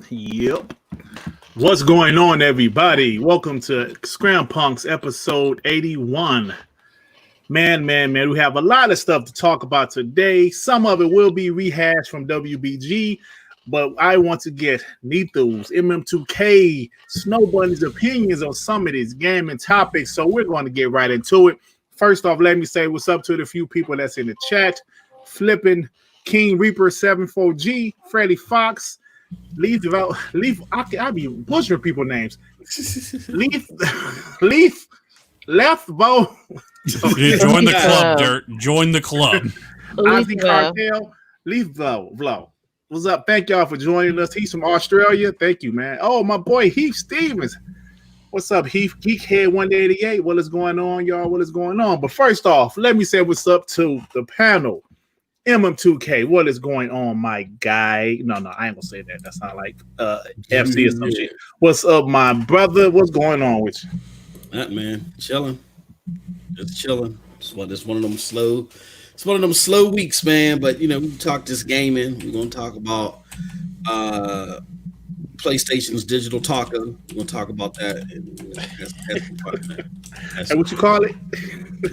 Yep. What's going on, everybody? Welcome to Scrampunks episode 81. Man, we have a lot of stuff to talk about today. Some of it will be rehashed from WBG, but I want to get Nethos, MM2K, Snow Bunny's opinions on some of these gaming topics, so we're going to get right into it. First off, let me say what's up to the few people that's in the chat. Flipping King Reaper 74G, Freddie Fox, Leaf, I be butchering people's names. Leaf, Left Bow. Join the club, Dirt. Join the club. Ozzy Cartel, Leaf Blow. What's up? Thank y'all for joining us. He's from Australia. Thank you, man. Oh, my boy Heath Stevens. What's up, Heath? Geekhead 188. What is going on, y'all? What is going on? But first off, let me say what's up to the panel. MM2K, what is going on, my guy? No, I ain't gonna say that. That's not like FC or some shit. What's up, my brother? What's going on with you? That man, chilling, just chilling. It's one of them slow. It's one of them slow weeks, man. But we talk this gaming. We're gonna talk about PlayStation's digital taco. We're gonna talk about that. That's fun, man. That's what you call it?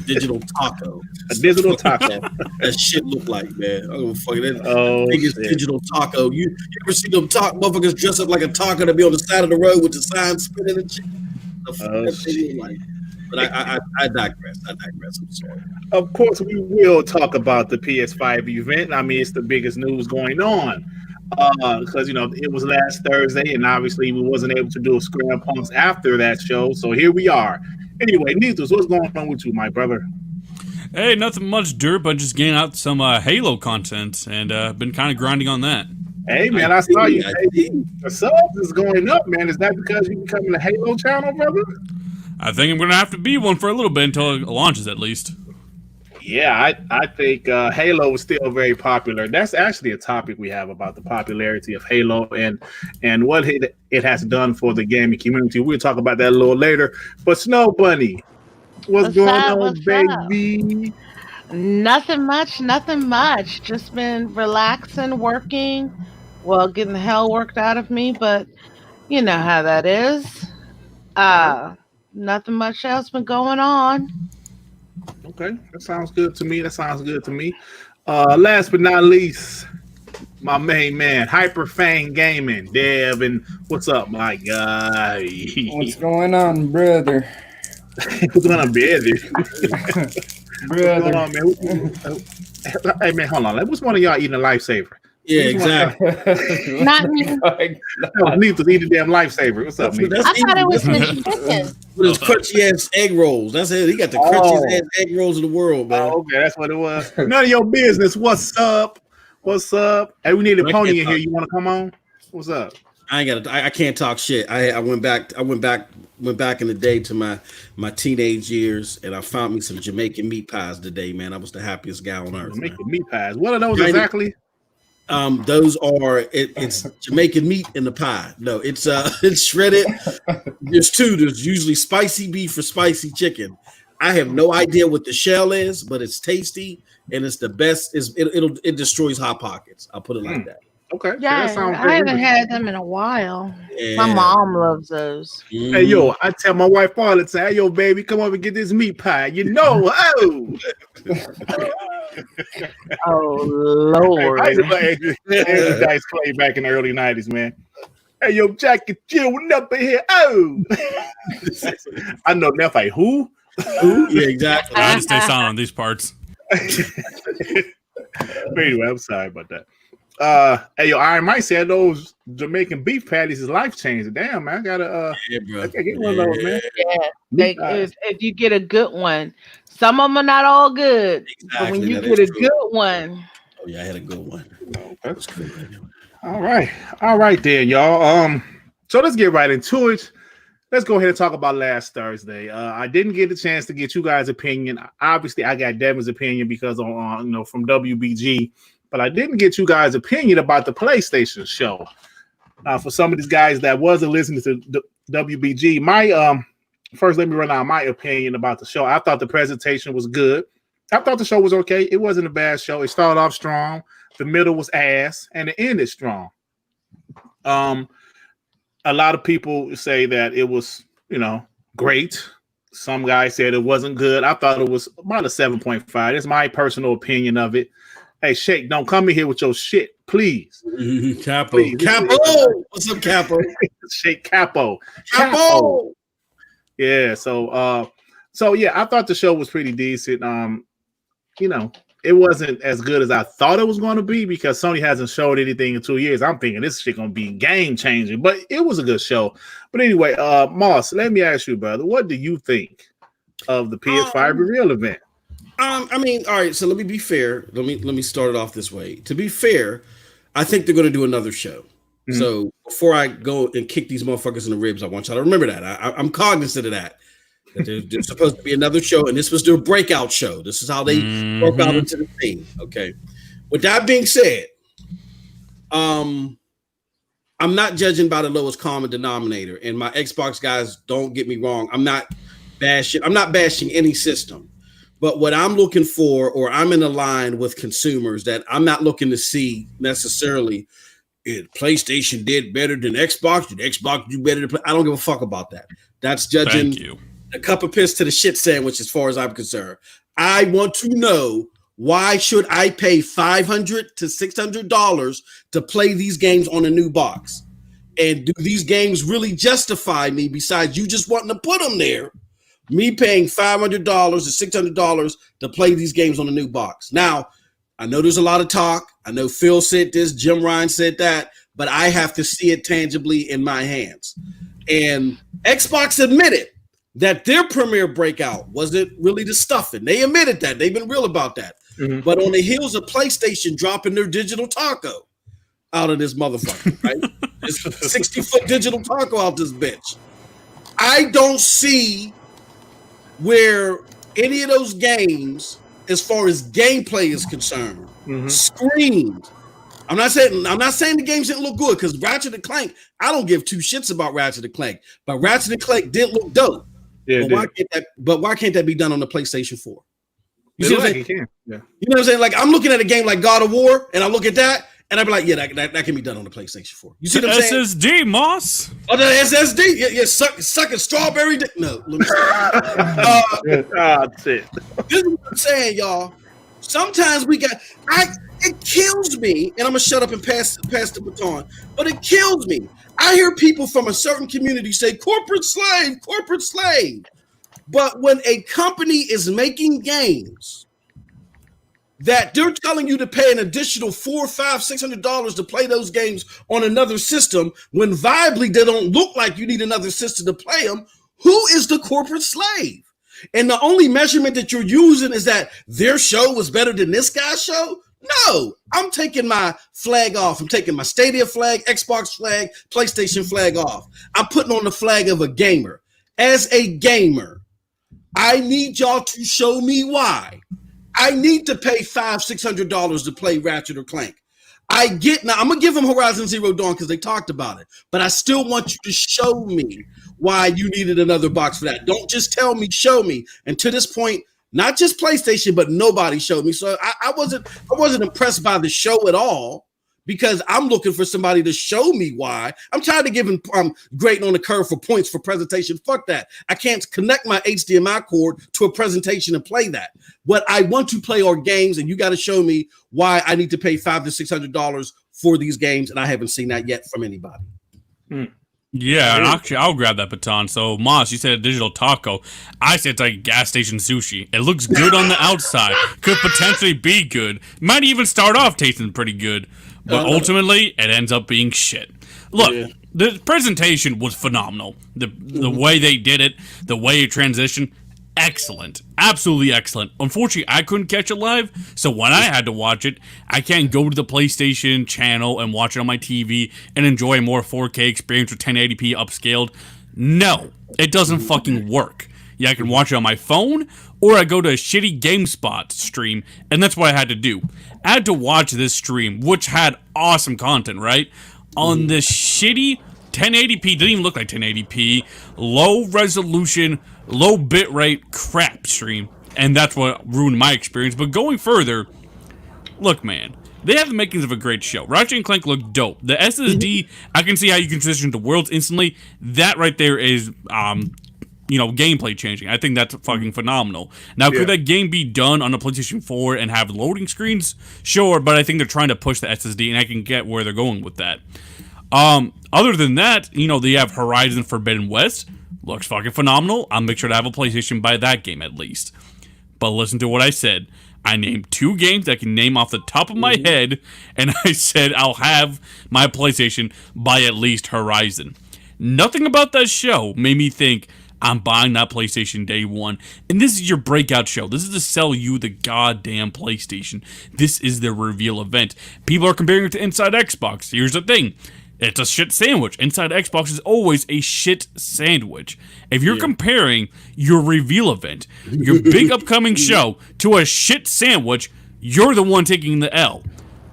Digital taco. A digital taco. That shit look like, man. I'm gonna fuck it. The biggest digital taco. You ever see them motherfuckers dress up like a taco to be on the side of the road with the sign spinning and shit? Like. But I digress. I'm sorry. Of course, we will talk about the PS5 event. I mean, it's the biggest news going on. Because it was last Thursday, and obviously we wasn't able to do a Scrampunks after that show. So here we are. Anyway, Nethos, what's going on with you, my brother? Hey, nothing much, Dirt, but just getting out some Halo content, and been kind of grinding on that. Hey, man, I saw you. The subs is going up, man. Is that because you're becoming a Halo channel, brother? I think I'm going to have to be one for a little bit until it launches, at least. Yeah, I think Halo is still very popular. That's actually a topic we have about the popularity of Halo and what it has done for the gaming community. We'll talk about that a little later. But Snow Bunny, what's going on, baby? Nothing much. Just been relaxing, working, getting the hell worked out of me, but you know how that is. Nothing much else been going on. Okay, that sounds good to me. Last but not least, my main man, Hyperfang Gaming, Dev, and what's up, my guy? What's going on, brother? What's going on, brother? What's going on, man? Hey, man, hold on. Which one of y'all eating a Lifesaver? Yeah, exactly. Not me. Need to eat a damn Lifesaver. What's up, Neith? I thought it was the chicken. With his crunchy ass egg rolls. That's it. He got the crunchiest ass egg rolls in the world, man. Oh, okay, that's what it was. None of your business. What's up? Hey, we need a pony in here. You want to come on? What's up? I can't talk shit. I went back in the day to my teenage years, and I found me some Jamaican meat pies today, man. I was the happiest guy on earth. Jamaican meat pies. What are those exactly? Those are it's Jamaican meat in the pie. No, it's shredded. There's two. There's usually spicy beef or spicy chicken. I have no idea what the shell is, but it's tasty and it's the best. It destroys hot pockets. I'll put it like that. Okay. Yeah, I haven't had them in a while. Yeah. My mom loves those. Hey, yo, I tell my wife all the time, hey, yo, baby, come over and get this meat pie. Oh, Lord. Dice Clay back in the early 90s, man. Hey, yo, Jackie, chill up in here. Oh. I know that's like, who? Yeah, exactly. I just stay silent on these parts. But anyway, I'm sorry about that. Hey, yo, I might say those Jamaican beef patties is life changing. Damn, man, I gotta I gotta get one of those, man. Yeah, if you get a good one, some of them are not all good, but when you get a good one, oh yeah, I had a good one. That's good. All right, then, y'all. So let's get right into it. Let's go ahead and talk about last Thursday. I didn't get the chance to get you guys' opinion. Obviously, I got Devin's opinion because on from WBG. But I didn't get you guys' opinion about the PlayStation show. For some of these guys that wasn't listening to the WBG, first let me run out my opinion about the show. I thought the presentation was good. I thought the show was okay. It wasn't a bad show. It started off strong. The middle was ass, and the end is strong. A lot of people say that it was, great. Some guys said it wasn't good. I thought it was about a 7.5. That's my personal opinion of it. Hey, Shake, don't come in here with your shit, please. Capo. Please. Capo. What's up, Capo? Shake Capo. Capo. Yeah, so yeah, I thought the show was pretty decent. It wasn't as good as I thought it was going to be because Sony hasn't showed anything in 2 years. I'm thinking this shit going to be game changing, but it was a good show. But anyway, Moss, let me ask you, brother, what do you think of the PS5 reveal event? I mean, all right. So let me be fair. Let me start it off this way. To be fair, I think they're going to do another show. Mm-hmm. So before I go and kick these motherfuckers in the ribs, I want y'all to remember that. I'm cognizant of that. There's supposed to be another show, and this was their breakout show. This is how they broke out into the scene. Okay. With that being said, I'm not judging by the lowest common denominator. And my Xbox guys, don't get me wrong. I'm not bashing any system. But what I'm looking for, or I'm in a line with consumers that I'm not looking to see necessarily, PlayStation did better than Xbox. Did Xbox do better than Play? I don't give a fuck about that. That's judging a cup of piss to the shit sandwich as far as I'm concerned. I want to know, why should I pay $500 to $600 to play these games on a new box? And do these games really justify me, besides you just wanting to put them there, me paying $500 to $600 to play these games on a new box? Now, I know there's a lot of talk. I know Phil said this, Jim Ryan said that, but I have to see it tangibly in my hands. And Xbox admitted that their premiere breakout wasn't really the stuffing. They admitted that. They've been real about that. Mm-hmm. But on the heels of PlayStation dropping their digital taco out of this motherfucker, right? This 60-foot digital taco out this bitch. I don't see where any of those games, as far as gameplay is concerned, screamed. I'm not saying the games didn't look good, because Ratchet and Clank, I don't give two shits about Ratchet and Clank, but Ratchet and Clank did look dope. Yeah, but why can't that be done on the PlayStation 4? You see what I'm saying? Yeah. You know what I'm saying? Like, I'm looking at a game like God of War, and I look at that, and I be like, yeah, that can be done on the PlayStation 4. You see what I'm saying? SSD, Moss. Oh, the SSD? Yeah, sucking strawberry dick. No, let me see. That's it. This is what I'm saying, y'all. Sometimes it kills me, and I'm gonna shut up and pass the baton, but it kills me. I hear people from a certain community say corporate slave. But when a company is making games that they're telling you to pay an additional $400, $500, $600 to play those games on another system, when viably they don't look like you need another system to play them, who is the corporate slave? And the only measurement that you're using is that their show was better than this guy's show? No, I'm taking my flag off. I'm taking my Stadia flag, Xbox flag, PlayStation flag off. I'm putting on the flag of a gamer. As a gamer, I need y'all to show me why I need to pay $500, $600 to play Ratchet or Clank. Now I'm gonna give them Horizon Zero Dawn because they talked about it, but I still want you to show me why you needed another box for that. Don't just tell me, show me. And to this point, not just PlayStation, but nobody showed me. So I wasn't impressed by the show at all, because I'm looking for somebody to show me why. I'm tired of giving grading on the curve for points for presentation. Fuck that. I can't connect my HDMI cord to a presentation and play that. What I want to play are games, and you got to show me why I need to pay $500 to $600 for these games, and I haven't seen that yet from anybody. Yeah, and actually, I'll grab that baton. So, Moss, you said a digital taco. I said it's like gas station sushi. It looks good on the outside. Could potentially be good. Might even start off tasting pretty good. But ultimately, it ends up being shit. Look, the presentation was phenomenal. The way they did it, the way it transitioned, excellent. Absolutely excellent. Unfortunately, I couldn't catch it live, so when I had to watch it, I can't go to the PlayStation channel and watch it on my TV and enjoy a more 4K experience with 1080p upscaled. No, it doesn't fucking work. Yeah, I can watch it on my phone, or I go to a shitty GameSpot stream, and that's what I had to do. I had to watch this stream, which had awesome content, right? On this shitty 1080p, didn't even look like 1080p, low resolution, low bitrate crap stream, and that's what ruined my experience. But going further, look, man, they have the makings of a great show. Ratchet and Clank look dope. The SSD, I can see how you can transition to worlds instantly. That right there is, gameplay changing. I think that's fucking phenomenal. Now, could that game be done on a PlayStation 4 and have loading screens? Sure, but I think they're trying to push the SSD, and I can get where they're going with that. Other than that, they have Horizon Forbidden West. Looks fucking phenomenal. I'll make sure to have a PlayStation by that game at least. But listen to what I said. I named 2 games I can name off the top of my head, and I said I'll have my PlayStation by at least Horizon. Nothing about that show made me think I'm buying that PlayStation day one. And this is your breakout show. This is to sell you the goddamn PlayStation. This is the reveal event. People are comparing it to Inside Xbox. Here's the thing. It's a shit sandwich. Inside Xbox is always a shit sandwich. If you're comparing your reveal event, your big upcoming show, to a shit sandwich, you're the one taking the L.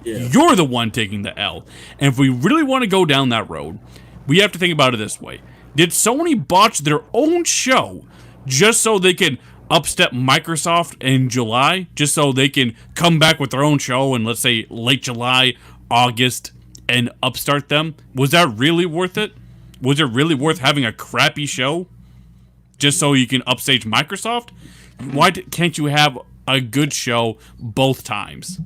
You're the one taking the L. And if we really want to go down that road, we have to think about it this way. Did Sony botch their own show just so they can upstep Microsoft in July? Just so they can come back with their own show in, let's say, late July, August, and upstart them? Was that really worth it? Was it really worth having a crappy show just so you can upstage Microsoft? Why can't you have a good show both times?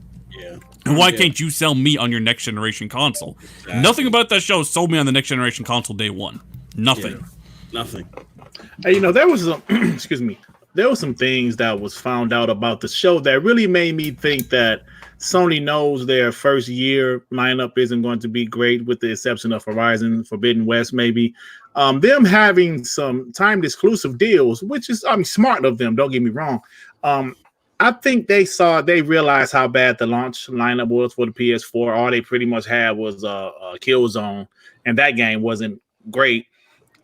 And why can't you sell me on your next generation console? Nothing about that show sold me on the next generation console day one. Nothing. Nothing. Hey, there was some excuse me. There was some things that was found out about the show that really made me think that Sony knows their first year lineup isn't going to be great, with the exception of Horizon Forbidden West, maybe. Them having some timed exclusive deals, which is smart of them, don't get me wrong. I think they realized how bad the launch lineup was for the PS4. All they pretty much had was a Killzone, and that game wasn't great.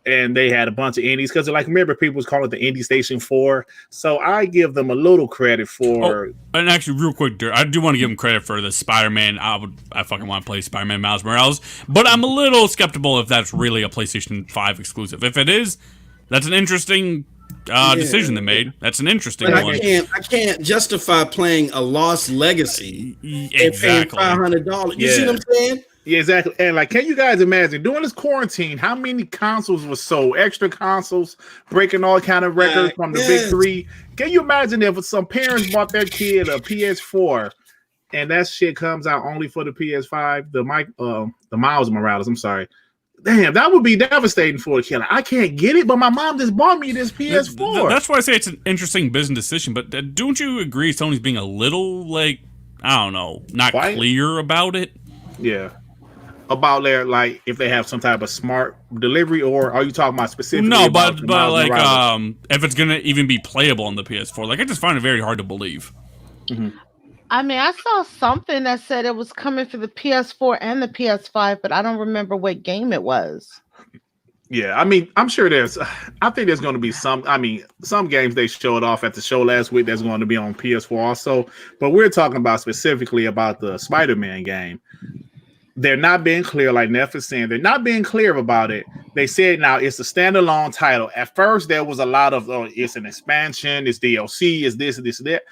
And they had a bunch of indies because, remember, people was calling it the Indie Station 4. So I give them a little credit for. And actually, real quick, I do want to give them credit for the Spider-Man. I fucking want to play Spider-Man Miles Morales, but I'm a little skeptical if that's really a PlayStation 5 exclusive. If it is, that's an interesting decision they made. That's an interesting one. I can't justify playing a Lost Legacy and paying $500. You see what I'm saying? Yeah, exactly. And can you guys imagine during this quarantine how many consoles were sold? Extra consoles, breaking all kind of records from the big three. Can you imagine if some parents bought their kid a PS4 and that shit comes out only for the PS5, the Miles Morales? I'm sorry. Damn, that would be devastating for a kid. I can't get it, but my mom just bought me this PS4. That's why I say it's an interesting business decision. But don't you agree Sony's being a little not clear about it? Yeah. About their if they have some type of smart delivery, or are you talking about specifically? No, but if it's gonna even be playable on the PS4, I just find it very hard to believe. Mm-hmm. I mean, I saw something that said it was coming for the PS4 and the PS5, but I don't remember what game it was. Yeah, I mean, I'm sure I think there's going to be some games they showed off at the show last week that's going to be on PS4 also, but we're talking about specifically about the Spider-Man game. They're not being clear, like Neff is saying. They're not being clear about it. They said now it's a standalone title. At first, there was a lot of, it's an expansion, it's DLC, it's this, and that.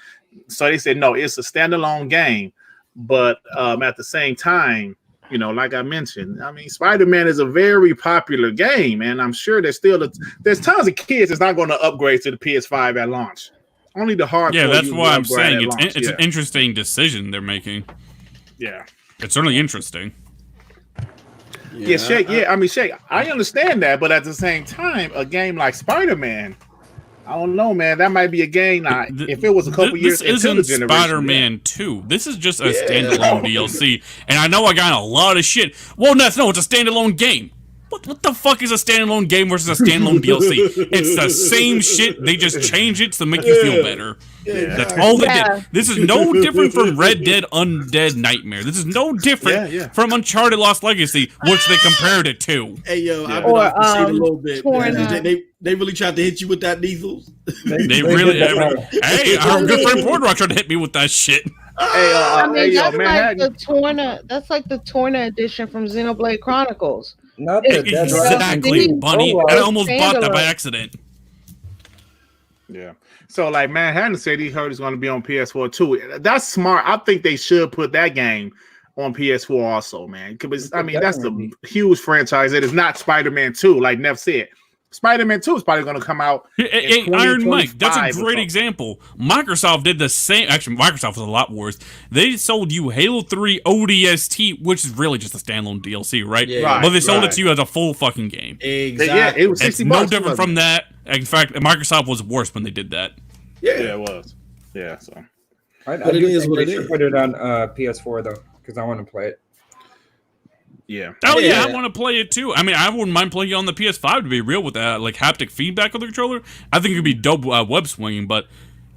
So they said, no, it's a standalone game. But at the same time, like I mentioned, Spider-Man is a very popular game, and I'm sure there's tons of kids that's not going to upgrade to the PS5 at launch. Only the hardcore. Yeah, that's why I'm saying it's an interesting decision they're making. Yeah. It's certainly interesting. Shake. I understand that, but at the same time, a game like Spider-Man, I don't know, man. That might be a game. If it was a couple years into the generation. This isn't Spider-Man 2. This is just a standalone DLC. And I know I got a lot of shit. Well, no, it's a standalone game. What the fuck is a standalone game versus a standalone DLC? It's the same shit. They just change it to make you feel better. Yeah. That's all they did. This is no different from Red Dead Undead Nightmare. This is no different from Uncharted Lost Legacy, which they compared it to. Hey, yo, I've been off the scene a little bit. They really tried to hit you with that, Diesel? They really. Hey, our good friend Boardrock tried to hit me with that shit. That's like the Torna edition from Xenoblade Chronicles. Exactly, Bunny. I almost bought that by accident. Yeah. So like Manhattan said he heard it's going to be on PS4 too. That's smart. I think they should put that game on PS4 also, man. Because I mean that's the huge franchise. It is not Spider-Man 2, like Neff said. Spider-Man 2 is probably going to come out. Hey, Iron Mike, that's a great example. Microsoft did the same. Actually, Microsoft was a lot worse. They sold you Halo 3 ODST, which is really just a standalone DLC, right? Yeah. But they sold it to you as a full fucking game. Exactly. Yeah, it was $60. It's no different from that. In fact, Microsoft was worse when they did that. Yeah, it was. Yeah, so. I do think they should put it on PS4 though, because I want to play it. Yeah. Oh yeah, I want to play it too. I mean, I wouldn't mind playing it on the PS5 to be real with that, like haptic feedback of the controller. I think it could be dope web swinging, but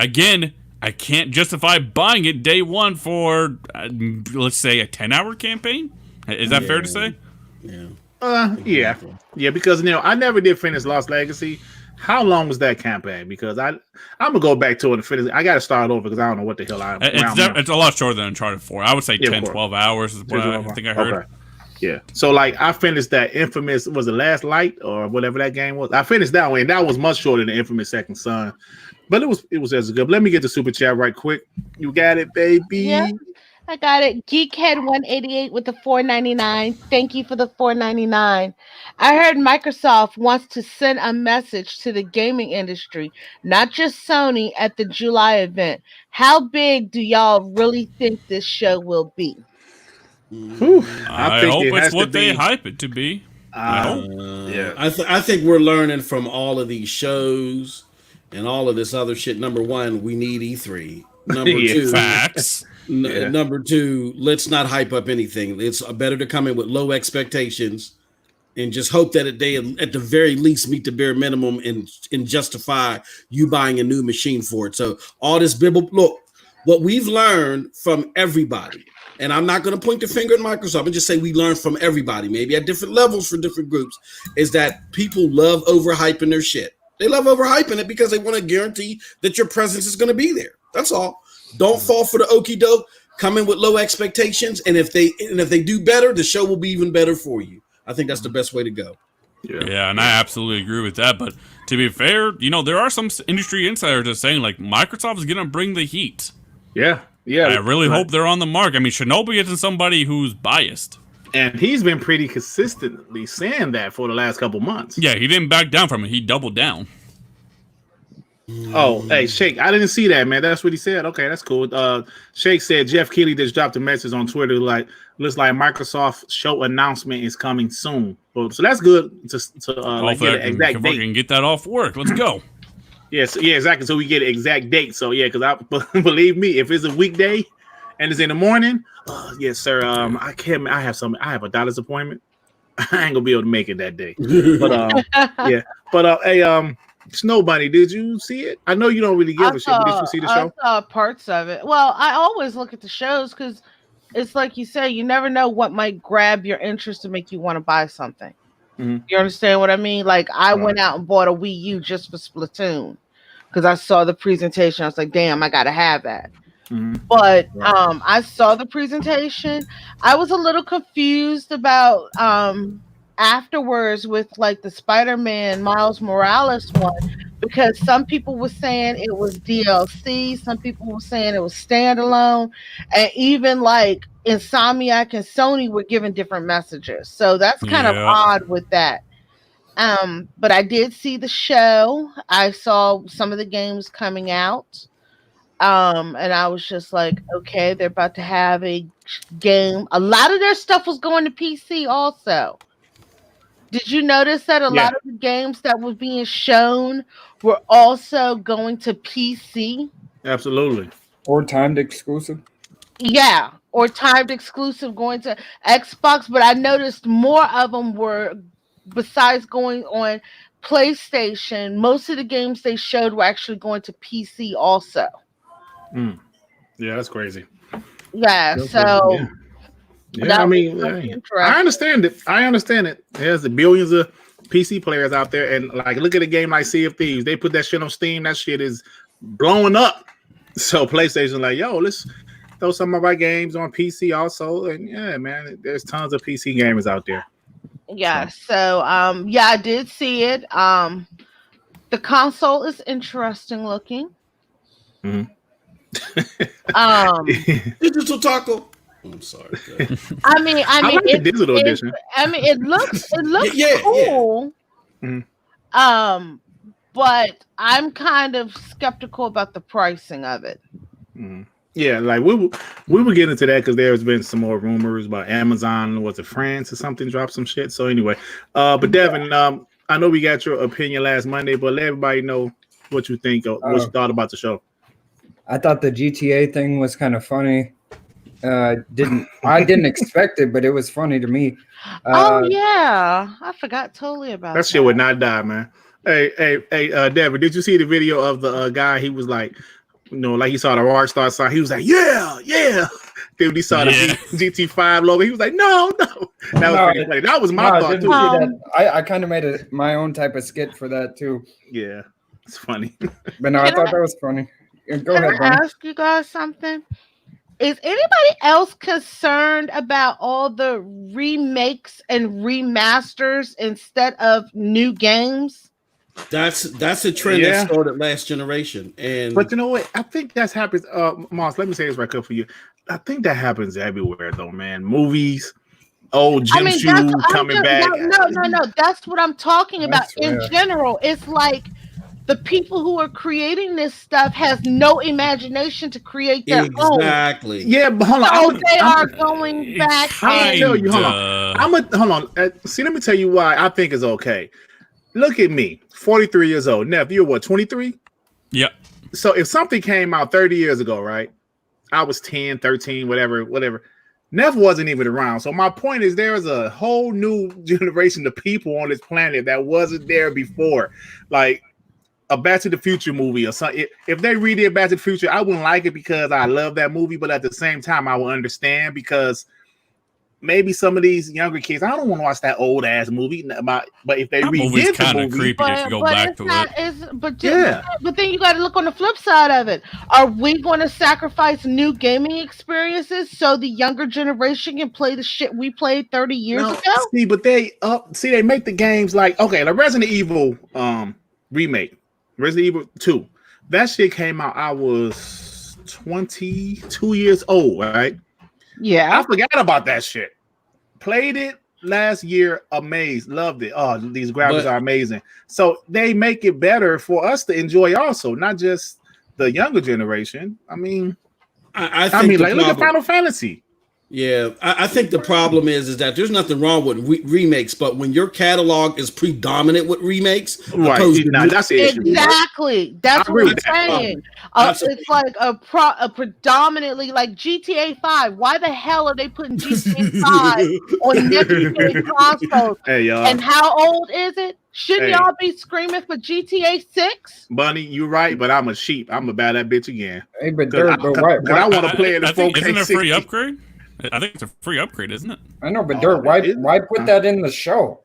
again, I can't justify buying it day one for let's say a 10-hour campamping. Is that fair to say? Yeah. Yeah, because I never did finish Lost Legacy. How long was that campaign? Because I'm gonna go back to it and finish. I got to start over because I don't know what the hell I'm. It's a lot shorter than Uncharted 4. I would say 10, 12 hours is what I think I heard. Okay. Yeah. So like I finished that infamous, was it Last Light or whatever that game was? I finished that one, and that was much shorter than Infamous Second Son. But it was as good. Let me get the super chat right quick. You got it, baby. Yeah, I got it. Geekhead188 with the $4.99. Thank you for the $4.99. I heard Microsoft wants to send a message to the gaming industry, not just Sony, at the July event. How big do y'all really think this show will be? I hope it's what they hype it to be. Yeah, I think we're learning from all of these shows and all of this other shit. Number one, we need E3. Number two, facts. Number two, let's not hype up anything. It's better to come in with low expectations and just hope that they at the very least meet the bare minimum and justify you buying a new machine for it. So all this look, what we've learned from everybody. And I'm not going to point the finger at Microsoft and just say we learned from everybody, maybe at different levels for different groups, is that people love overhyping their shit. They love overhyping it because they want to guarantee that your presence is going to be there. That's all. Don't fall for the okie doke. Come in with low expectations, and if they do better, the show will be even better for you. I think that's the best way to go. Yeah, and I absolutely agree with that. But to be fair, there are some industry insiders that are saying like Microsoft is going to bring the heat. Yeah. I really hope they're on the mark. I mean, Shinobi isn't somebody who's biased. And he's been pretty consistently saying that for the last couple months. Yeah, he didn't back down from it. He doubled down. Oh, hey, Shake, I didn't see that, man. That's what he said. Okay, that's cool. Shake said Jeff Keighley just dropped a message on Twitter like, looks like Microsoft show announcement is coming soon. So that's good to get an exact date. Can get that off work. Let's go. Yes, yeah, exactly. So we get an exact date. So yeah, because I believe me, if it's a weekday and it's in the morning, yes, sir. I can't. I have a doctor's appointment. I ain't gonna be able to make it that day. But yeah. But hey, Snow Bunny, did you see it? I know you don't really give a shit. But did you see the show? I saw parts of it. Well, I always look at the shows because it's like you say, you never know what might grab your interest to make you want to buy something. Mm-hmm. You understand what I mean? Like I went out and bought a Wii U just for Splatoon because I saw the presentation. I was like, damn, I gotta have that. Mm-hmm. But I saw the presentation. I was a little confused about afterwards with like the Spider-Man Miles Morales one because some people were saying it was DLC, some people were saying it was standalone, and even like Insomniac and Sony were giving different messages. So that's kind of odd with that. But I did see the show. I saw some of the games coming out. And I was just like, okay, they're about to have a game. A lot of their stuff was going to PC also. Did you notice that a lot of the games that were being shown were also going to PC? Absolutely. Or timed exclusive? Yeah, or timed exclusive going to Xbox. But I noticed more of them were, besides going on PlayStation, most of the games they showed were actually going to PC also. Yeah, that's crazy. Yeah, so... Yeah, I mean, I understand it. There's the billions of PC players out there, and like, look at a game like Sea of Thieves. They put that shit on Steam. That shit is blowing up. So PlayStation, like, yo, let's throw some of our games on PC also. And yeah, man, there's tons of PC gamers out there. Yeah. So, I did see it. The console is interesting looking. Mhm. Digital taco. I'm sorry. I mean, I like the digital edition. It looks Yeah, cool. Mhm. But I'm kind of skeptical about the pricing of it. Mhm. Yeah, like we will get into that because there's been some more rumors about Amazon. Was it France or something? Dropped some shit. So anyway, but Devin, I know we got your opinion last Monday, but let everybody know what you think, what you thought about the show. I thought the GTA thing was kind of funny. I didn't expect it, but it was funny to me. Oh yeah, I forgot totally about that. Shit would not die, man. Hey, Devin, did you see the video of the guy? He was like, like he saw the Rockstar sign. He was like, yeah. Then he saw the GT5 logo. He was like, no. That was pretty funny. That was my thought too. I kind of made my own type of skit for that too. Yeah, it's funny. But no, I thought that was funny. Go ahead, Can I ask you guys something? Is anybody else concerned about all the remakes and remasters instead of new games? That's a trend that started last generation. But you know what? I think that happens. Moss, let me say this right quick for you. I think that happens everywhere, though, man. Movies, old gym shoes coming back. No. That's what I'm talking about. In general, it's like the people who are creating this stuff has no imagination to create their own. Exactly. Yeah, but hold on. So they are going back. I'm tell you, hold on. See, let me tell you why I think it's okay. Look at me, 43 years old. Neff, you're what, 23? Yep. So if something came out 30 years ago, right? I was 10, 13, whatever. Neff wasn't even around. So my point is there's a whole new generation of people on this planet that wasn't there before. Like a Back to the Future movie or something. If they redid Back to the Future, I wouldn't like it because I love that movie, but at the same time, I will understand because maybe some of these younger kids, I don't want to watch that old ass movie. But if they redid the movie, creepy if you go back to it. But then you got to look on the flip side of it. Are we going to sacrifice new gaming experiences so the younger generation can play the shit we played 30 years ago? See, but they make the games like the Resident Evil remake, Resident Evil 2. That shit came out. I was 22 years old, right? Yeah, I forgot about that shit. Played it last year, amazed, loved it. Oh, these graphics are amazing. So they make it better for us to enjoy, also, not just the younger generation. I mean, I mean, like look at Final Fantasy. Yeah, I think the problem is that there's nothing wrong with remakes, but when your catalog is predominant with remakes, right? That's the issue. Exactly. That's what I'm saying. It's like a predominantly like GTA 5. Why the hell are they putting GTA 5 on next-gen consoles? Hey, y'all. And how old is it? Shouldn't y'all be screaming for GTA 6? Bunny, you're right, but I'm a sheep. I'm gonna buy that bitch again. Hey, but I want to play it in 4K. Isn't it a free upgrade? I think it's a free upgrade, isn't it? I know, but why put that in the show?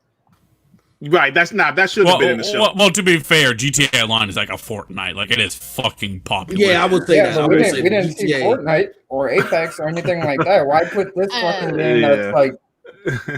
Right, that should have been in the show. Well, to be fair, GTA Online is like a Fortnite. Like, it is fucking popular. Yeah, I would say that. We didn't see Fortnite or Apex or anything like that. Why put this fucking game that's like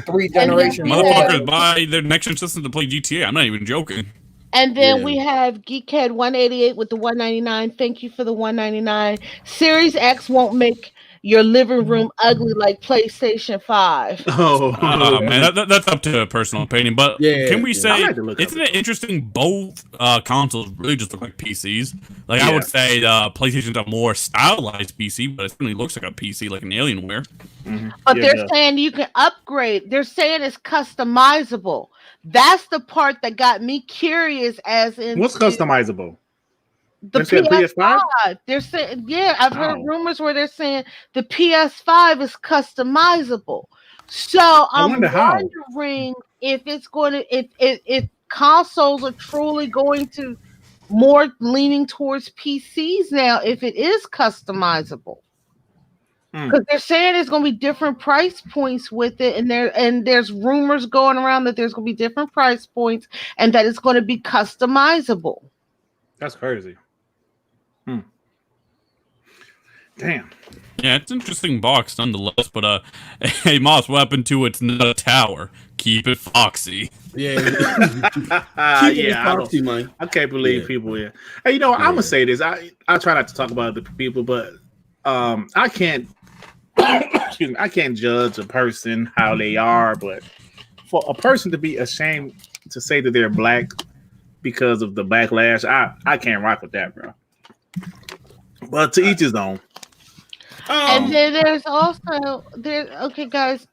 3 generations? Motherfuckers buy their next-gen system to play GTA. I'm not even joking. And then we have Geekhead 188 with the 199. Thank you for the 199. Series X won't make your living room ugly like PlayStation 5. Man, that's up to personal opinion. But can we say, isn't it interesting both consoles really just look like PCs? Like, I would say PlayStation's a more stylized PC, but it certainly looks like a PC, like an Alienware. Mm-hmm. But they're saying you can upgrade. They're saying it's customizable. That's the part that got me curious as in... What's customizable? The PS5. They're saying, I've heard rumors where they're saying the PS5 is customizable. So I'm wondering if it's going to, if consoles are truly going to more leaning towards PCs now, if it is customizable. Because they're saying there's going to be different price points with it, and there's rumors going around that there's going to be different price points, and that it's going to be customizable. That's crazy. Damn. Yeah, it's an interesting box nonetheless. But hey, Moss, what happened to it's not a tower? Keep it foxy. Yeah, Yeah, foxy, man. I can't believe people. Yeah, hey, you know, I'm gonna say this. I try not to talk about other people, but I can't. Excuse me. I can't judge a person how they are, but for a person to be ashamed to say that they're black because of the backlash, I can't rock with that, bro. But to each his own. And then there's also okay, guys.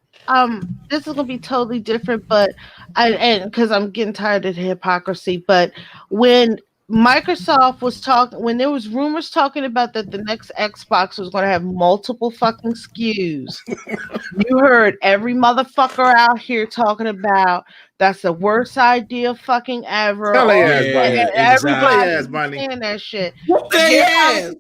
This is gonna be totally different, but because I'm getting tired of the hypocrisy. But when Microsoft was talking, when there was rumors talking about that the next Xbox was going to have multiple fucking SKUs, you heard every motherfucker out here talking about that's the worst idea fucking ever. Tell their ass, buddy. Everybody's Exactly. saying that shit. Whoop their ass.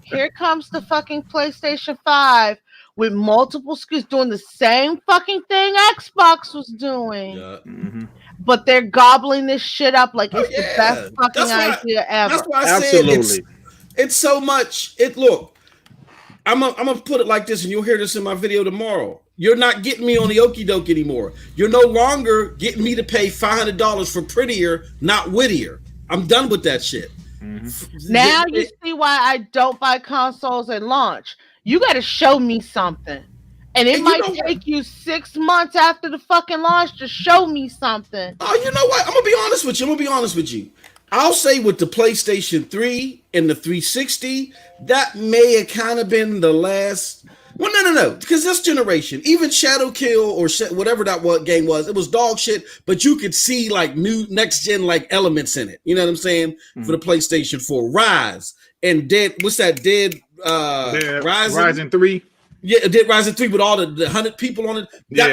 Here comes the fucking PlayStation 5 with multiple SKUs doing the same fucking thing Xbox was doing. Yeah. Mm-hmm. But they're gobbling this shit up like it's the best fucking idea ever. That's why I said it's so much. Look, I'm gonna put it like this, and you'll hear this in my video tomorrow. You're not getting me on the okie doke anymore. You're no longer getting me to pay $500 for prettier, not wittier. I'm done with that shit. Mm-hmm. Now you see why I don't buy consoles at launch. You got to show me something. And it might take you 6 months after the fucking launch to show me something. Oh, you know what? I'm going to be honest with you. I'll say with the PlayStation 3 and the 360, that may have kind of been the last. Well, no. Because this generation, even Shadow Kill or whatever that game was, it was dog shit, but you could see like new next gen like elements in it. You know what I'm saying? Mm-hmm. For the PlayStation 4. Rise and Dead. What's that? Dead Rising 3. Yeah, Dead Rising 3 with all the 100 people on it.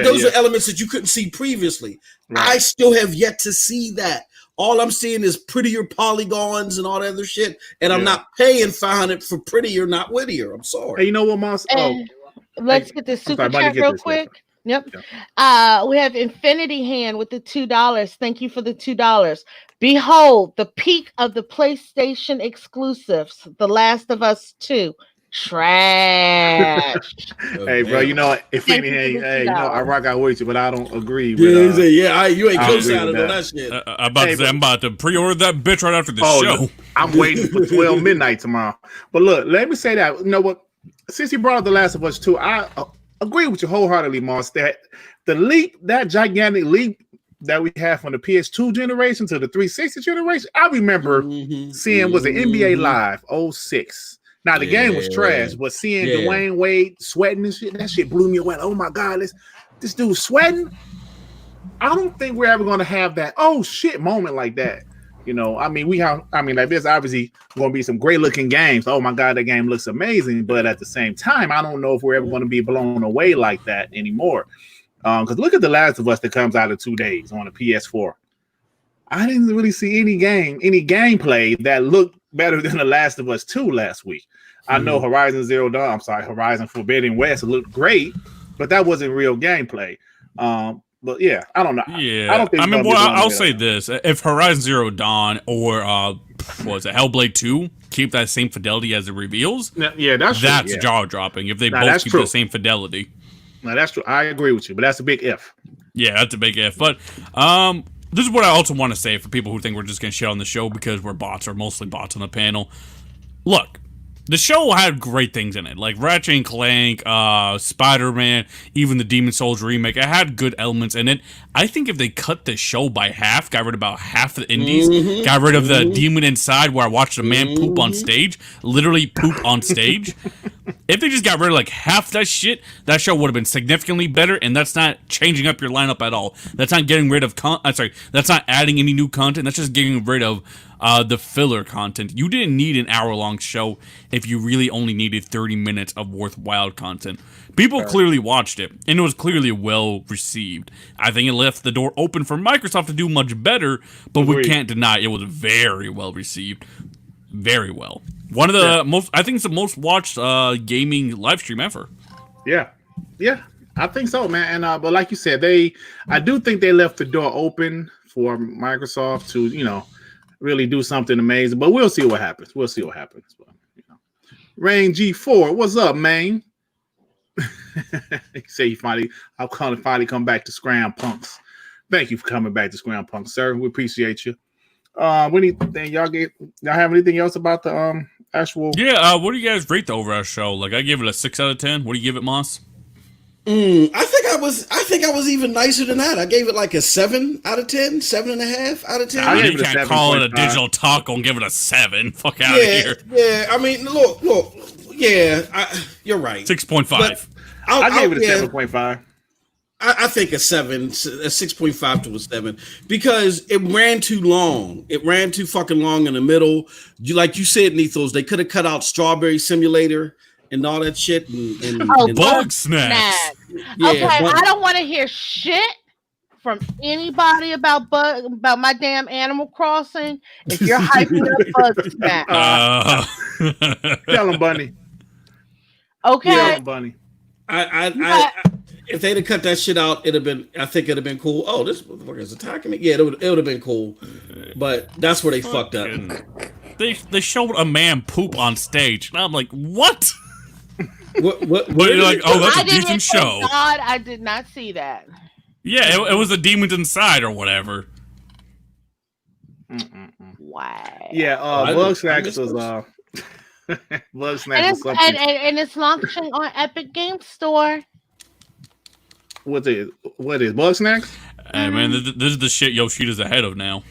Those are elements that you couldn't see previously. Right. I still have yet to see that. All I'm seeing is prettier polygons and all that other shit, and I'm not paying $500 for prettier, not wittier. I'm sorry. Hey, you know what, Moss? Let's get this super chat real quick. Yep. Yeah. We have Infinity Hand with the $2. Thank you for the $2. Behold, the peak of the PlayStation exclusives, The Last of Us 2. Trash. Hey, bro, you know, Infinity Hand, you know, I rock out with you, but I don't agree with you ain't co-signing on that shit. I'm about to pre-order that bitch right after the show. I'm waiting for 12 midnight tomorrow. But look, let me say that, you know what? Since you brought up The Last of Us 2, I agree with you wholeheartedly, Moss, that the leap, that gigantic leap that we have from the PS2 generation to the 360 generation, I remember seeing was an NBA Live 06. Now the game was trash, but seeing Dwayne Wade sweating and shit, that shit blew me away. Oh my God, this dude sweating. I don't think we're ever gonna have that oh shit moment like that. You know, I mean, like there's obviously gonna be some great looking games. Oh my God, that game looks amazing. But at the same time, I don't know if we're ever gonna be blown away like that anymore. Because look at The Last of Us that comes out in 2 days on the PS4. I didn't really see any gameplay that looked better than The Last of Us 2 last week. I know Horizon Forbidden West looked great, but that wasn't real gameplay. But yeah, I don't know. Yeah, I don't think. I mean, I'll say this: if Horizon Zero Dawn or was it Hellblade 2 keep that same fidelity as it reveals, that's jaw dropping. If they both keep the same fidelity, now that's true. I agree with you, but that's a big if. Yeah, that's a big if. But this is what I also want to say for people who think we're just going to shit on the show because we're bots or mostly bots on the panel. Look. The show had great things in it, like Ratchet and Clank, Spider-Man, even the Demon's Souls remake. It had good elements in it. I think if they cut the show by half, got rid of about half the indies, got rid of the demon inside where I watched a man poop on stage, literally poop on stage. If they just got rid of like half that shit, that show would have been significantly better, and that's not changing up your lineup at all. That's not getting rid of that's not adding any new content. That's just getting rid of the filler content. You didn't need an hour-long show if you really only needed 30 minutes of worthwhile content. People clearly watched it, and it was clearly well received. I think it left the door open for Microsoft to do much better, but we can't deny it was very well received. Very well. One of the most, I think it's the most watched gaming live stream ever. Yeah, I think so, man. And but like you said, I do think they left the door open for Microsoft to, really do something amazing. But we'll see what happens. But, Rain G4, what's up, man? He said I'll finally come back to Scrampunks. Thank you for coming back to Scrampunks, sir. We appreciate you. Anything y'all have anything else about the actual? Yeah. What do you guys rate the overall show? Like, I give it a 6 out of 10. What do you give it, Moss? I think I was even nicer than that. I gave it like a 7 out of 10, 7.5 out of 10. You can't call it a digital taco and give it a 7. Fuck out of here. Yeah. I mean, look. Yeah, you're right. 6.5. I gave it a 7.5. I think a 6.5 to a 7, because it ran too long. It ran too fucking long in the middle. Like you said, Nethos, they could have cut out Strawberry Simulator and all that shit. And Bug Snacks. Yeah, okay, I don't want to hear shit from anybody about my damn Animal Crossing. If you're hyping up Bug Snacks, Tell him, Bunny. Okay, Tell him, Bunny. If they'd have cut that shit out, I think it'd have been cool. Oh, this motherfucker is attacking me. Yeah, it would have been cool. But that's where they fucked up. They showed a man poop on stage, and I'm like, what? What But you're like, oh, that's a decent show. God, I did not see that. Yeah, it was the demons inside or whatever. Wow. Yeah, Bug Snacks was Bug Snacks was something. And it's launching on Epic Game Store. What is Bug Snacks? Hey man, this is the shit Yoshida's ahead of now.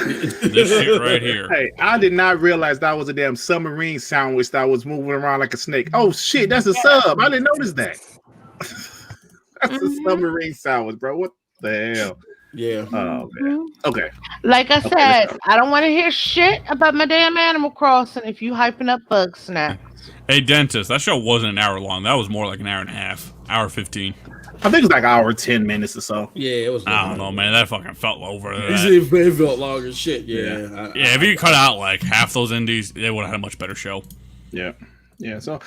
This shit right here. Hey, I did not realize that was a damn submarine sandwich that was moving around like a snake. Oh shit, that's a sub. I didn't notice that. That's a submarine sandwich, bro. What the hell? Yeah. Oh, man. Okay. Like I said, I don't want to hear shit about my damn Animal Crossing if you hyping up Bug Snacks. Hey, Dentist, that show wasn't an hour long. That was more like an hour and a half. Hour 15. I think it was like an hour 10 minutes or so. Yeah, it was. I don't know, man. That fucking felt over. It felt long as shit. Yeah. Yeah, if you cut out like half those indies, they would have had a much better show. Yeah. So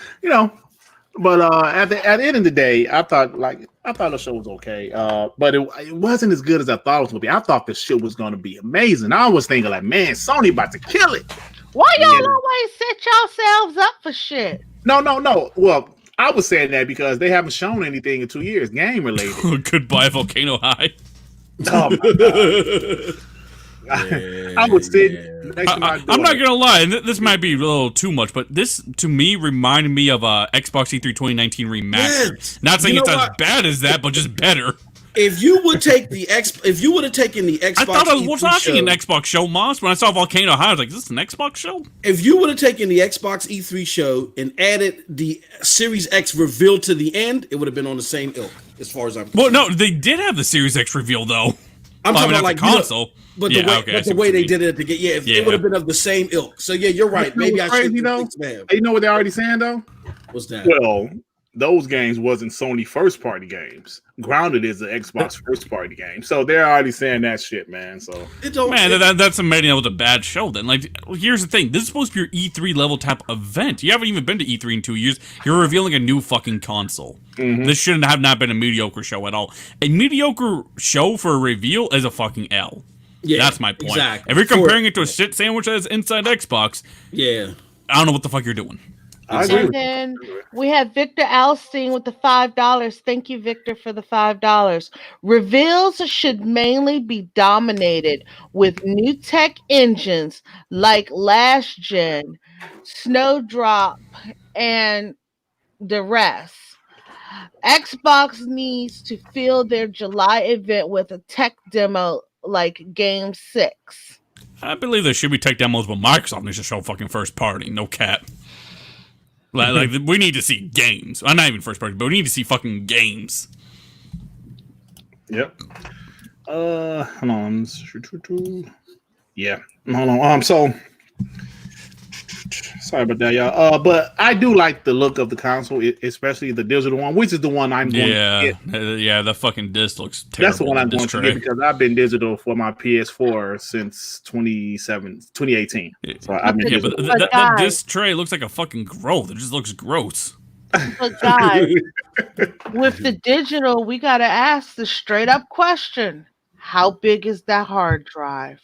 but at the end of the day, I thought the show was okay. But it wasn't as good as I thought it was gonna be. I thought the shit was gonna be amazing. I was thinking like, man, Sony about to kill it. Why y'all always set yourselves up for shit? No. Well, I was saying that because they haven't shown anything in 2 years, game related. Goodbye, Volcano High. Oh my God. I would sit next to my door. I'm not gonna lie, and this might be a little too much, but this to me reminded me of Xbox E3 2019 remastered. Yes. Not saying it's as bad as that, but just better. If you would take if you would have taken the Xbox, I thought I was E3 watching show, an Xbox show, Moss. When I saw Volcano High, I was like, "Is this an Xbox show?" If you would have taken the Xbox E3 show and added the Series X reveal to the end, it would have been on the same ilk, as far as I'm concerned. Well, no, they did have the Series X reveal though. I'm talking about like the console. But the way they did it it would have been of the same ilk. So yeah, you're right. Maybe I should. You know what they're already saying though? What's that? Well, those games wasn't Sony first party games. Grounded is an Xbox first party game, so they're already saying that shit, man. So that's admitting that was a bad show. Then, like, here's the thing: this is supposed to be your E3 level type event. You haven't even been to E3 in 2 years. You're revealing a new fucking console. Mm-hmm. This shouldn't have not been a mediocre show at all. A mediocre show for a reveal is a fucking L. Yeah, that's my point. Exactly. If you're comparing it to a shit sandwich that's inside Xbox, I don't know what the fuck you're doing. And then we have Victor Alstein with the $5. Thank you, Victor, for the $5. Reveals should mainly be dominated with new tech engines like last gen, Snowdrop, and the rest. Xbox needs to fill their July event with a tech demo like Game 6. I believe there should be tech demos, but Microsoft needs to show fucking first party. No cap. Like we need to see games. I'm not even first party, but we need to see fucking games. Yep. Hold on. Yeah. Hold on. So sorry about that, y'all. But I do like the look of the console, especially the digital one, which is the one I'm going to get. Yeah, the fucking disc looks terrible. That's the one I'm going to get because I've been digital for my PS4 since 2018. So I've been but that disc tray looks like a fucking growth. It just looks gross. But guys, with the digital, we got to ask the straight up question: how big is that hard drive?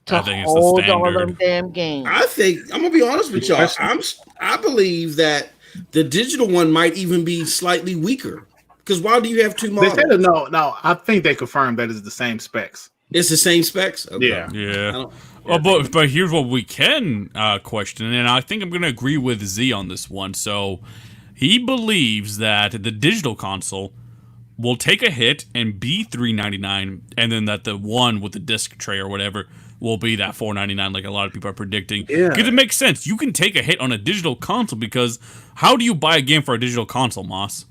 to I think it's the hold all standard. them damn games. I think I'm gonna be honest with y'all. I believe that the digital one might even be slightly weaker. Because why do you have two They models? said no. I think they confirmed that it's the same specs. It's the same specs. Okay. Yeah. Yeah. Well, but here's what we can question, and I think I'm going to agree with Z on this one. So he believes that the digital console will take a hit and be $399, and then that the one with the disc tray or whatever will be that $499, like a lot of people are predicting. Yeah. Because it makes sense. You can take a hit on a digital console because how do you buy a game for a digital console, Moss?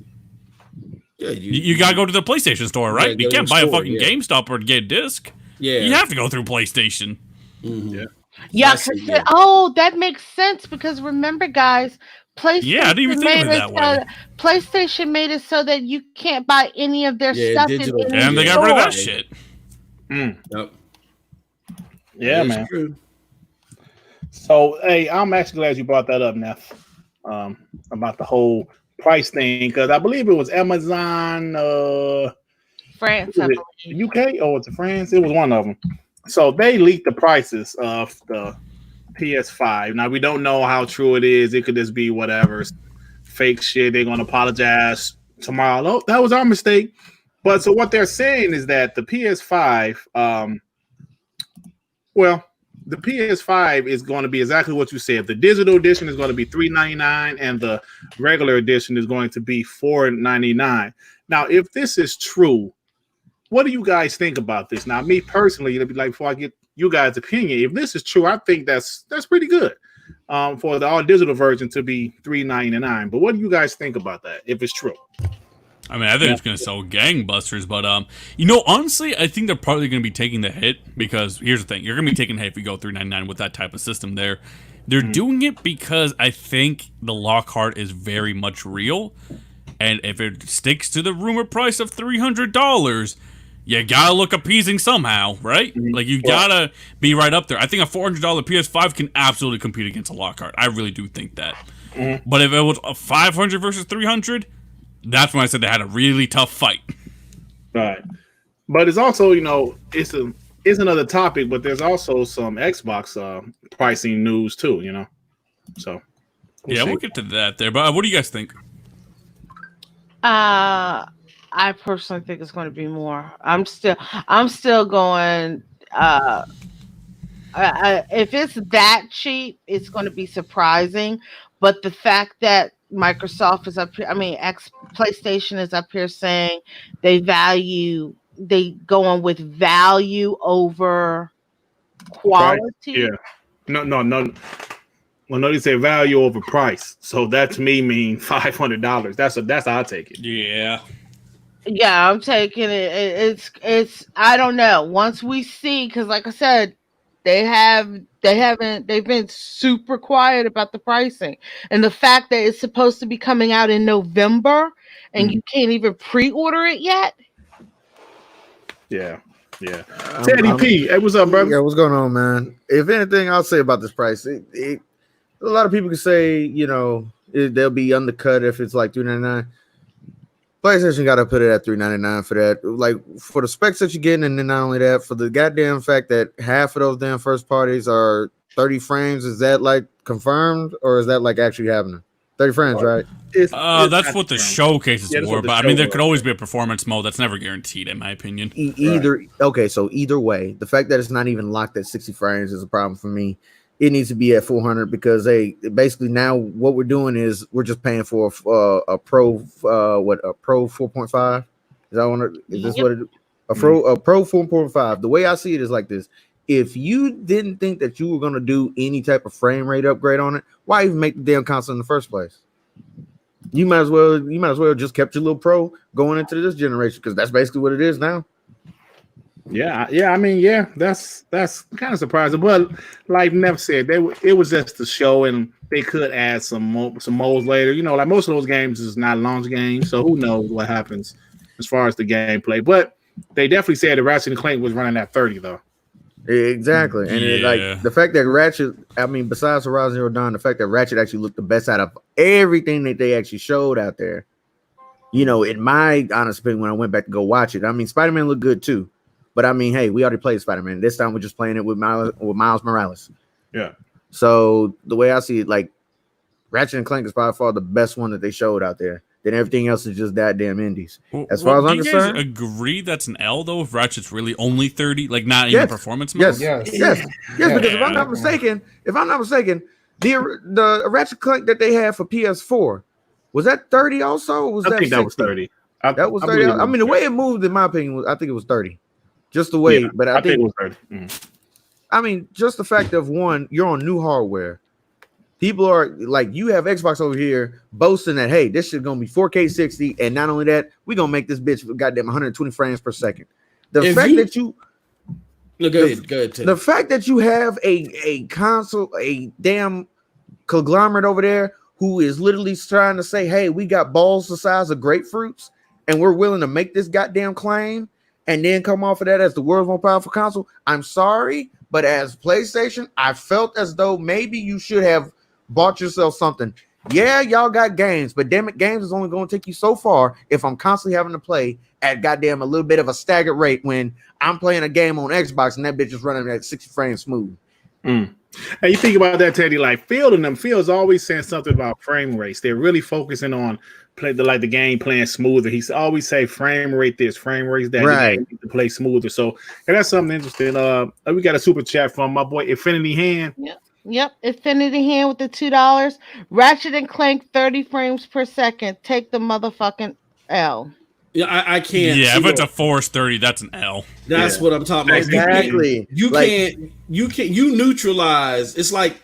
Yeah, You gotta go to the PlayStation store, right? You can't buy a fucking GameStop or get a disc. Yeah, you have to go through PlayStation. Mm-hmm. Yeah, that makes sense because remember, guys, PlayStation I didn't even think of it that way. PlayStation made it so that you can't buy any of their stuff digital. in And they got rid of that shit. Yep. Yeah, man. True. So, hey, I'm actually glad you brought that up, Neff, about the whole price thing, because I believe it was Amazon, France, UK, or was it France? It was one of them. So they leaked the prices of the PS5. Now we don't know how true it is. It could just be whatever fake shit. They're gonna apologize tomorrow. Oh, that was our mistake. But so what they're saying is that the PS5, the PS5 is going to be exactly what you said. The digital edition is going to be $399, and the regular edition is going to be $499. Now, if this is true, what do you guys think about this? Now, me personally, it'll be like before I get you guys' opinion. If this is true, I think that's pretty good for the all digital version to be $399. But what do you guys think about that? If it's true? I mean, I think it's going to sell gangbusters, but honestly, I think they're probably going to be taking the hit because here's the thing: you're going to be taking the hit if you go $399 with that type of system there. They're doing it because I think the Lockhart is very much real, and if it sticks to the rumor price of $300, you gotta look appeasing somehow, right? Like you gotta be right up there. I think a $400 PS5 can absolutely compete against a Lockhart. I really do think that. But if it was a $500 versus $300. That's when I said they had a really tough fight. Right. But it's also, it's another topic, but there's also some Xbox pricing news too, So we'll get to that there. But what do you guys think? I personally think it's going to be more. I'm still going if it's that cheap, it's going to be surprising, but the fact that Microsoft is up here. I mean, PlayStation is up here saying they go on with value over quality. Yeah. No. Well, no, they say value over price. So that to me means $500. That's how I take it. Yeah. Yeah, I'm taking it. It's. I don't know. Once we see, because like I said, they've been super quiet about the pricing, and the fact that it's supposed to be coming out in November and you can't even pre-order it yet. Yeah. Teddy P, hey, what's up, brother? Yeah, what's going on, man? If anything, I'll say about this price, a lot of people can say, they'll be undercut if it's like $399. PlayStation got to put it at $399 for that. Like for the specs that you're getting, and then not only that, for the goddamn fact that half of those damn first parties are 30 frames. Is that like confirmed, or is that like actually happening? 30 frames, right? That's what the showcases were, but I mean, there could always be a performance mode that's never guaranteed, in my opinion. So either way, the fact that it's not even locked at 60 frames is a problem for me. It needs to be at 400 because basically now what we're doing is we're just paying for a Pro 4.5. Is this what it is? A Pro 4.5. The way I see it is like this: if you didn't think that you were going to do any type of frame rate upgrade on it, why even make the damn console in the first place? You might as well just kept your little Pro going into this generation because that's basically what it is now. Yeah. I mean, that's kind of surprising, but like Neff said, it was just a show, and they could add some modes later. Like most of those games is not launch games, so who knows what happens as far as the gameplay. But they definitely said the Ratchet and Clank was running at 30 though. Exactly, and the fact that Ratchet, I mean, besides Horizon Zero Dawn, the fact that Ratchet actually looked the best out of everything that they actually showed out there. In my honest opinion, when I went back to go watch it, I mean, Spider-Man looked good too. But I mean, hey, we already played Spider-Man. This time we're just playing it with Miles Morales. Yeah. So the way I see it, like Ratchet and Clank is by far the best one that they showed out there. Then everything else is just that damn indies. As far as I'm concerned, do you guys agree that's an L though? If Ratchet's really only 30, like not even performance mode? Yes. Because if I'm not mistaken, the Ratchet Clank that they had for PS4 was that 30 also? Or was I think that was 30. That was 30. I mean, the way it moved, in my opinion, I think it was 30. Just the way, but I think it was 30. Mm-hmm. I mean, just the fact of one, you're on new hardware. People are like, you have Xbox over here boasting that, hey, this shit gonna be 4K 60, and not only that, we're gonna make this bitch goddamn 120 frames per second. The fact that you have a console, a damn conglomerate over there who is literally trying to say, hey, we got balls the size of grapefruits, and we're willing to make this goddamn claim, and then come off of that as the world's most powerful console. I'm sorry, but as PlayStation, I felt as though maybe you should have bought yourself something. Yeah, y'all got games, but damn it, games is only going to take you so far if I'm constantly having to play at goddamn a little bit of a staggered rate when I'm playing a game on Xbox and that bitch is running at 60 frames smooth. And you think about that, Teddy, like Phil's always saying something about frame rates. They're really focusing on the game playing smoother. He's always say frame rate this, frame rate that, right, to play smoother. So that's something interesting. We got a super chat from my boy Infinity Hand. Yep, Infinity Hand with the $2. Ratchet and Clank 30 frames per second. Take the motherfucking L. Yeah, I can't. Yeah, if it's a Force 30, that's an L. That's what I'm talking about. Exactly. You can't neutralize. It's like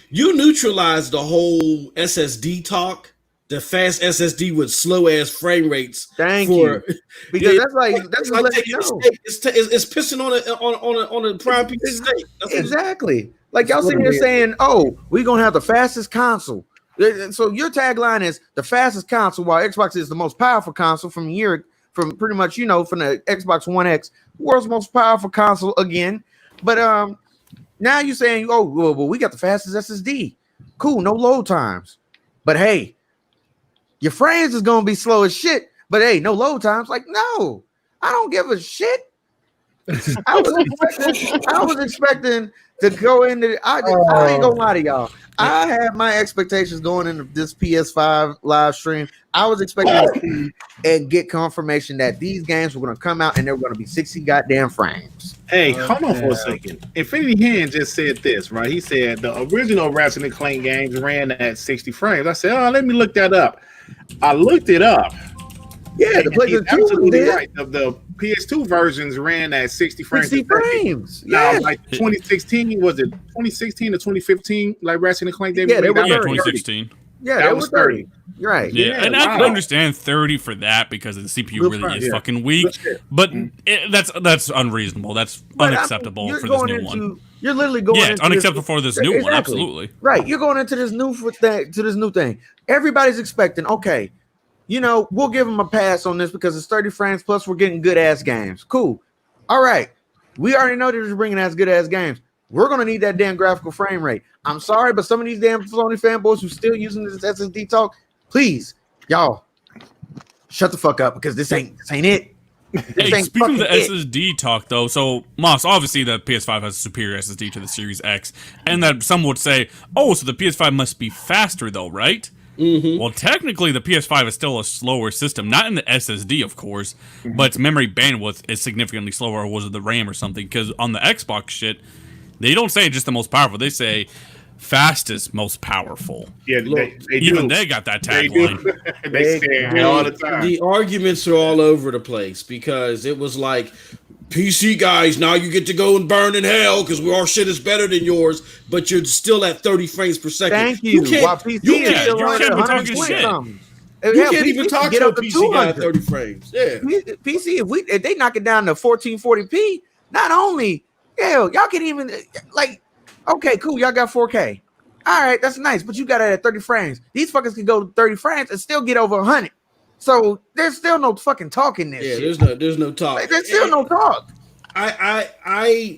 you neutralize the whole SSD talk. The fast SSD with slow ass frame rates. Thank you. Because that's like taking a steak. It's pissing on a prime piece of steak. Exactly. Like y'all sitting here saying, "Oh, we're gonna have the fastest console." So your tagline is the fastest console, while Xbox is the most powerful console from pretty much from the Xbox One X, world's most powerful console again. But now you're saying, "Oh, well, we got the fastest SSD." Cool, no load times. But hey, your frames is gonna be slow as shit. But hey, no load times. Like, no, I don't give a shit. I was expecting to go into. I ain't gonna lie to y'all. I had my expectations going into this PS5 live stream. I was expecting to see and get confirmation that these games were going to come out and they were going to be 60 goddamn frames. Hey, hold on for a second. Infinity Hand just said this, right? He said the original Ratchet and Clank games ran at 60 frames. I said, oh, let me look that up. I looked it up. Yeah, the PlayStation 2 absolutely right. The PS2 versions ran at 60 frames. 60 frames. Now, like 2016, was it 2016 or 2015? Like Ratchet and Clank, they were 2016. Yeah, that was 30. You're right. Yeah, and I can understand 30 for that because the CPU really is fucking weak. But that's unreasonable. That's unacceptable for this new one. You're literally going. Yeah, it's unacceptable for this new one. Absolutely. Right. You're going into this new thing. Everybody's expecting. Okay. We'll give them a pass on this because it's 30 frames plus we're getting good ass games. Cool. All right. We already know they're bringing us good ass games. We're going to need that damn graphical frame rate. I'm sorry, but some of these damn Sony fanboys who still using this SSD talk, please, y'all, shut the fuck up because this ain't it. Hey, speaking of the SSD talk, though, so Moss, obviously the PS5 has a superior SSD to the Series X, and that some would say, oh, so the PS5 must be faster, though, right? Mm-hmm. Well, technically, the PS5 is still a slower system, not in the SSD, of course, but its memory bandwidth is significantly slower, or was it the RAM or something? Because on the Xbox shit, they don't say just the most powerful; they say fastest, most powerful. Yeah, they got that tagline. They say it all the time. The arguments are all over the place because it was like, PC guys, now you get to go and burn in hell because our shit is better than yours, but you're still at 30 frames per second. Thank you. You can't be talking shit. You can't even talk to a PC guy at 30 frames. Yeah. PC, if they knock it down to 1440p, not only, y'all can even, okay, cool, y'all got 4K. All right, that's nice, but you got it at 30 frames. These fuckers can go to 30 frames and still get over 100. So there's still no fucking talk in this. Yeah, shit. there's no talk. There's still no talk.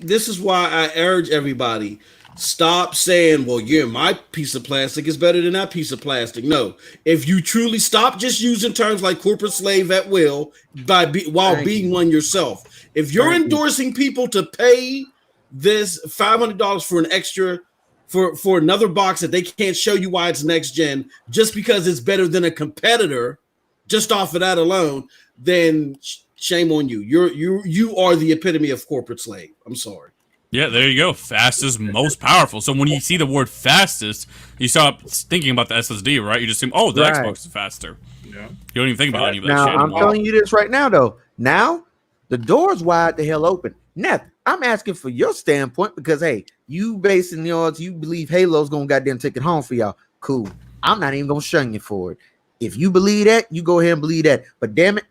This is why I urge everybody, stop saying, well, yeah, my piece of plastic is better than that piece of plastic. No, if you truly stop just using terms like corporate slave at will while being one yourself. If you're endorsing people to pay this $500 for an extra for another box that they can't show you why it's next gen just because it's better than a competitor, just off of that alone, then shame on you. You are the epitome of corporate slave. I'm sorry. Yeah, there you go. Fastest, most powerful. So when you see the word fastest, you stop thinking about the SSD, right? You just assume, oh, the Xbox is faster. Yeah. You don't even think about any of that now, shit. I'm telling you this right now, though. Now, the door's wide the hell open. Neff, I'm asking for your standpoint because, hey, you basing yours, you believe Halo's going to goddamn take it home for y'all. Cool. I'm not even going to shun you for it. If you believe that, you go ahead and believe that. But damn it,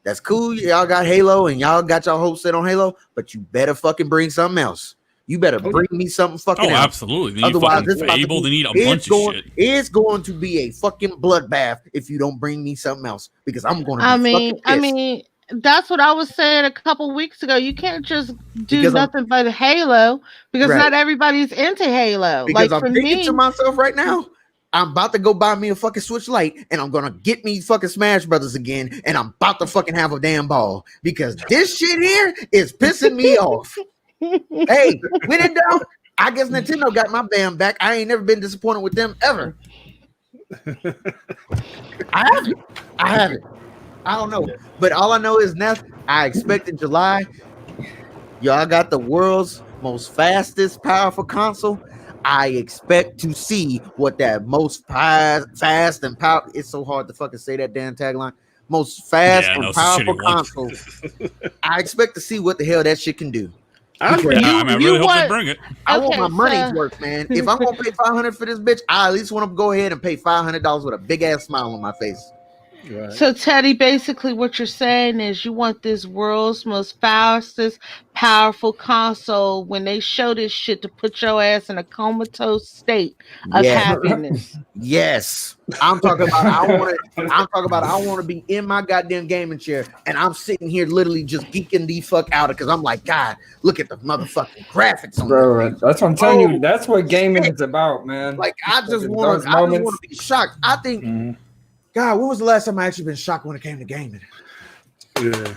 that's cool. Y'all got Halo and y'all got y'all hopes set on Halo, but you better fucking bring something else. You better bring me something fucking else. Absolutely. They need fucking Fable. They need a bunch of shit. It's going to be a fucking bloodbath if you don't bring me something else because I'm going to be fucking pissed. I mean, that's what I was saying a couple weeks ago. You can't just do nothing but Halo because not everybody's into Halo. Because I'm thinking to myself right now, I'm about to go buy me a fucking Switch Lite and I'm gonna get me fucking Smash Brothers again, and I'm about to fucking have a damn ball because this shit here is pissing me off. Hey, when it done, I guess Nintendo got my damn back. I ain't never been disappointed with them ever. I haven't. I don't know, but all I know is now I expect in July, y'all got the world's most fastest, powerful console. I expect to see what that most fast and powerful. It's so hard to fucking say that damn tagline. Most fast and powerful console. I expect to see what the hell that shit can do. I really hope they bring it. I want my money's worth, man. If I'm gonna pay $500 for this bitch, I at least want to go ahead and pay $500 with a big ass smile on my face. Right. So Teddy, basically what you're saying is you want this world's most fastest, powerful console when they show this shit to put your ass in a comatose state of happiness. Yes. I'm talking about I want to be in my goddamn gaming chair and I'm sitting here literally just geeking the fuck out because I'm like, God, look at the motherfucking graphics on bro. That's what I'm telling you. That's what gaming is about, man. Like I just want to be shocked. I think God, when was the last time I actually been shocked when it came to gaming? Yeah.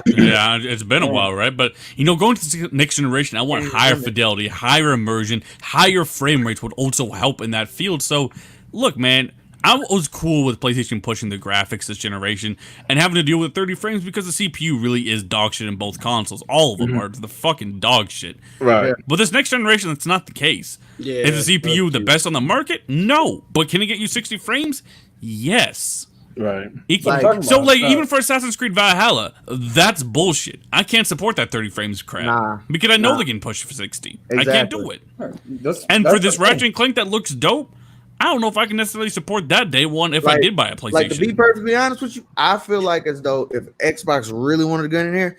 Yeah, it's been a while, right? But, going to the next generation, I want higher fidelity, higher immersion, higher frame rates would also help in that field. So, look, man, I was cool with PlayStation pushing the graphics this generation and having to deal with 30 frames because the CPU really is dog shit in both consoles. All of them are the fucking dog shit. Right. But this next generation, that's not the case. Yeah, is the CPU the best on the market? No. But can it get you 60 frames? Yes. Right. Even for Assassin's Creed Valhalla, that's bullshit. I can't support that 30 frames crap because I know they can push for 60. Exactly. I can't do it. For this Ratchet and Clank that looks dope, I don't know if I can necessarily support that day one if I did buy a PlayStation. Like, to be perfectly honest with you, I feel like as though if Xbox really wanted to get in here,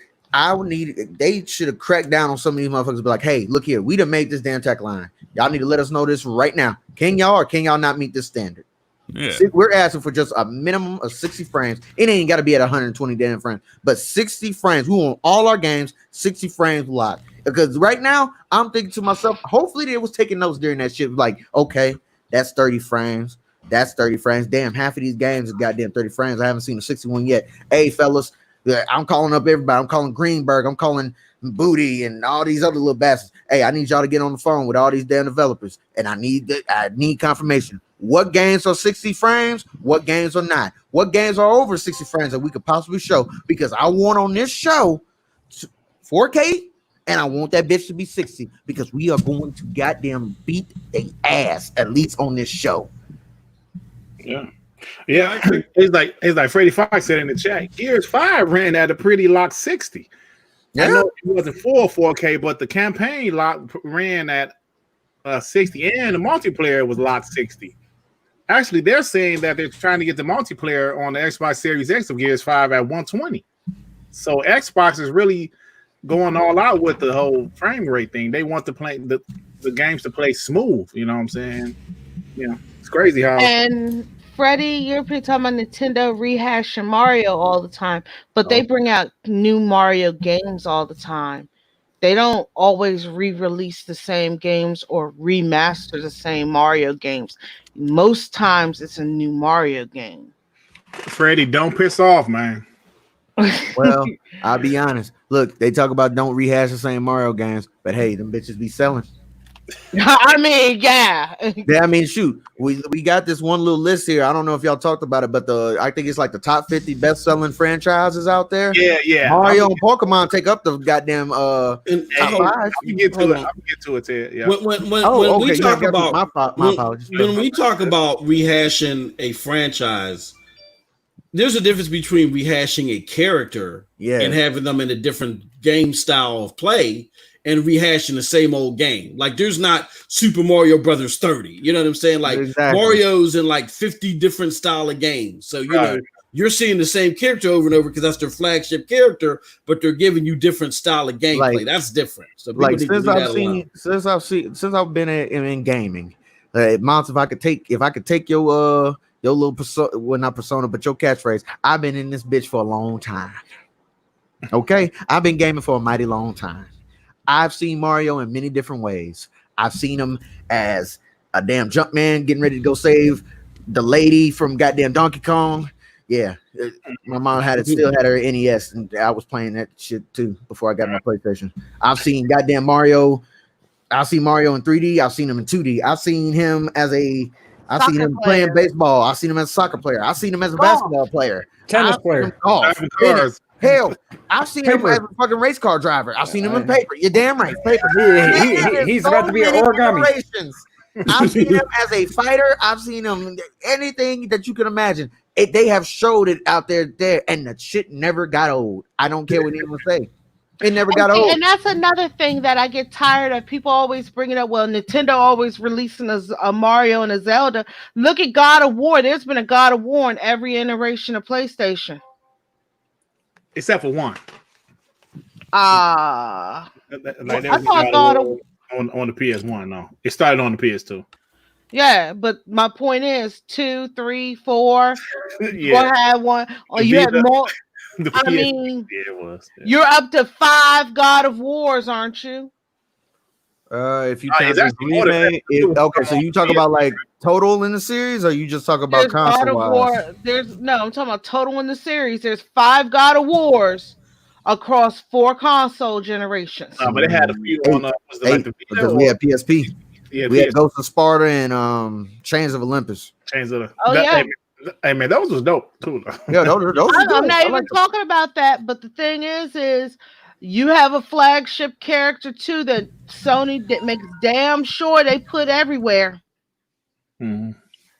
they should have cracked down on some of these motherfuckers and be like, hey, look here, we done made this damn tech line. Y'all need to let us know this right now. Can y'all not meet this standard? Yeah. See, we're asking for just a minimum of 60 frames. It ain't got to be at 120 damn frames, but 60 frames. We want all our games 60 frames locked. Because right now, I'm thinking to myself, hopefully they was taking notes during that shit. Like, okay, that's 30 frames. That's 30 frames. Damn, half of these games is goddamn 30 frames. I haven't seen a 61 yet. Hey, fellas, I'm calling up everybody. I'm calling Greenberg. I'm calling Booty and all these other little bastards. Hey, I need y'all to get on the phone with all these damn developers, and I need confirmation. What games are 60 frames? What games are not? What games are over 60 frames that we could possibly show? Because I want on this show 4K, and I want that bitch to be 60 because we are going to goddamn beat their ass at least on this show. Yeah. Yeah, it's like Freddie Fox said in the chat. Gears 5 ran at a pretty locked 60. Yeah. I know it wasn't full 4K, but the campaign lock ran at 60, and the multiplayer was locked 60. Actually, they're saying that they're trying to get the multiplayer on the Xbox Series X of Gears 5 at 120. So Xbox is really going all out with the whole frame rate thing. They want to play the games to play smooth. You know what I'm saying? Yeah, it's crazy how. And Freddie, you're talking about Nintendo rehashing Mario all the time, but they bring out new Mario games all the time. They don't always re-release the same games or remaster the same Mario games. Most times it's a new Mario game. Freddie, don't piss off, man. Well, I'll be honest. Look, they talk about don't rehash the same Mario games, but hey, them bitches be selling. I mean, yeah. Yeah, I mean, shoot, we got this one little list here. I don't know if y'all talked about it, but I think it's like the top 50 best-selling franchises out there. Yeah. Mario and Pokemon take up the goddamn top five. I'm gonna get to it, Ted. Yeah. When we talk about my apologies. When we talk about rehashing a franchise, there's a difference between rehashing a character and having them in a different game style of play and rehashing the same old game. Like there's not Super Mario Brothers 30. You know what I'm saying? Like Mario's in like 50 different style of games. So you know you're seeing the same character over and over because that's their flagship character, but they're giving you different style of gameplay. Like, that's different. So like since I've been in gaming, Mounts, if I could take your little persona, well, not persona, but your catchphrase. I've been in this bitch for a long time. Okay, I've been gaming for a mighty long time. I've seen Mario in many different ways. I've seen him as a damn jump man getting ready to go save the lady from goddamn Donkey Kong. Yeah, my mom still had her NES, and I was playing that shit too before I got my PlayStation. I've seen goddamn Mario. I've seen Mario in 3D. I've seen him in 2D. I've seen him playing baseball. I've seen him as a soccer player. I've seen him as a basketball player. Tennis player. Hell, I've seen him as a fucking race car driver. I've seen him in paper. You're damn right. Paper. He's about to be an origami. I've seen him as a fighter. I've seen him anything that you can imagine. They have showed it out there, and the shit never got old. I don't care what anyone say. It never got old. And that's another thing that I get tired of. People always bringing up, well, Nintendo always releasing a Mario and a Zelda. Look at God of War. There's been a God of War in every iteration of PlayStation. Except for one. I thought God of on the PS1. No, it started on the PS2. Yeah, but my point is 2, 3, 4. You had one. Or you had more. I mean, you're up to 5 God of Wars, aren't you? If you count this remake, okay. So you talk about like total in the series, or you just talk about console wise? I'm talking about total in the series. There's 5 God of Wars across 4 console generations. But it had a few on because we had PSP. Yeah, we had Ghost of Sparta and Chains of Olympus. Hey man, those was dope too. Yeah, those I'm not even talking about that. But the thing is you have a flagship character too that Sony that makes damn sure they put everywhere. Mm-hmm.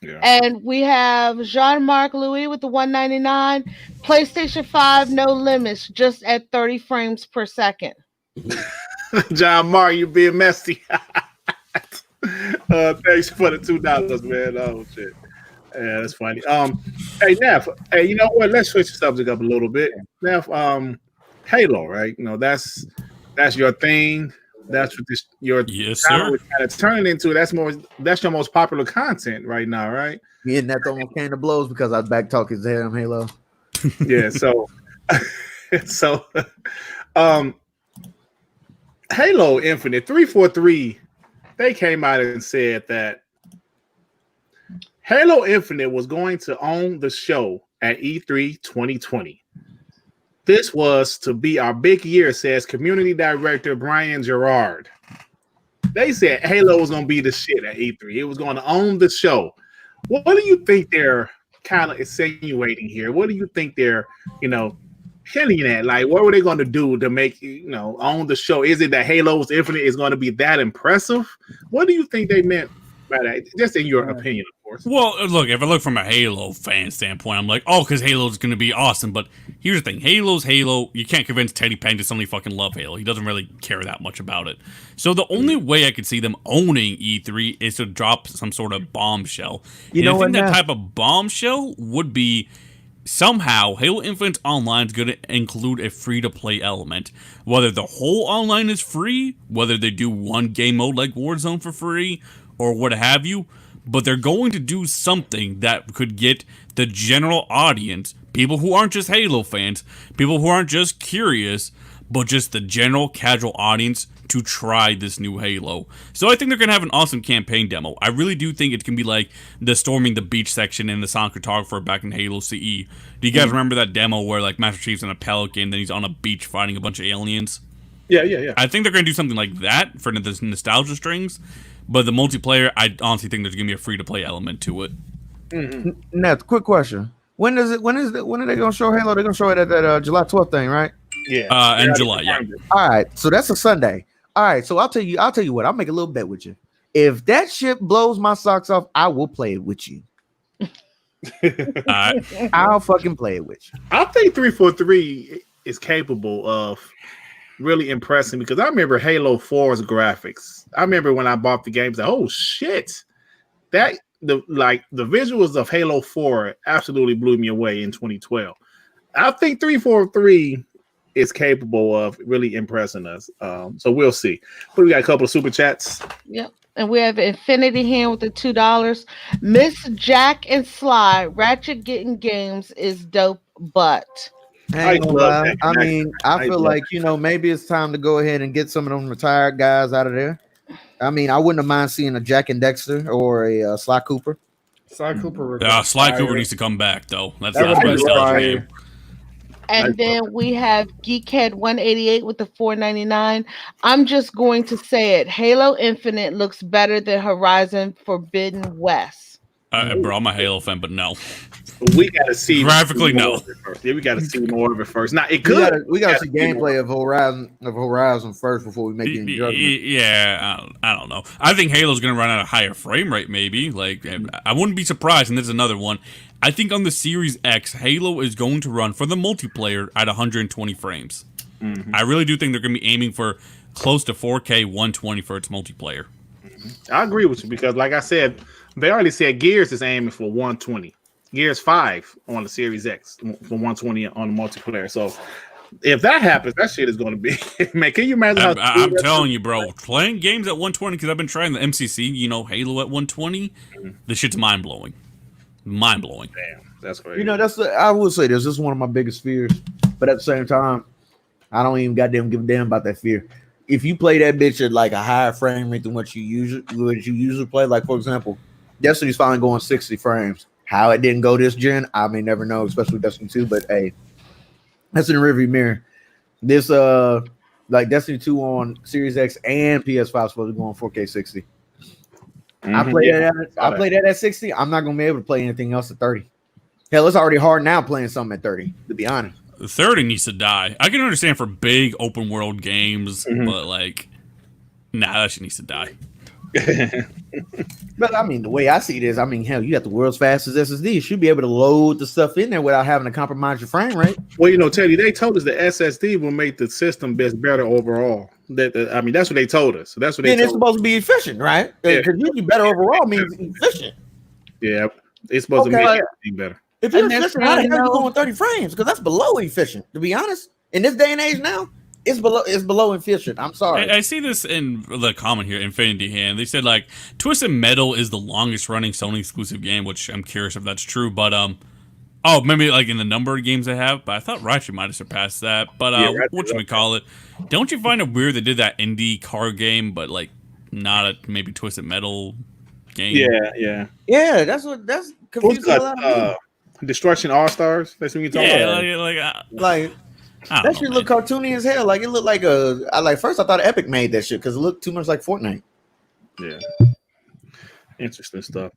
Yeah. And we have Jean-Marc Louis with the 199, PlayStation 5 no limits, just at 30 frames per second. John Mark, you being messy. Thanks for the $2, man. Oh shit. Yeah, that's funny. Hey Neff, hey, you know what? Let's switch the subject up a little bit. Neff, Halo, right? You know, that's your thing. That's what your channel is kind of turning into. That's your most popular content right now, right? Me and that almost came to blows because I was back talking to him Halo. Yeah, so Halo Infinite 343, they came out and said that Halo Infinite was going to own the show at E3 2020. This was to be our big year, says community director Brian Gerard. They said Halo was going to be the shit at E3. It was going to own the show. What do you think they're kind of insinuating here? What do you think they're, hinting at? Like, what were they going to do to make, own the show? Is it that Halo's Infinite is going to be that impressive? What do you think they meant by that? Just in your opinion, of course. Well, look, if I look from a Halo fan standpoint, I'm like, because Halo's going to be awesome. But here's the thing. Halo's Halo. You can't convince Teddy Payne to suddenly fucking love Halo. He doesn't really care that much about it. So the only way I could see them owning E3 is to drop some sort of bombshell. I think that type of bombshell would be somehow Halo Infinite Online is going to include a free-to-play element. Whether the whole online is free, whether they do one game mode like Warzone for free, or what have you, but they're going to do something that could get the general audience, people who aren't just Halo fans, people who aren't just curious, but just the general casual audience to try this new Halo. So I think they're going to have an awesome campaign demo. I really do think it can be like the storming the beach section in the cinematographer back in Halo CE. Do you guys remember that demo where like Master Chief's in a pelican, then he's on a beach fighting a bunch of aliens? Yeah. I think they're going to do something like that for the nostalgia strings, but the multiplayer, I honestly think there's going to be a free-to-play element to it. Neth, quick question. When are they going to show Halo? They're going to show it at that July 12th thing, right? Yeah. In July, yeah. All right, so that's a Sunday. All right, so I'll tell you what. I'll make a little bet with you. If that shit blows my socks off, I will play it with you. I'll fucking play it with you. I think 343 is capable of really impressing because I remember Halo 4's graphics. I remember when I bought the games, like, oh shit, the visuals of Halo 4 absolutely blew me away in 2012. I think 343 is capable of really impressing us. So we'll see. But we got a couple of super chats. Yep. And we have Infinity Hand with the $2. Miss Jack and Sly, Ratchet getting games is dope, but I mean, I feel like, maybe it's time to go ahead and get some of them retired guys out of there. I mean, I wouldn't have mind seeing a Jack and Dexter or a Sly Cooper. Sly Cooper needs to come back, though. That's my nostalgia game. And then we have Geekhead 188 with the $4.99. I'm just going to say it. Halo Infinite looks better than Horizon Forbidden West. Bro, I'm a Halo fan, but no. We got to see graphically no. Yeah, we got to see more of it first. Now it could. We got to see gameplay of Horizon first before we make any judgment. Yeah, I don't know. I think Halo's going to run at a higher frame rate. Maybe I wouldn't be surprised. And there's another one. I think on the Series X, Halo is going to run for the multiplayer at 120 frames. I really do think they're going to be aiming for close to 4K 120 for its multiplayer. I agree with you because, like I said, they already said Gears is aiming for 120. Gears 5 on the Series X for 120 on the multiplayer. So if that happens, that shit is going to be. Man, can you imagine? I'm telling you, bro, playing games at 120 because I've been trying the MCC, Halo at 120. This shit's mind blowing. Mind blowing. Damn, that's crazy. I will say this is one of my biggest fears, but at the same time, I don't even goddamn give a damn about that fear. If you play that bitch at like a higher frame rate than what you usually play, like for example, Destiny's finally going 60 frames. How it didn't go this gen, I may never know, especially Destiny 2. But hey, that's in the rearview mirror. This like Destiny 2 on Series X and PS5 supposed to go on 4K 60. I played that at 60. I'm not gonna be able to play anything else at 30. Hell, it's already hard now playing something at 30, to be honest. 30 needs to die. I can understand for big open world games, but that shit needs to die. But I mean, the way I see this, hell, you got the world's fastest SSD. You should be able to load the stuff in there without having to compromise your frame rate. Well, Teddy, they told us the SSD will make the system better overall. That's what they told us. So that's what they. And it's supposed to be efficient, right? Because usually better overall means efficient. Yeah, it's supposed to make everything better. If you're efficient, how the hell are you going 30 frames? Because that's below efficient. To be honest, in this day and age now. It's below efficient. I'm sorry. I see this in the comment here, Infinity Hand. They said Twisted Metal is the longest running Sony exclusive game, which I'm curious if that's true. But maybe in the number of games they have. But I thought Ratchet might have surpassed that. But whatchamacallit? Don't you find it weird they did that indie car game, but not a maybe Twisted Metal game? Yeah. That's confusing. Destruction All Stars. That's what you're talking about. That shit look cartoony as hell. It looked like first I thought Epic made that shit because it looked too much like Fortnite. Yeah. Interesting stuff.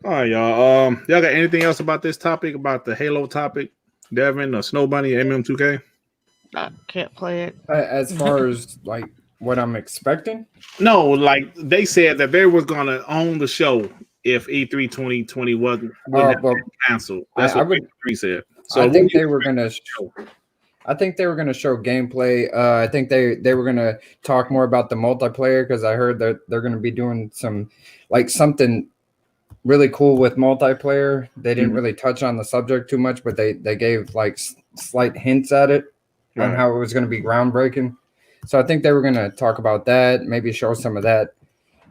All right, y'all. Y'all got anything else about this topic, about the Halo topic? Devin or Snow Bunny, MM2K? I can't play it. As far as what I'm expecting? No, they said that they were gonna own the show if E3 2020 wouldn't canceled. That's what E3 said. So I think they were gonna show gameplay. I think they were going to talk more about the multiplayer because I heard that they're going to be doing some something really cool with multiplayer. They didn't really touch on the subject too much, but they gave slight hints at it on how it was going to be groundbreaking. So I think they were going to talk about that, maybe show some of that,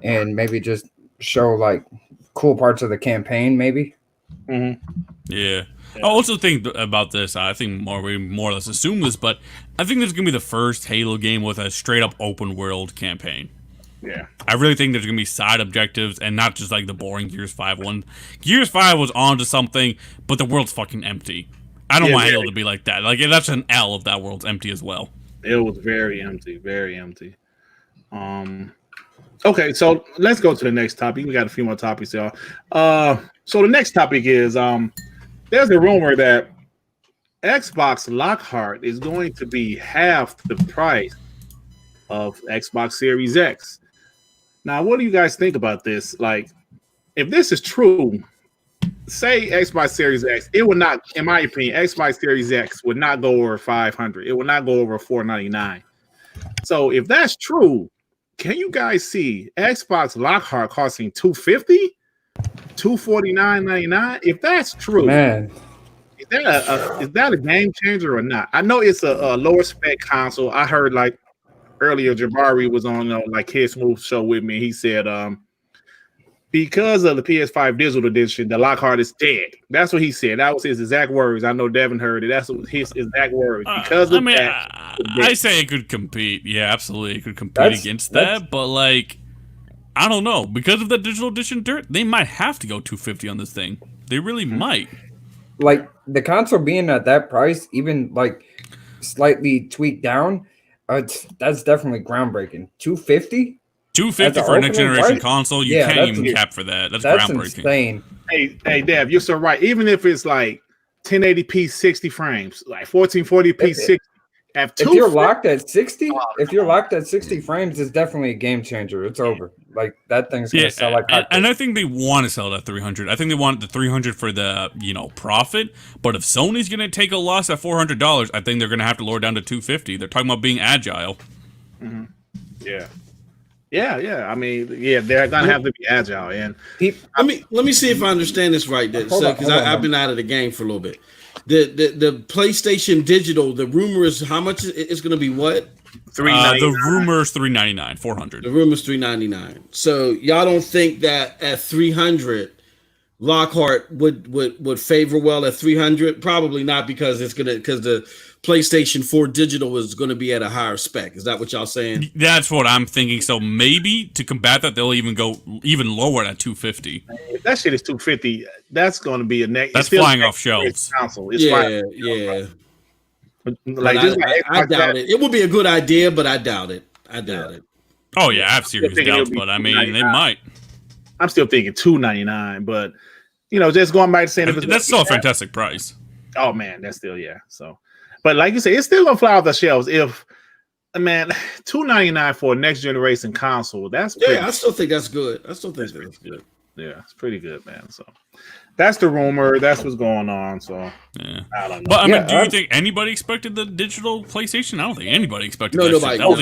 and maybe just show cool parts of the campaign, maybe. Yeah. I also think about this. I think we more or less assume this, but I think this is gonna be the first Halo game with a straight up open world campaign. Yeah. I really think there's gonna be side objectives and not just like the boring Gears 5 one. Gears 5 was onto something, but the world's fucking empty. I don't want Halo to be like that. Like that's an L if that world's empty as well. It was very empty, very empty. Okay, so let's go to the next topic. We got a few more topics, y'all. So the next topic is there's a rumor that Xbox Lockhart is going to be half the price of Xbox Series X. Now, what do you guys think about this? Like, if this is true, say Xbox Series X, it would not, in my opinion, Xbox Series X would not go over 500. It would not go over 499. So if that's true, can you guys see Xbox Lockhart costing 250, 249.99? If that's true, Man, is that a game changer or not? I know it's a lower spec console. I heard like earlier Jabari was on like his move show with me. He said because of the PS5 digital edition, the Lockhart is dead. That's what he said. That was his exact words. I know Devin heard it. That's his exact words. Because of I say it could compete. Yeah, absolutely, it could compete against that. But like, I don't know, because of the digital edition dirt, they might have to go 250 on this thing. They really might. like the console being at that price, even like slightly tweaked down, that's definitely groundbreaking. 250. 250 for a next generation console, you can't even cap for that. That's groundbreaking. Insane. Hey, Dev, you're so right. Even if it's like 1080p 60 frames, like 1440p 60. If you're locked at 60, if you're locked at 60 frames, it's definitely a game changer. It's over. Like that thing's gonna sell like hotcakes. And I think they want to sell it at 300. I think they want the 300 for the profit. But if Sony's gonna take a loss at $400, I think they're gonna have to lower down to 250. They're talking about being agile. Mm-hmm. Yeah. I mean, they're gonna have to be agile. And let me see if I understand this right. Because I've been out of the game for a little bit. The PlayStation Digital, the rumor is how much it's going to be. What? The rumor is $399, $400. The rumor is $399. So y'all don't think that at 300, Lockhart would favor well at 300? Probably not, because the PlayStation 4 Digital is going to be at a higher spec. Is that what y'all saying? That's what I'm thinking. So maybe to combat that, they'll even go even lower at 250. If that shit is 250, that's going to be a negative. That's flying off shelves. Yeah. Like I doubt it. It would be a good idea, but I doubt it. Oh yeah, I have serious doubts, but I mean, they might. I'm still thinking $299, but just going back to saying that's still a fantastic price. Oh man, that's still So, but like you say, it's still gonna fly off the shelves. If $299 for a next generation console, that's I still think that's good. That's good. Yeah, it's pretty good, man. So that's the rumor. That's what's going on. So yeah. I don't know. But I mean, do you think anybody expected the digital PlayStation? I don't think anybody expected that. Nobody. That was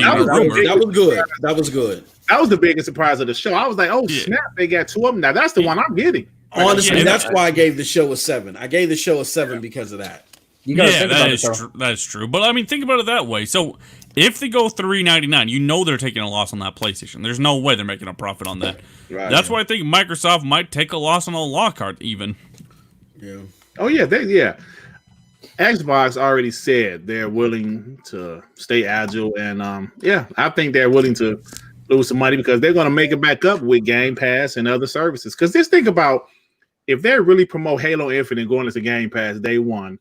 good. That was good. That was the biggest surprise of the show. I was like, oh snap, they got two of them. Now that's the one I'm getting. Honestly, that's why I gave the show a 7. I gave the show a 7 because of that. You gotta think about it, true. That is true. But I mean, think about it that way. So if they go $399, they're taking a loss on that PlayStation. There's no way they're making a profit on that. Right. That's why I think Microsoft might take a loss on a Lockhart even. Yeah. Oh yeah, Xbox already said they're willing to stay agile, and I think they're willing to lose some money because they're going to make it back up with Game Pass and other services. Because just think about if they really promote Halo Infinite going into Game Pass day one.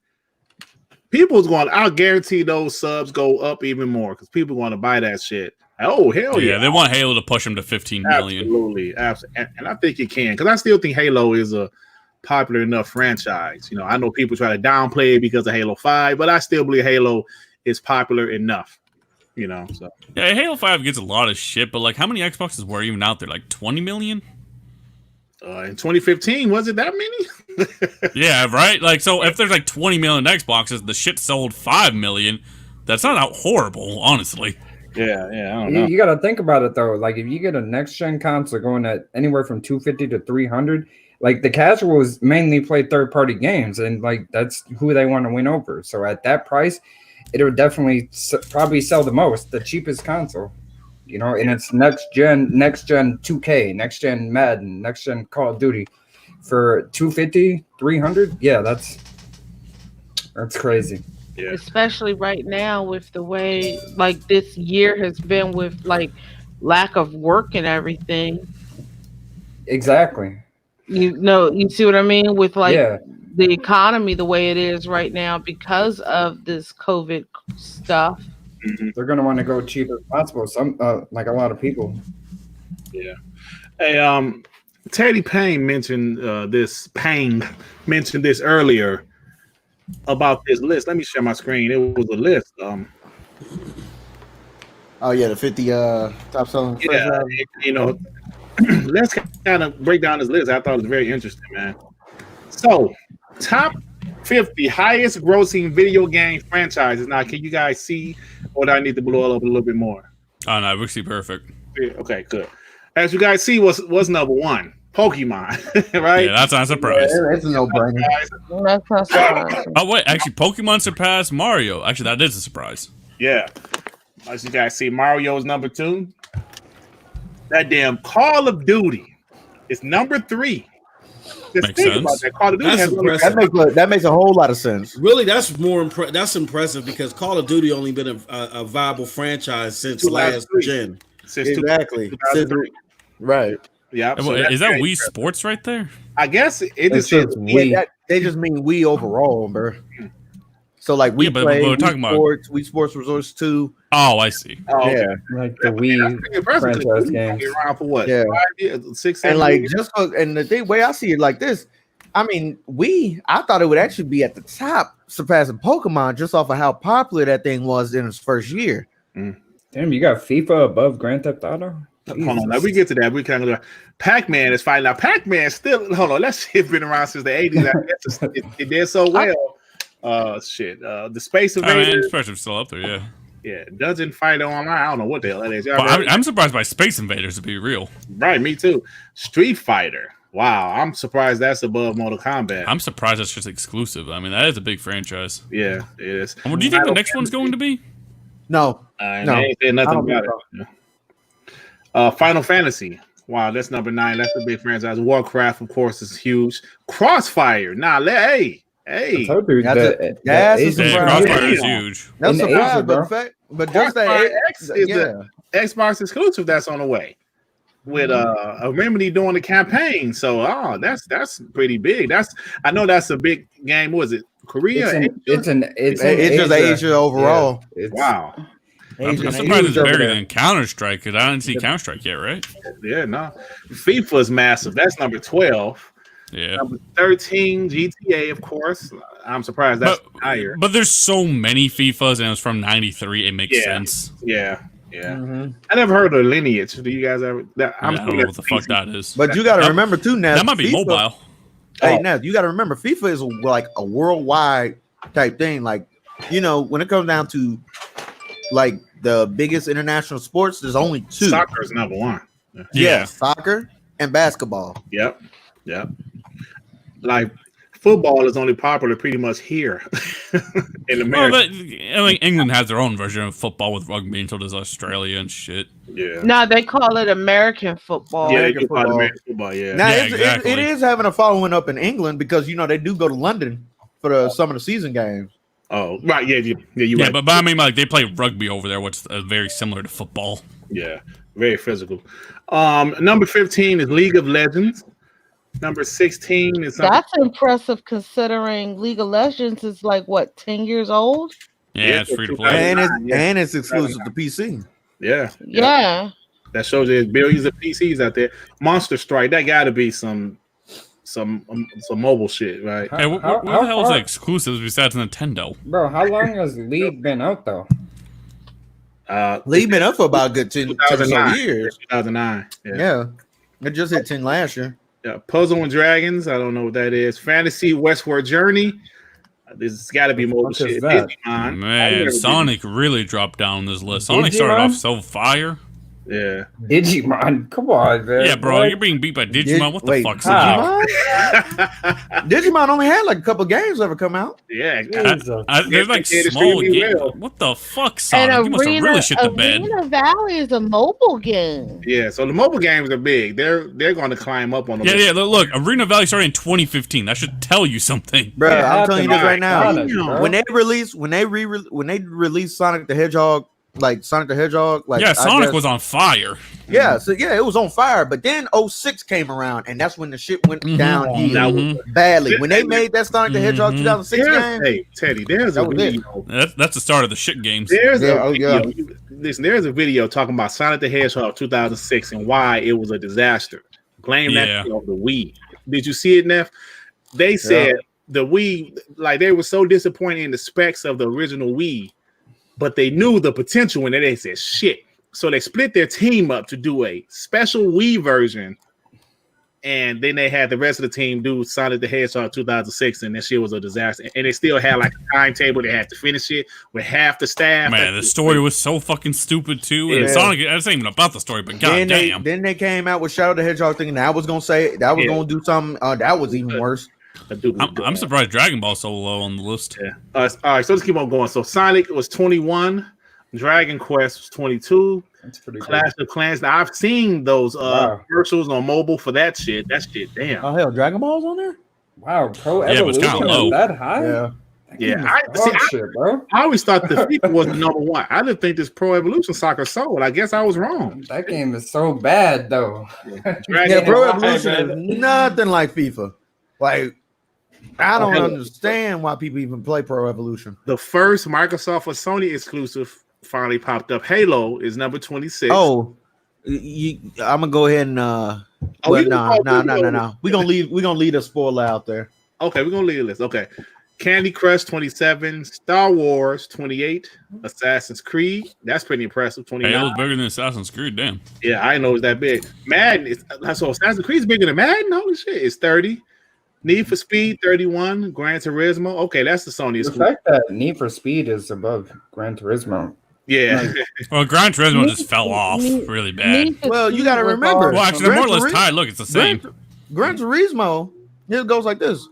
People's going. I'll guarantee those subs go up even more because people want to buy that shit. Oh hell yeah! They want Halo to push them to 15 million. Absolutely. And I think it can, because I still think Halo is a popular enough franchise. I know people try to downplay it because of Halo 5, but I still believe Halo is popular enough. So yeah, Halo 5 gets a lot of shit, but like, how many Xboxes were even out there? Like 20 million? In 2015, was it that many? Yeah, right. Like, so if there's like 20 million Xboxes, the shit sold 5 million. That's not horrible, honestly. Yeah, I don't know. You got to think about it though. Like, if you get a next gen console going at anywhere from 250 to 300, like the casuals mainly play third party games, and like that's who they want to win over. So at that price, it would definitely probably sell the most, the cheapest console. And it's next gen 2K, next gen Madden, next gen Call of Duty for 250, 300. Yeah, that's crazy. Yeah. Especially right now with the way like this year has been with like lack of work and everything. Exactly. You know, you see what I mean with like Yeah. the economy the way it is right now because of this COVID stuff. They're gonna want to go cheap as possible. Some like a lot of people. Yeah. Hey, Teddy Payne mentioned this. Payne mentioned this earlier about this list. Let me share my screen. It was a list. Oh yeah, the 50 top selling. Yeah, you know, let's kind of break down this list. I thought it was very interesting, man. So, top 50 highest grossing video game franchises. Now, can you guys see, or do I need to blow it up a little bit more? Oh no, we see perfect. Okay, good. As you guys see, what's number one? Pokemon, right? Yeah, that's not a surprise. It's a no-brainer. That's not surprising. Oh wait, actually, Pokemon surpassed Mario. Actually, that is a surprise. Yeah. As you guys see, Mario's number 2. That damn Call of Duty is number 3. Just Makes think sense. about that. Call of Duty That's has impressive. That makes a whole lot of sense. Really, that's that's impressive because Call of Duty only been a viable franchise since last 2003. gen. since Exactly. 2003. Right. Yeah. Is So that very Wii impressive. Sports right there? I guess it It's just just says Yeah, we. they just mean we overall, bro. So like we Yeah, but play we're Wii talking about- Sports, Wii Sports Resorts 2. Oh, I see. oh, okay. Yeah. Like the That's Wii pretty impressive, 'cause franchise Wii's games. been around for what? Yeah. 5 years, 6, 7 And like years? just and the way I see it like this, I mean, I thought it would actually be at the top, surpassing Pokemon just off of how popular that thing was in its first year. Damn, you got FIFA above Grand Theft Auto? Hold on, now we get to that. We kind of Pac-Man is fighting now. Pac-Man still hold on. That shit's been around since the 80s. I guess it did so well. The Space I mean, Invaders. Expressive's still up there, yeah. Yeah, Dungeon Fighter Online. I don't know what the hell that is. Y'all But ready? I'm surprised by Space Invaders, to be real. Right, me too. Street Fighter. Wow, I'm surprised that's above Mortal Kombat. I'm surprised that's just exclusive. I mean, that is a big franchise. Yeah, it is. And what do you think the next one's going to be? No, I No, ain't saying I nothing don't about think it. Final Fantasy. Wow, that's number 9. That's a big franchise. Warcraft, of course, is huge. Crossfire. Hey. I told you That's that, that's a Asian- Yeah, surprise. Crossfire is Damn. huge. that's In a surprise, Asia, but bro. the fact, but just Crossfire that, X is the Xbox exclusive that's on the way. With a Remedy doing the campaign. So that's pretty big. I know that's a big game. What was it? Korea? It's it's just Asia overall. Yeah, it's- Wow. I'm Asian- surprised it's Asia's over bigger there. than Counter-Strike, because I didn't see Counter-Strike yet, right? Yeah, no. FIFA is massive. That's number 12. Yeah. Number 13, GTA, of course. I'm surprised that's higher. But there's so many FIFAs, and it was from 93. It makes Yeah. sense. Yeah. Mhm. I never heard of Lineage. Do you guys ever? I don't know what the fuck that is. But you got to That- remember too now. That might be FIFA, mobile. Hey, now you got to remember FIFA is like a worldwide type thing. Like, when it comes down to like the biggest international sports, there's only 2. Soccer is number 1. Yeah. Soccer and basketball. Yep. Like football is only popular pretty much here in Well, America. but, I mean, England has their own version of football with rugby, and so does Australia and shit. Yeah. No, they call it American football. Yeah, American you call it football. American football. Yeah. Now Yeah, it exactly. is having a following up in England because they do go to London for some of the season games. Oh, right. Yeah. You Yeah, right. but I mean, like, they play rugby over there, which is very similar to football. Yeah. Very physical. Number 15 is League of Legends. Number 16 is That's impressive considering League of Legends is like what 10 years old. Yeah, it's free to play. And it's exclusive to PC. Yeah. Yeah. That shows you there's billions of PCs out there. Monster Strike. That got to be some mobile shit, right? Hey, what the hell is the exclusives besides Nintendo? Bro, how long has League been out though? League been up for about a good 10 or so 2009. years. 2009. Yeah. It just hit 10 last year. Yeah, Puzzle and Dragons. I don't know what that is. Fantasy Westward Journey. This has got to be mobile What is shit. that? Digimon. I Man, never Sonic really dropped down this list. Sonic started Digimon? off so fire. Yeah. Digimon, come on, man. Yeah, bro, What? you're being beat by Digimon. What the Wait, fuck's how? Digimon? Digimon only had like a couple games ever come out. Yeah. Jesus. There's like They did small extremely games. well. What the fuck, And Sonic? You must have really shit the bed. Arena Valley is a mobile game. Yeah, so the mobile games are big. They're going to climb up on the Yeah, list. yeah. Look, Arena Valley started in 2015. That should tell you something. Bro, Yeah, I'm telling you this right now. Sonic, bro. When they released Sonic the Hedgehog, like Sonic the Hedgehog, like Yeah, I Sonic guess- was on fire. Yeah, so yeah, it was on fire. But then 06 came around, and that's when the shit went downhill Mhm. badly. When they made that Sonic the Hedgehog Mhm. 2006 game, Hey, Teddy, there's a That was it. video. That's the start of the shit games. There's Yeah, a oh, video. yeah. Listen, there's a video talking about Sonic the Hedgehog 2006 and why it was a disaster. Blame Yeah. that shit on the Wii. Did you see it, Neff? They said the Wii, like they were so disappointed in the specs of the original Wii, but they knew the potential in it. They said shit. So they split their team up to do a special Wii version. And then they had the rest of the team do Sonic the Hedgehog 2006, and that shit was a disaster. And they still had like a timetable; they had to finish it with half the staff. Man, the story was so fucking stupid too. And Yeah. Sonic, that's not even about the story, but then goddamn. then they came out with Shadow the Hedgehog thinking that was gonna say that was gonna do something. That was even worse. I'm surprised Dragon Ball's so low on the list. Yeah. All right, so let's keep on going. So Sonic was 21, Dragon Quest was 22, That's pretty good. Clash of Clans. Now I've seen those Wow. commercials on mobile for that shit. That shit, damn. Oh hell, Dragon Ball's on there. Wow, Pro Yeah, it was Evolution kinda low. is that high? Yeah. That Yeah, game is I- dog see, I- shit, bro. I always thought the FIFA was the number one. I didn't think this Pro Evolution Soccer sold. I guess I was wrong. That game is so bad though. Dragon Yeah, Pro why, Evolution man? is nothing like FIFA. Like, I don't Okay. understand why people even play Pro Evolution. The first Microsoft or Sony exclusive finally popped up. Halo is number 26. Oh, I'm gonna go ahead and Oh, you can call no. We're gonna leave a spoiler out there. Okay, we're gonna leave this. Okay. Candy Crush 27, Star Wars 28, Assassin's Creed. That's pretty impressive. Hey, 29. it was bigger than Assassin's Creed, damn. Yeah, I didn't know it was that big. Madden is so Assassin's Creed is bigger than Madden. Holy shit, it's 30. Need for Speed 31, Gran Turismo. Okay, that's the Sony The exclusive. fact that Need for Speed is above Gran Turismo. Yeah, Well, Gran Turismo just fell off really bad. Well, you gotta remember. Well, actually, they're more or less Gran tied. Look, it's the same. Gran Turismo, it goes like this.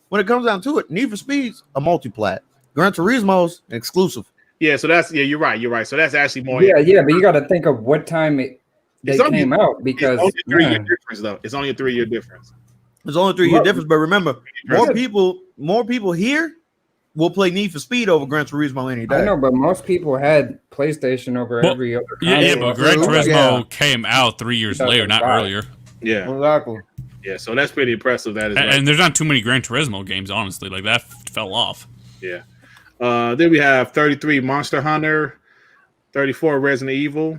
When it comes down to it, Need for Speed's a multi-plat. Gran Turismo's an exclusive. yeah. So that's you're right. You're right. So that's actually more. Yeah, but you got to think of what time they It's only- came out It's because only a 3-year man, difference though. It's only a 3-year difference. There's only 3-year Well- difference, but remember, more Yeah. people here will play Need for Speed over Gran Turismo any day. I know, but most people had PlayStation over Well, every other. Yeah, console. but Gran True. Turismo Yeah. came out 3 years later, not 2005. earlier. Yeah, Exactly. yeah. So that's pretty impressive. That is. And, right. and there's not too many Gran Turismo games, honestly. Like that fell off. Yeah. Then we have 33 Monster Hunter, 34 Resident Evil,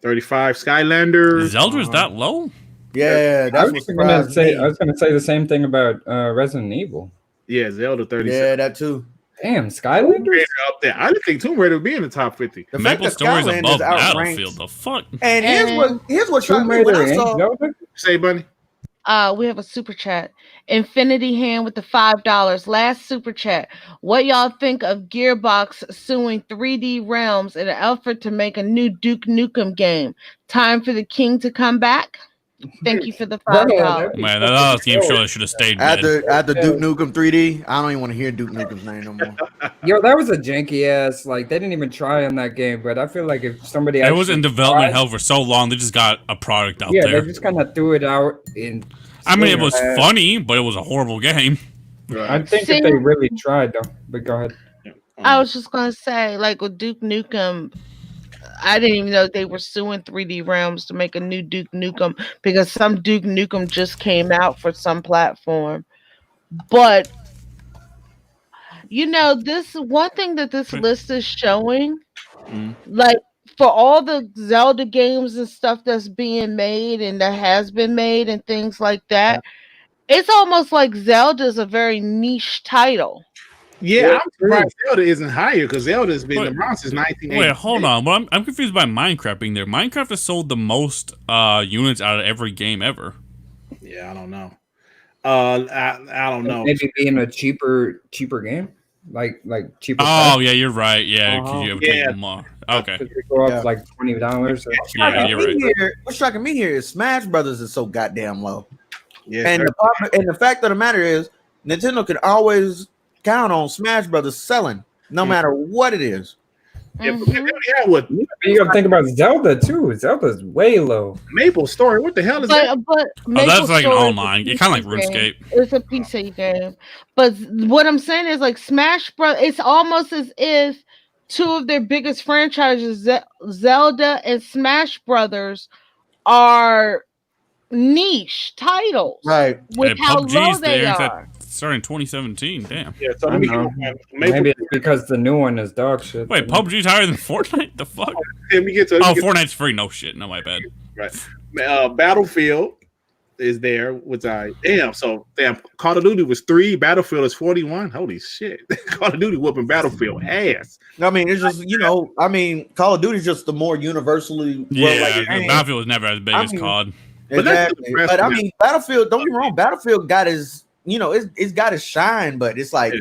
35 Skylanders. Zelda's that low? Yeah, I that's was what gonna surprised say me. I was gonna say the same thing about Resident Evil. Yeah, Zelda 36. Yeah, that too. Damn, Tomb Skylanders. Raider up there. I didn't think Tomb Raider would be in the top 50. The fact Maple that Story's Skylanders above outranked. Battlefield. The fuck? And here's what shocked Tomb me when Raider I and saw. Zelda? Say, Bunny. We have a super chat. Infinity Hand with the $5. Last super chat. What y'all think of Gearbox suing 3D Realms in an effort to make a new Duke Nukem game? Time for the king to come back? Thank you for the $5. Man, that last game show should have stayed dead. After Duke Nukem 3D, I don't even want to hear Duke Nukem's name no more. Yo, that was a janky ass. Like they didn't even try on that game, but I feel like if somebody It was actually in development tried- hell for so long, they just got a product out yeah, there. they just kind of threw it out in. I mean, it was Uh, funny, but it was a horrible game. I think See- if they really tried though, but go ahead. I was just gonna say, like with Duke Nukem, I didn't even know they were suing 3D Realms to make a new Duke Nukem because some Duke Nukem just came out for some platform. But you know, this one thing that this list is showing, like for all the Zelda games and stuff that's being made and that has been made and things like that, it's almost like Zelda's a very niche title. Yeah, I'm surprised Zelda isn't higher because Zelda's been Wait, around since 1980. Wait, hold on. Well, I'm confused by Minecraft being there. Minecraft has sold the most units out of every game ever. Yeah, I don't know. I don't know. Maybe being a cheaper game. like cheaper. Oh yeah, you're right. Yeah, Uh-huh. you have Yeah. more. Okay. They go up Yeah. like $20. Yeah, you're right. What's shocking me here is Smash Brothers is so goddamn low. Yeah, And the fact of the matter is, Nintendo can always count on Smash Brothers selling, no matter what it is. yeah, what You gotta think about Zelda too. Zelda's way low. Maple Story? What the hell is that? But Oh, that's like an Maple Story is a online. It's kind of like PC game. RuneScape. It's a PC game. But what I'm saying is like Smash Bros. It's almost as if two of their biggest franchises, Zelda and Smash Brothers, are niche titles. Right. With how low PUBG's they there. are. Starting in 2017. Damn. Yeah, so I let me know. get Maybe it's because the new one is dog shit. Wait, PUBG's higher than Fortnite? The fuck? let me get to Oh, Fortnite's free. No shit. No, my bad. right. Battlefield is there, which Call of Duty was 3, Battlefield is 41. Holy shit. Call of Duty whooping Battlefield ass. I mean, it's just Call of Duty is just the more universally Yeah, game. Battlefield was never as big as COD. But that's Exactly. impressive. But I mean, Battlefield, don't get me wrong, Battlefield got his, it's got his shine, but it's like,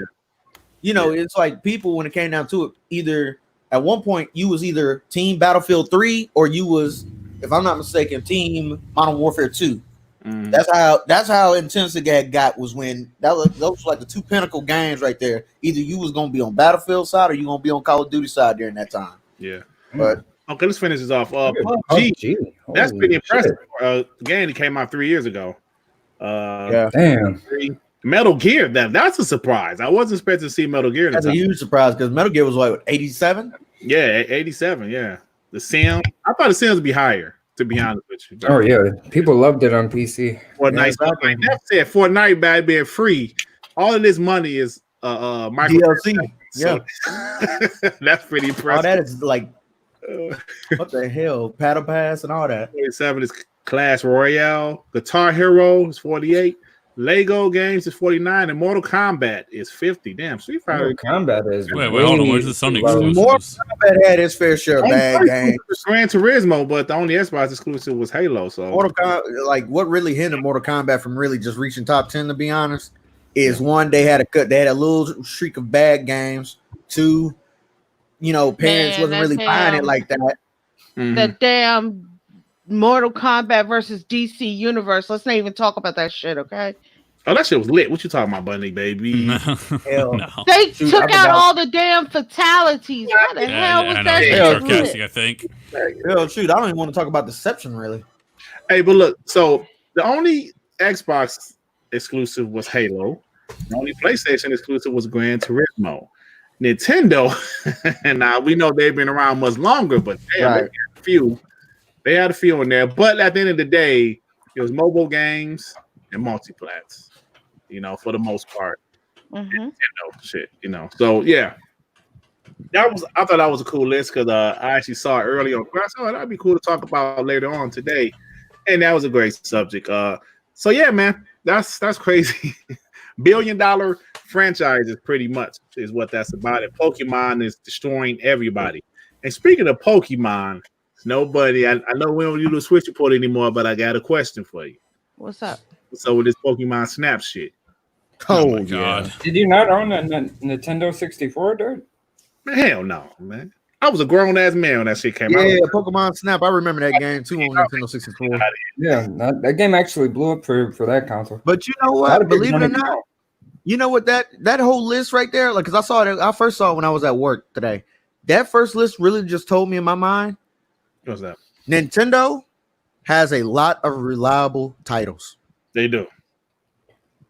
it's like people, when it came down to it, either at one point you was either Team Battlefield 3 or you was, if I'm not mistaken, Team Modern Warfare 2. Mhm. That's how intense it got was when those was like the two pinnacle games right there. Either you was gonna be on Battlefield side or you gonna be on Call of Duty side during that time. Yeah. But Okay, let's finish this off. PUBG, PUBG. that's Holy pretty impressive. shit. The game that came out 3 years ago. yeah, Damn. Metal Gear, that's a surprise. I wasn't expecting to see Metal Gear. that's a huge surprise because Metal Gear was like 87. Yeah, 87. Yeah, the Sim. I thought the Sims would be higher. To be honest with you. Oh yeah, people loved it on PC. Fortnite. Yeah, exactly. Like Neff said, Fortnite by being free. All of this money is micro DLC. So, that's pretty All impressive. that is like what the hell, Battle Pass and all that. 47 is Clash Royale. Guitar Hero is 48. Lego Games is 49, and Mortal Kombat is 50. Damn, Street Fighter. Mortal Kombat is. Wait, hold on. Where's the Sony low. exclusives? Mortal Kombat had its fair share of bad games. Gran Turismo, but the only Xbox exclusive was Halo. So Mortal Kombat, like what really hindered Mortal Kombat from really just reaching top 10, to be honest, is one, they had a little streak of bad games. Two, parents wasn't really buying it like that. Mhm. The damn Mortal Kombat versus DC Universe. Let's not even talk about that shit, okay? Oh, that shit was lit. What you talking about, Bunny, baby? Hell, No. They Shoot, took I out forgot. all the damn fatalities. How the hell was I know. that It's shit sarcastic, lit? I think. hell, shoot, I don't even want to talk about Deception really. Hey, but look, so the only Xbox exclusive was Halo. The only PlayStation exclusive was Gran Turismo. Nintendo, and now we know they've been around much longer, but damn, Right. they had a few in there. But at the end of the day, it was mobile games and multiplats, for the most part. Mhm. Shit. So yeah, I thought that was a cool list because I actually saw it early on. I thought that'd be cool to talk about later on today, and that was a great subject. So yeah, man, that's crazy. $1 billion franchises pretty much is what that's about. And Pokemon is destroying everybody. And speaking of Pokemon, nobody. I know we don't do the Switch report anymore, but I got a question for you. What's up? So with this Pokemon Snap shit. Oh my god. Did you not own a Nintendo 64, dude? Man, hell no, man. I was a grown ass man when that shit came out. Yeah, Pokemon Snap. I remember that game too on Nintendo 64. Yeah, that game actually blew up for that console. But you know A lot what? of people Believe it or don't not, you know what that whole list right there, like, because I first saw it when I was at work today. That first list really just told me in my mind, What's that? Nintendo has a lot of reliable titles. They do.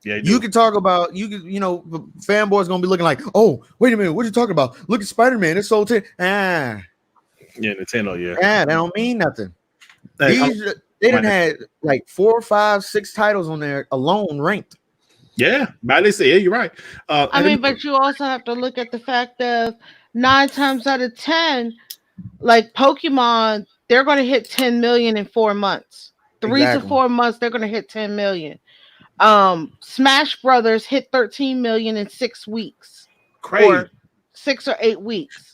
Yeah, they do. You can talk about fanboys gonna be looking like, oh, wait a minute, what you talking about? Look at Spider-Man, it's sold 10. Yeah, Nintendo. Yeah. That don't mean nothing. Hey, They done had like 4, 5, 6 titles on there alone ranked. yeah, but they say, yeah, you're right. I mean, but you also have to look at the fact of 9 times out of 10, like Pokemon, they're going to hit 10 million in 4 months. 3 to 4 months, they're going to hit 10 million. Smash Brothers hit 13 million in 6 weeks. crazy. Or 6 or 8 weeks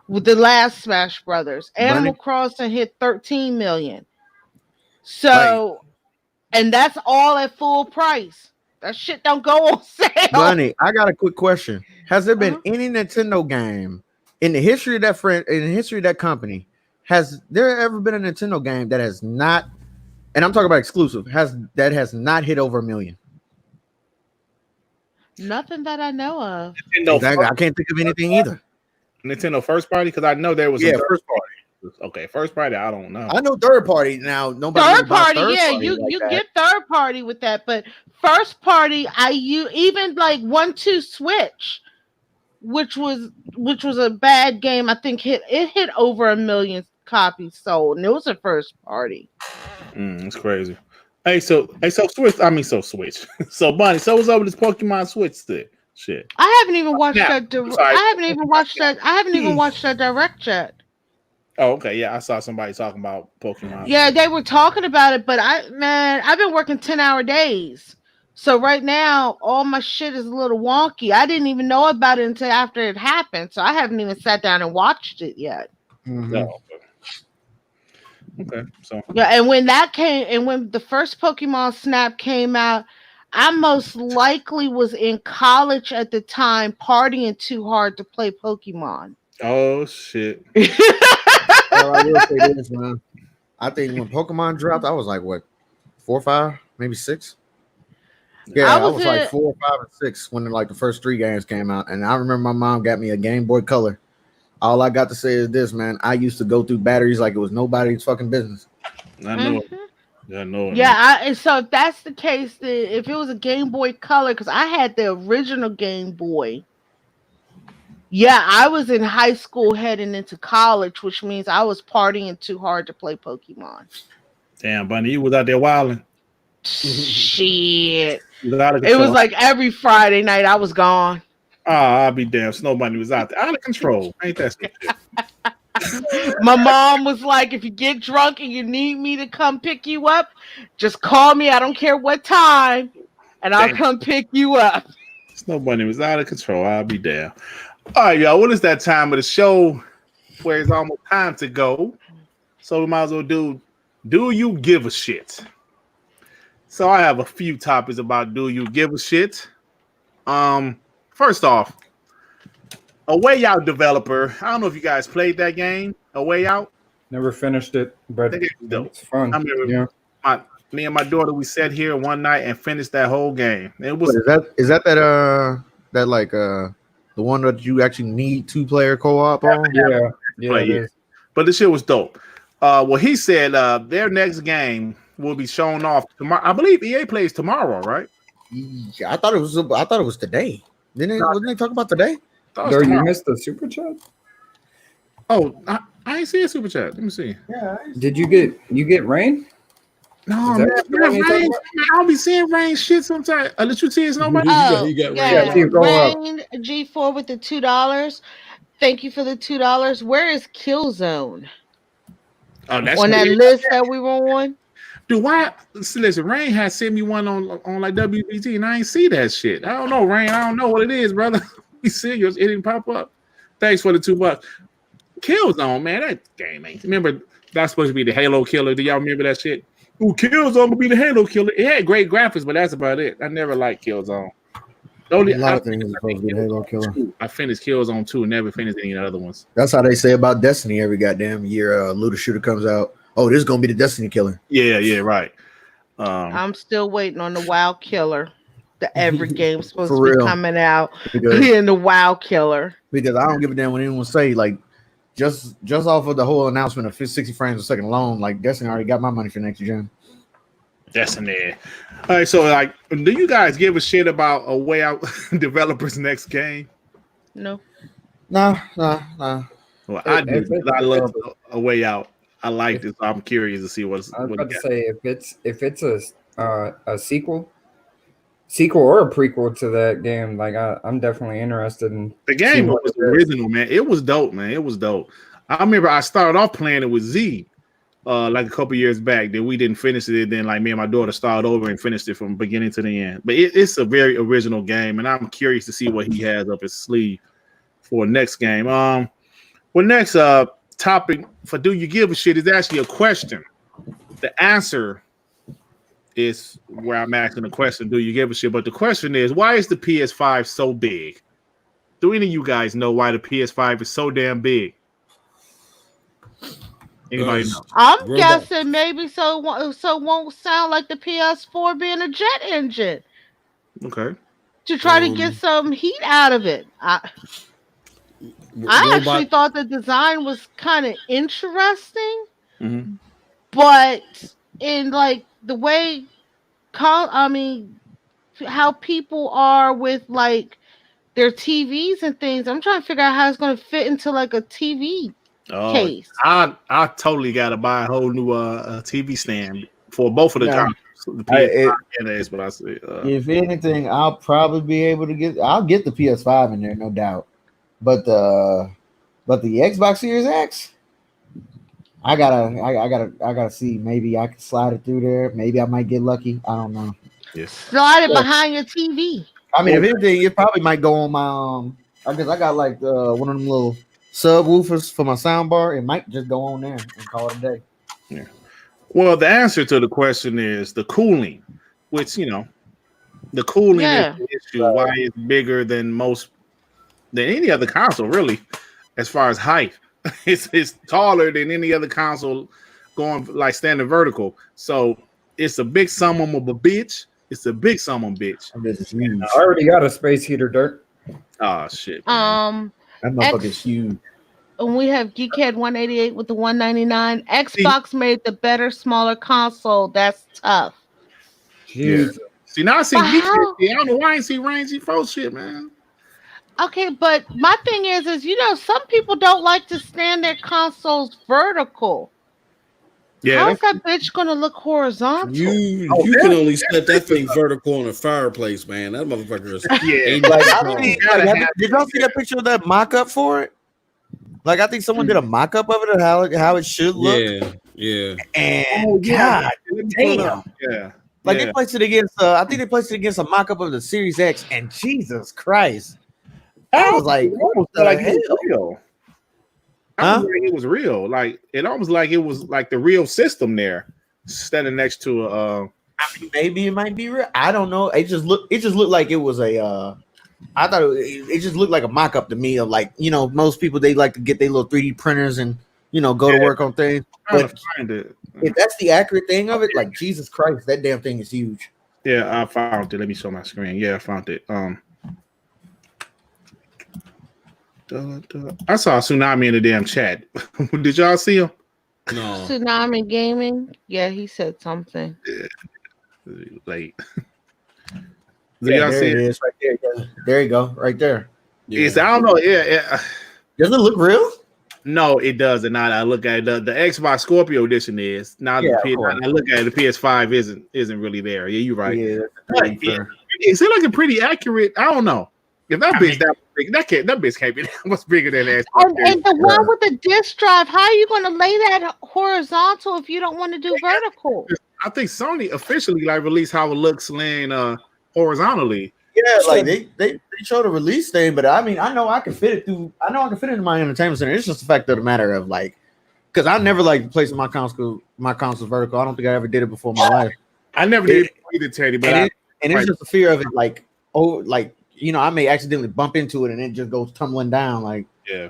with the last Smash Brothers. Animal Crossing hit 13 million. So, and that's all at full price. That shit don't go on sale. Bunny, I got a quick question. Has there been any Nintendo game in the history of that company? Has there ever been a Nintendo game that has not, and I'm talking about exclusive, has not hit over 1 million? Nothing that I know of. Exactly. I can't think of anything either. Nintendo first party, because I know there was first party. Okay, first party, I don't know. I know third party now. Nobody Third party, you get third party with that, but first party, even like 1-2 Switch, which was a bad game. I think hit over 1 million copies sold, and it was a first party. It's crazy. Hey, so Switch. So Bunny, so what's up with this Pokemon Switch stick? Shit. I haven't even watched that. I haven't even watched that direct yet. Oh, okay. Yeah, I saw somebody talking about Pokemon. Yeah, they were talking about it, but I've been working 10-hour days. So right now, all my shit is a little wonky. I didn't even know about it until after it happened. So I haven't even sat down and watched it yet. Mm-hmm. No. Okay. So yeah, and when the first Pokemon Snap came out, I most likely was in college at the time, partying too hard to play Pokemon. Oh shit. Well, I will say this, man. I think when Pokemon dropped, I was like, what, 4 or 5, maybe 6? Yeah, I was like 4, 5, and 6 when like the first 3 games came out. And I remember my mom got me a Game Boy Color. All I got to say is this, man. I used to go through batteries like it was nobody's fucking business. I know. I know. Yeah, so if that's the case, if it was a Game Boy Color, because I had the original Game Boy. Yeah, I was in high school heading into college, which means I was partying too hard to play Pokemon. Damn, Bunny, you was out there wilding. Shit. It was like every Friday night I was gone. I'll be damned. Snow Bunny was out there. Out of control. Ain't that some shit? My mom was like, if you get drunk and you need me to come pick you up, just call me. I don't care what time, and I'll come pick you up. Snow Bunny was out of control. I'll be damned. All right, y'all. What is that time of the show where it's almost time to go? So we might as well do you give a shit? So I have a few topics about do you give a shit. First off, A Way Out developer. I don't know if you guys played that game, A Way Out. Never finished it, but it's fun. I remember me and my daughter, we sat here one night and finished that whole game. It was is that like the one that you actually need 2-player co-op on? Yeah. But the shit was dope. Well, he said their next game will be shown off tomorrow. I believe EA plays tomorrow, right? Yeah, I thought it was today. Wasn't they talking about today? You missed the super chat? Oh, I ain't see a super chat. Let me see. Yeah. Did you get Rain? No, man, Rain. I'll be seeing Rain shit sometimes. Unless you see it's nobody. You got Rain G4 with the $2. Thank you for the $2. Where is Killzone? Oh, that's on that list that we were on. Dude, why? Listen, Rain has sent me one on like WBT, and I ain't see that shit. I don't know, Rain. I don't know what it is, brother. Be serious. It didn't pop up. Thanks for the $2. Killzone, man. That game ain't. Remember, that's supposed to be the Halo killer. Do y'all remember that shit? Ooh, Killzone gonna be the Halo killer. It had great graphics, but that's about it. I never liked Killzone. A lot of things are supposed to be Halo killer. I finished Killzone 2 and never finished any of the other ones. That's how they say about Destiny every goddamn year. Looter shooter comes out. Oh, this is gonna be the Destiny killer. Yeah, right. I'm still waiting on the WoW killer. Every game's supposed to be coming out in the WoW killer. Because I don't give a damn what anyone say. Like, just off of the whole announcement of 60 frames a second alone, like Destiny already got my money for next gen. Destiny. All right, so like, do you guys give a shit about A Way Out developers' next game? No. Nah. Well, I do. I love A Way Out. I like this. I'm curious to see what's. I was about to say if it's a sequel or a prequel to that game, like I'm definitely interested in. The game was original, man. It was dope, man. It was dope. I remember I started off playing it with Z, like a couple years back. Then we didn't finish it. Then like me and my daughter started over and finished it from beginning to the end. But it's a very original game, and I'm curious to see what he has up his sleeve for next game. Well, next topic for Do You Give a Shit is actually a question. The answer is where I'm asking the question. Do you give a shit? But the question is, why is the PS5 so big? Do any of you guys know why the PS5 is so damn big? Anybody know? I'm guessing maybe so it won't sound like the PS4 being a jet engine. Okay. To try to get some heat out of it. I actually thought the design was kind of interesting, but in like the way, how people are with like their TVs and things. I'm trying to figure out how it's going to fit into like a TV case. I totally got to buy a whole new TV stand for both of the consoles. The PS5 and the Xbox. If anything, I'll probably be able to get. I'll get the PS5 in there, no doubt. But the Xbox Series X, I gotta see. Maybe I can slide it through there. Maybe I might get lucky. I don't know. Yes. Slide it behind your TV. I mean, if anything, it probably might go on my because I got like one of them little subwoofers for my soundbar. It might just go on there and call it a day. Yeah. Well, the answer to the question is the cooling, which the cooling is the issue. Why it's bigger than any other console, really, as far as height. It's taller than any other console going like standing vertical. So it's a big son of a bitch. It's a big son of a bitch. I already got a space heater, Dirt. Oh shit. Man. That motherfucker's huge. And we have Geekhead 188 with the 199. Xbox made the better, smaller console. That's tough. Yeah. See, now I see Geekhead. I don't know why I ain't see Rangy 4 shit, man. Okay, but my thing is some people don't like to stand their consoles vertical. Yeah. How's that bitch gonna look horizontal? You can only set that thing vertical in a fireplace, man. That motherfucker is did y'all see that picture of that mock-up for it? Like, I think someone did a mock-up of it, how it should look. Yeah. And God damn. Yeah. Like they placed it against I think they placed it against a mock-up of the Series X, and Jesus Christ. I was like, what the hell? Real. It was real. Like it almost like it was like the real system there, standing next to a. I mean, maybe it might be real. I don't know. It just looked like it was a. I thought it just looked like a mock-up to me of like most people they like to get their little 3D printers and go to work on things. But if that's the accurate thing of it, like Jesus Christ, that damn thing is huge. Yeah, I found it. Let me show my screen. Yeah, I found it. I saw a Tsunami in the damn chat. Did y'all see him? No. Tsunami Gaming? Yeah, he said something. Yeah. Late. Y'all see it? Is right there. There you go, right there. Yeah. I don't know. Yeah. Does it look real? No, it doesn't. Now I look at it, the Xbox Scorpio edition is now. I look at it, the PS5 isn't really there. Yeah, you're right. Yeah, it seems like a pretty accurate. I don't know. If that bitch that big, that bitch can't be that much bigger than that. And the one with the disk drive, how are you going to lay that horizontal if you don't want to do vertical? I think Sony officially released how it looks laying horizontally. Yeah, like they showed a release thing, but I mean, I know I can fit it in my entertainment center. It's just the fact of the matter of because I never placing my console vertical. I don't think I ever did it before in my life. I never did either, Teddy. But it's just a fear of it, I may accidentally bump into it and it just goes tumbling down. Yeah,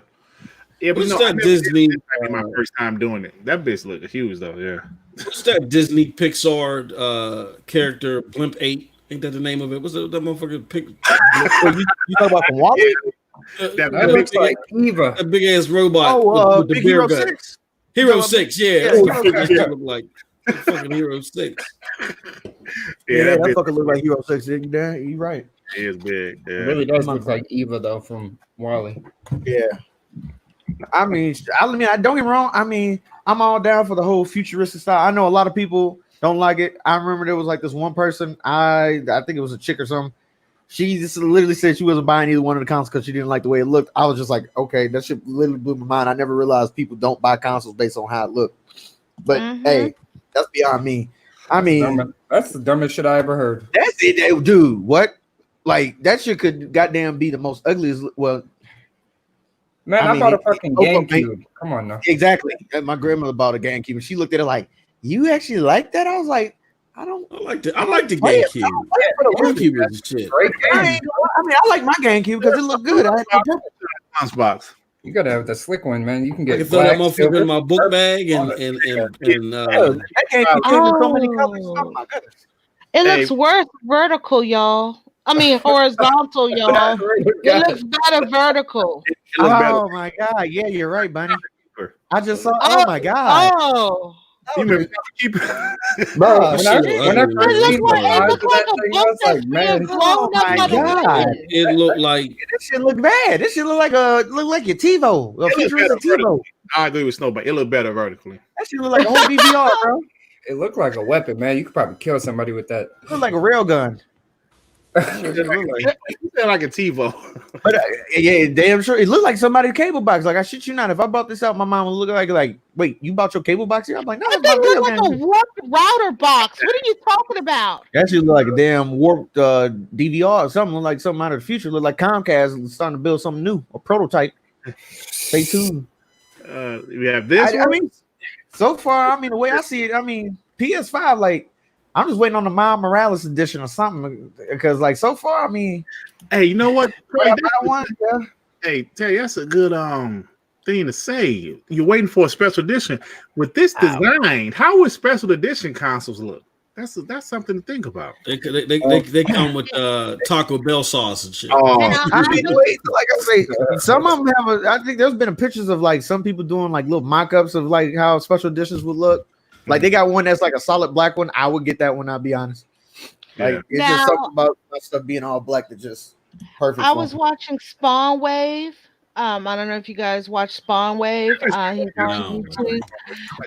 but that Disney. My first time doing it. That bitch looked huge though. Yeah. What's that Disney Pixar character Blimp 8? Ain't that the name of it? What's that motherfucker? You talk about from Wally? That looks like Eva. That big ass robot. Oh, Big Hero 6. Hero 6, yeah. That's what that look like. Fucking Hero 6. Yeah, that fucking look like Hero 6. You're right. It is big. Yeah. It really does look like Eva though from Wally. Yeah. I mean, don't get me wrong. I mean, I'm all down for the whole futuristic style. I know a lot of people don't like it. I remember there was this one person. I think it was a chick or something. She just literally said she wasn't buying either one of the consoles because she didn't like the way it looked. I was just like, okay, that shit literally blew my mind. I never realized people don't buy consoles based on how it looked. But hey, that's beyond me. I mean, that's the dumbest shit I ever heard. That's it, dude. What? That shit could goddamn be the most ugliest. Well, man, I bought a fucking GameCube. Come on now. Exactly. My grandmother bought a GameCube and she looked at it like, you actually like that? I was like, I like the GameCube. GameCube is shit. I like my GameCube because it looked good. I had the purple Lunchbox. You gotta have the slick one, man. You can I get can throw that black, motherfucker silver. in my book bag and that GameCube came in so many colors. Oh my goodness. It looks worse vertical, y'all. I mean horizontal, y'all. It looks better vertical. Oh my god, yeah, you're right, Bunny. I just saw. Oh my god. Oh. You remember keep Bro, That when I shit first look seen the it size looked of like that a thing, I book was that's like, being man, blown Oh up my by the God. wind. It looked like This shit look bad. This shit look like your TiVo. A futuristic TiVo. I agree with Snowbike. It looked better vertically. That shit look like a whole DVR, bro. it looked like a weapon, man. You could probably kill somebody with that. It look like a rail gun. You said like a TiVo. But yeah, damn sure. It looked like somebody's cable box. Like I shit you not. If I bought this out, my mom would look like, wait, you bought your cable box here? I'm like, no, That that's my thing video look like game. a router box. What are you talking about? That shit look like a damn warped DVR or something. Look like something out of the future. Look like Comcast is starting to build something new, a prototype. Stay tuned. We have this. I mean, so far, the way I see it, PS5, like, I'm just waiting on the Miles Morales edition or something because, like, so far, hey, you know what? I want, yeah. Hey, Terry, that's a good thing to say. You're waiting for a special edition with this design. How would special edition consoles look? That's something to think about. they come with Taco Bell sauce and shit. Like I say, some of them have I think there's been pictures of like some people doing like little mock-ups of like how special editions would look. Like they got one that's like a solid black one. I would get that one. I'll be honest. Like it's just something about that stuff being all black that just perfect. I was watching Spawn Wave. I don't know if you guys watch Spawn Wave. He's on YouTube.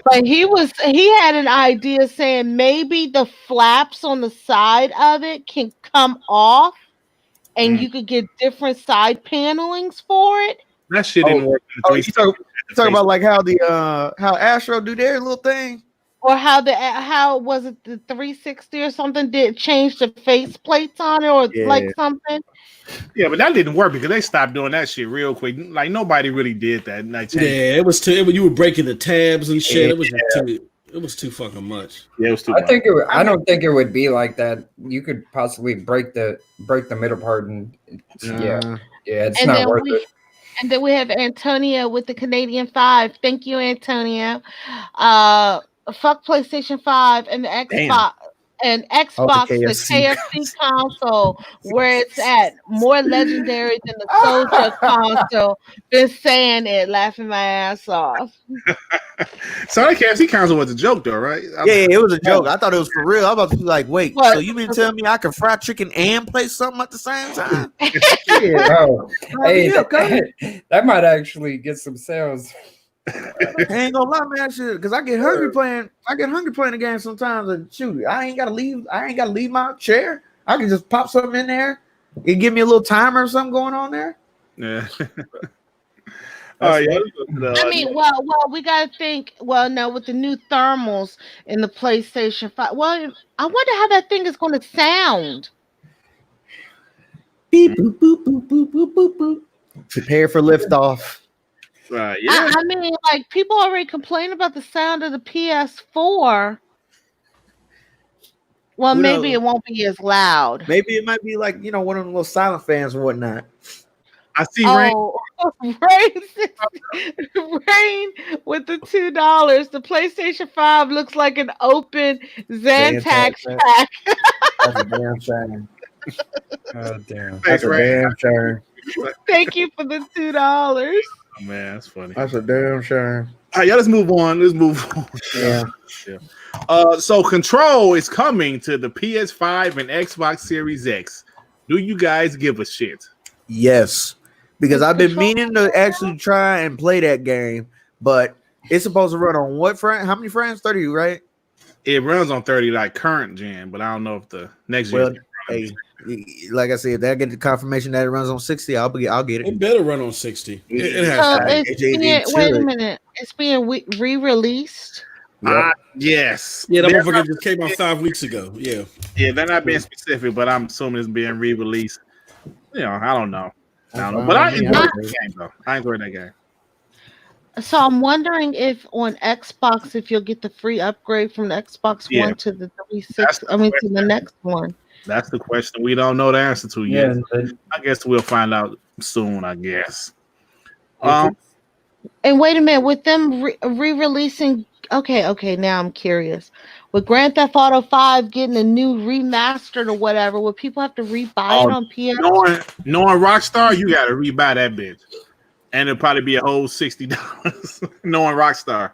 But he had an idea saying maybe the flaps on the side of it can come off and you could get different side panelings for it. That shit didn't work. You talk about like how the how Astro do their little thing. Or how was it the 360 or something did change the face plates on it or like something? Yeah, but that didn't work because they stopped doing that shit real quick. Like nobody really did that. Yeah, it was too. You were breaking the tabs and shit. It was too fucking much. Yeah, it was too. I don't think it would be like that. You could possibly break the middle part and it's not worth it. And then we have Antonio with the Canadian 5. Thank you, Antonio. Fuck PlayStation 5 and the Xbox. And Xbox, the KFC console, where it's at, more legendary than the Soldier console. Been saying it, laughing my ass off. So that KFC console was a joke, though, right? Yeah, it was a joke. I thought it was for real. I was about to be like, wait, so you been telling me I can fry chicken and play something at the same time? Bro, hey, that might actually get some sales. I ain't gonna lie, man, shit, because I get hungry playing the game sometimes. And shoot, I ain't gotta leave my chair. I can just pop something in there. It give me a little timer or something going on there. Yeah. Yeah. We gotta think. Well, no, with the new thermals in the PlayStation 5. Well, I wonder how that thing is going to sound. Beep boop boop boop boop boop boop boop. Prepare for liftoff. Yeah. I mean, like people already complain about the sound of the PS4. Well, maybe it won't be as loud. Maybe it might be like one of them little silent fans or whatnot. I see Rain with the $2. The PlayStation 5 looks like an open Xantax pack. That's a damn shame. Oh damn! That's a damn shame. Thank you for the $2. Oh, man, that's funny. That's a damn shame. All right, let's move on. Yeah. So Control is coming to the PS5 and Xbox Series X. Do you guys give a shit? Yes, because I've been meaning to actually try and play that game, but it's supposed to run on what frame? How many frames? 30, right? It runs on 30, like current gen, but I don't know if the next gen. Hey, like I said, if I get the confirmation that it runs on 60, I'll get it. It better run on 60. It has. Wait a minute. It's being re-released. Yes. Yeah, that motherfucker just came out 5 weeks ago. Yeah. Yeah, they're not being specific, but I'm assuming it's being re-released. I don't know. But I enjoyed the game though. I enjoyed that game. So I'm wondering if on Xbox, if you'll get the free upgrade from the Xbox Yeah. One to the 360. I mean, to the next one. That's the question we don't know the answer to Yeah, yet. I guess we'll find out soon. I guess. And wait a minute, with them re-releasing. Okay. Now I'm curious. With Grand Theft Auto 5 getting a new remastered or whatever, will people have to rebuy it on PS? Knowing Rockstar, you got to rebuy that bitch, and it'll probably be a whole $60. Knowing Rockstar,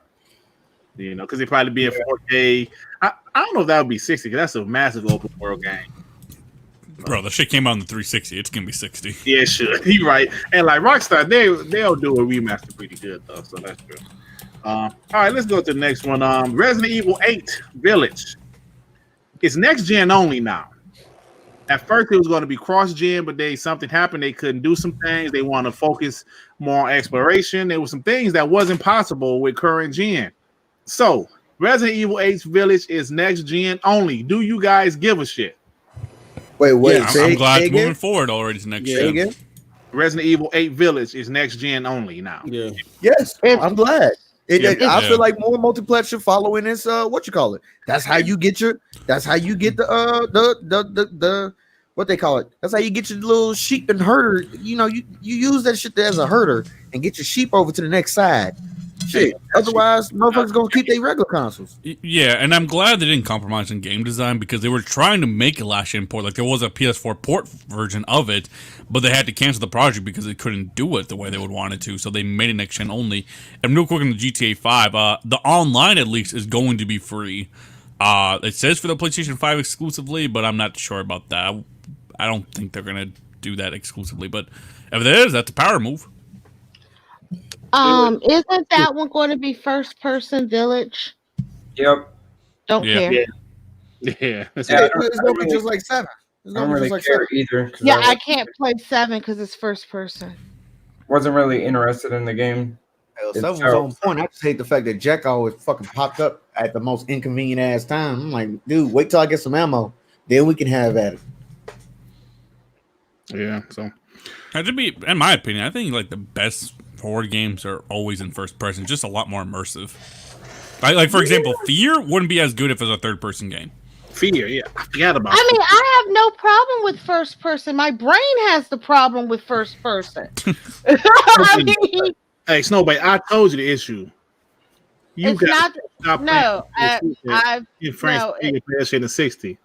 because it probably be in 4K. I don't know if that would be 60 because that's a massive open world game. Bro, the shit came out on the 360. It's gonna be 60. Yeah, it should. You're right. And like Rockstar, they'll do a remaster pretty good though, so that's true. All right, let's go to the next one. Resident Evil 8 Village. It's next gen only now. At first, it was going to be cross gen, but something happened. They couldn't do some things. They want to focus more on exploration. There were some things that wasn't possible with current gen. So, Resident Evil 8 Village is next gen only. Do you guys give a shit? Wait. Yeah, I'm glad it's moving forward already to next gen. Again? Resident Evil 8 Village is next gen only now. Yeah. Yes, I'm glad. I feel Yeah. like more multiplayer should follow in this. What you call it? That's how you get the what they call it. That's how you get your little sheep and herder. You use that shit as a herder and get your sheep over to the next side. Shit. Otherwise, motherfuckers gonna keep their regular consoles. Yeah, and I'm glad they didn't compromise in game design because they were trying to make a last-gen port. Like there was a PS4 port version of it, but they had to cancel the project because they couldn't do it the way they would want it to. So they made it next gen only. And real quick on the GTA 5, the online at least is going to be free. It says for the PlayStation 5 exclusively, but I'm not sure about that. I don't think they're gonna do that exclusively, but if it is, that's a power move. Isn't that one going to be first person Village? Yep. Don't Yeah. care. Yeah. It's gonna be just like 7. It's I don't gonna be really just like care 7. either. 'Cause Yeah, I can't play 7 because it's first person. wasn't really interested in the game. Hell, 7 was on point. I just hate the fact that Jack always fucking popped up at the most inconvenient ass time. I'm like, dude, wait till I get some ammo, then we can have at it. Yeah. So To be, in my opinion, I think like the best horror games are always in first person, just a lot more immersive. Like for example, Fear wouldn't be as good if it was a third person game. Fear, yeah, I forgot about. I mean, I have no problem with first person. My brain has the problem with first person. I mean, Hey, Snowbite, I told you the issue. You it's got not. No, I've in France, no, you play that shit in 60.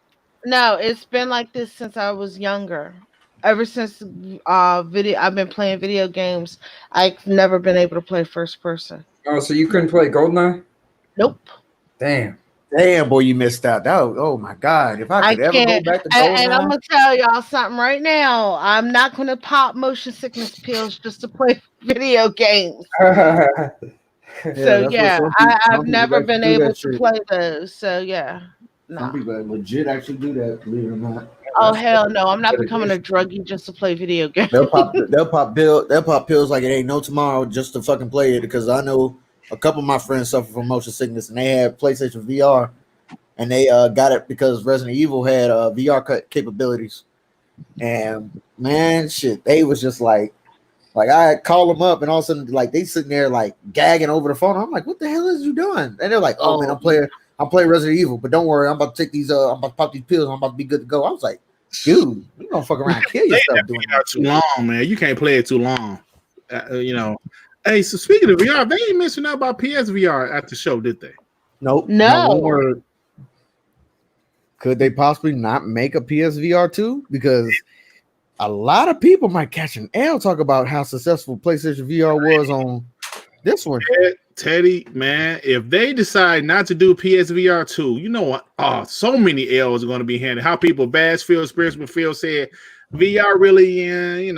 no. It's been like this since I was younger. Ever since I've been playing video games. I've never been able to play first person. Oh, so you couldn't play GoldenEye? Nope. Damn. Damn, boy, you missed out. That was, oh my god! If I could ever go back to and I'm GoldenEye, gonna tell y'all something right now. I'm not gonna pop motion sickness pills just to play video games. So yeah, I've never been able to play those. So yeah, some people legit actually do that. Believe it or not. Oh hell no! I'm not becoming a druggie just to play video games. They'll pop pills like it ain't no tomorrow just to fucking play it. Because I know a couple of my friends suffer from motion sickness and they had PlayStation VR, and they got it because Resident Evil had VR capabilities. And man, shit, they was just like I call them up and all of a sudden like they sitting there like gagging over the phone. I'm like, what the hell is you doing? And they're like, oh man, I'm playing Resident Evil, but don't worry, I'm about to take these I'm about to pop these pills. I'm about to be good to go. I was like, dude, you don't fuck around and kill yourself doing that. Too long, man. You can't play it too long. Hey, so speaking of VR, they ain't mentioned nothing about PSVR at the show, did they? Nope. No. Not one word. Could they possibly not make a PSVR 2? Because a lot of people might catch an L talk about how successful PlayStation VR was on this one. Teddy, man, if they decide not to do PSVR 2, you know what? Oh, so many L's are going to be handed. How people bash Phil Spencer, Phil said VR really,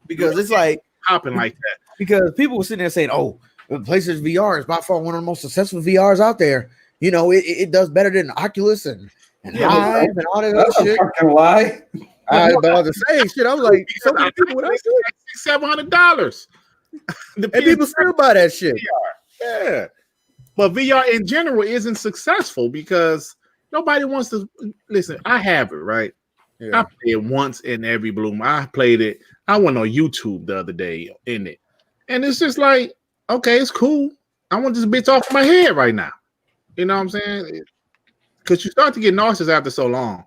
because it's like hopping like that. Because people were sitting there saying, "Oh, the PlayStation VR is by far one of the most successful VRs out there. You know, it does better than Oculus and Hive and all that other shit." Fucking lie. I was about to say shit. I was like, so many people would $700. And people still buy that shit. Yeah, but VR in general isn't successful because nobody wants to listen. I have it right. Yeah. I played it once in every bloom. I played it. I went on YouTube the other day in it, and it's just like okay, it's cool. I want this bitch off my head right now. You know what I'm saying? Because you start to get nauseous after so long.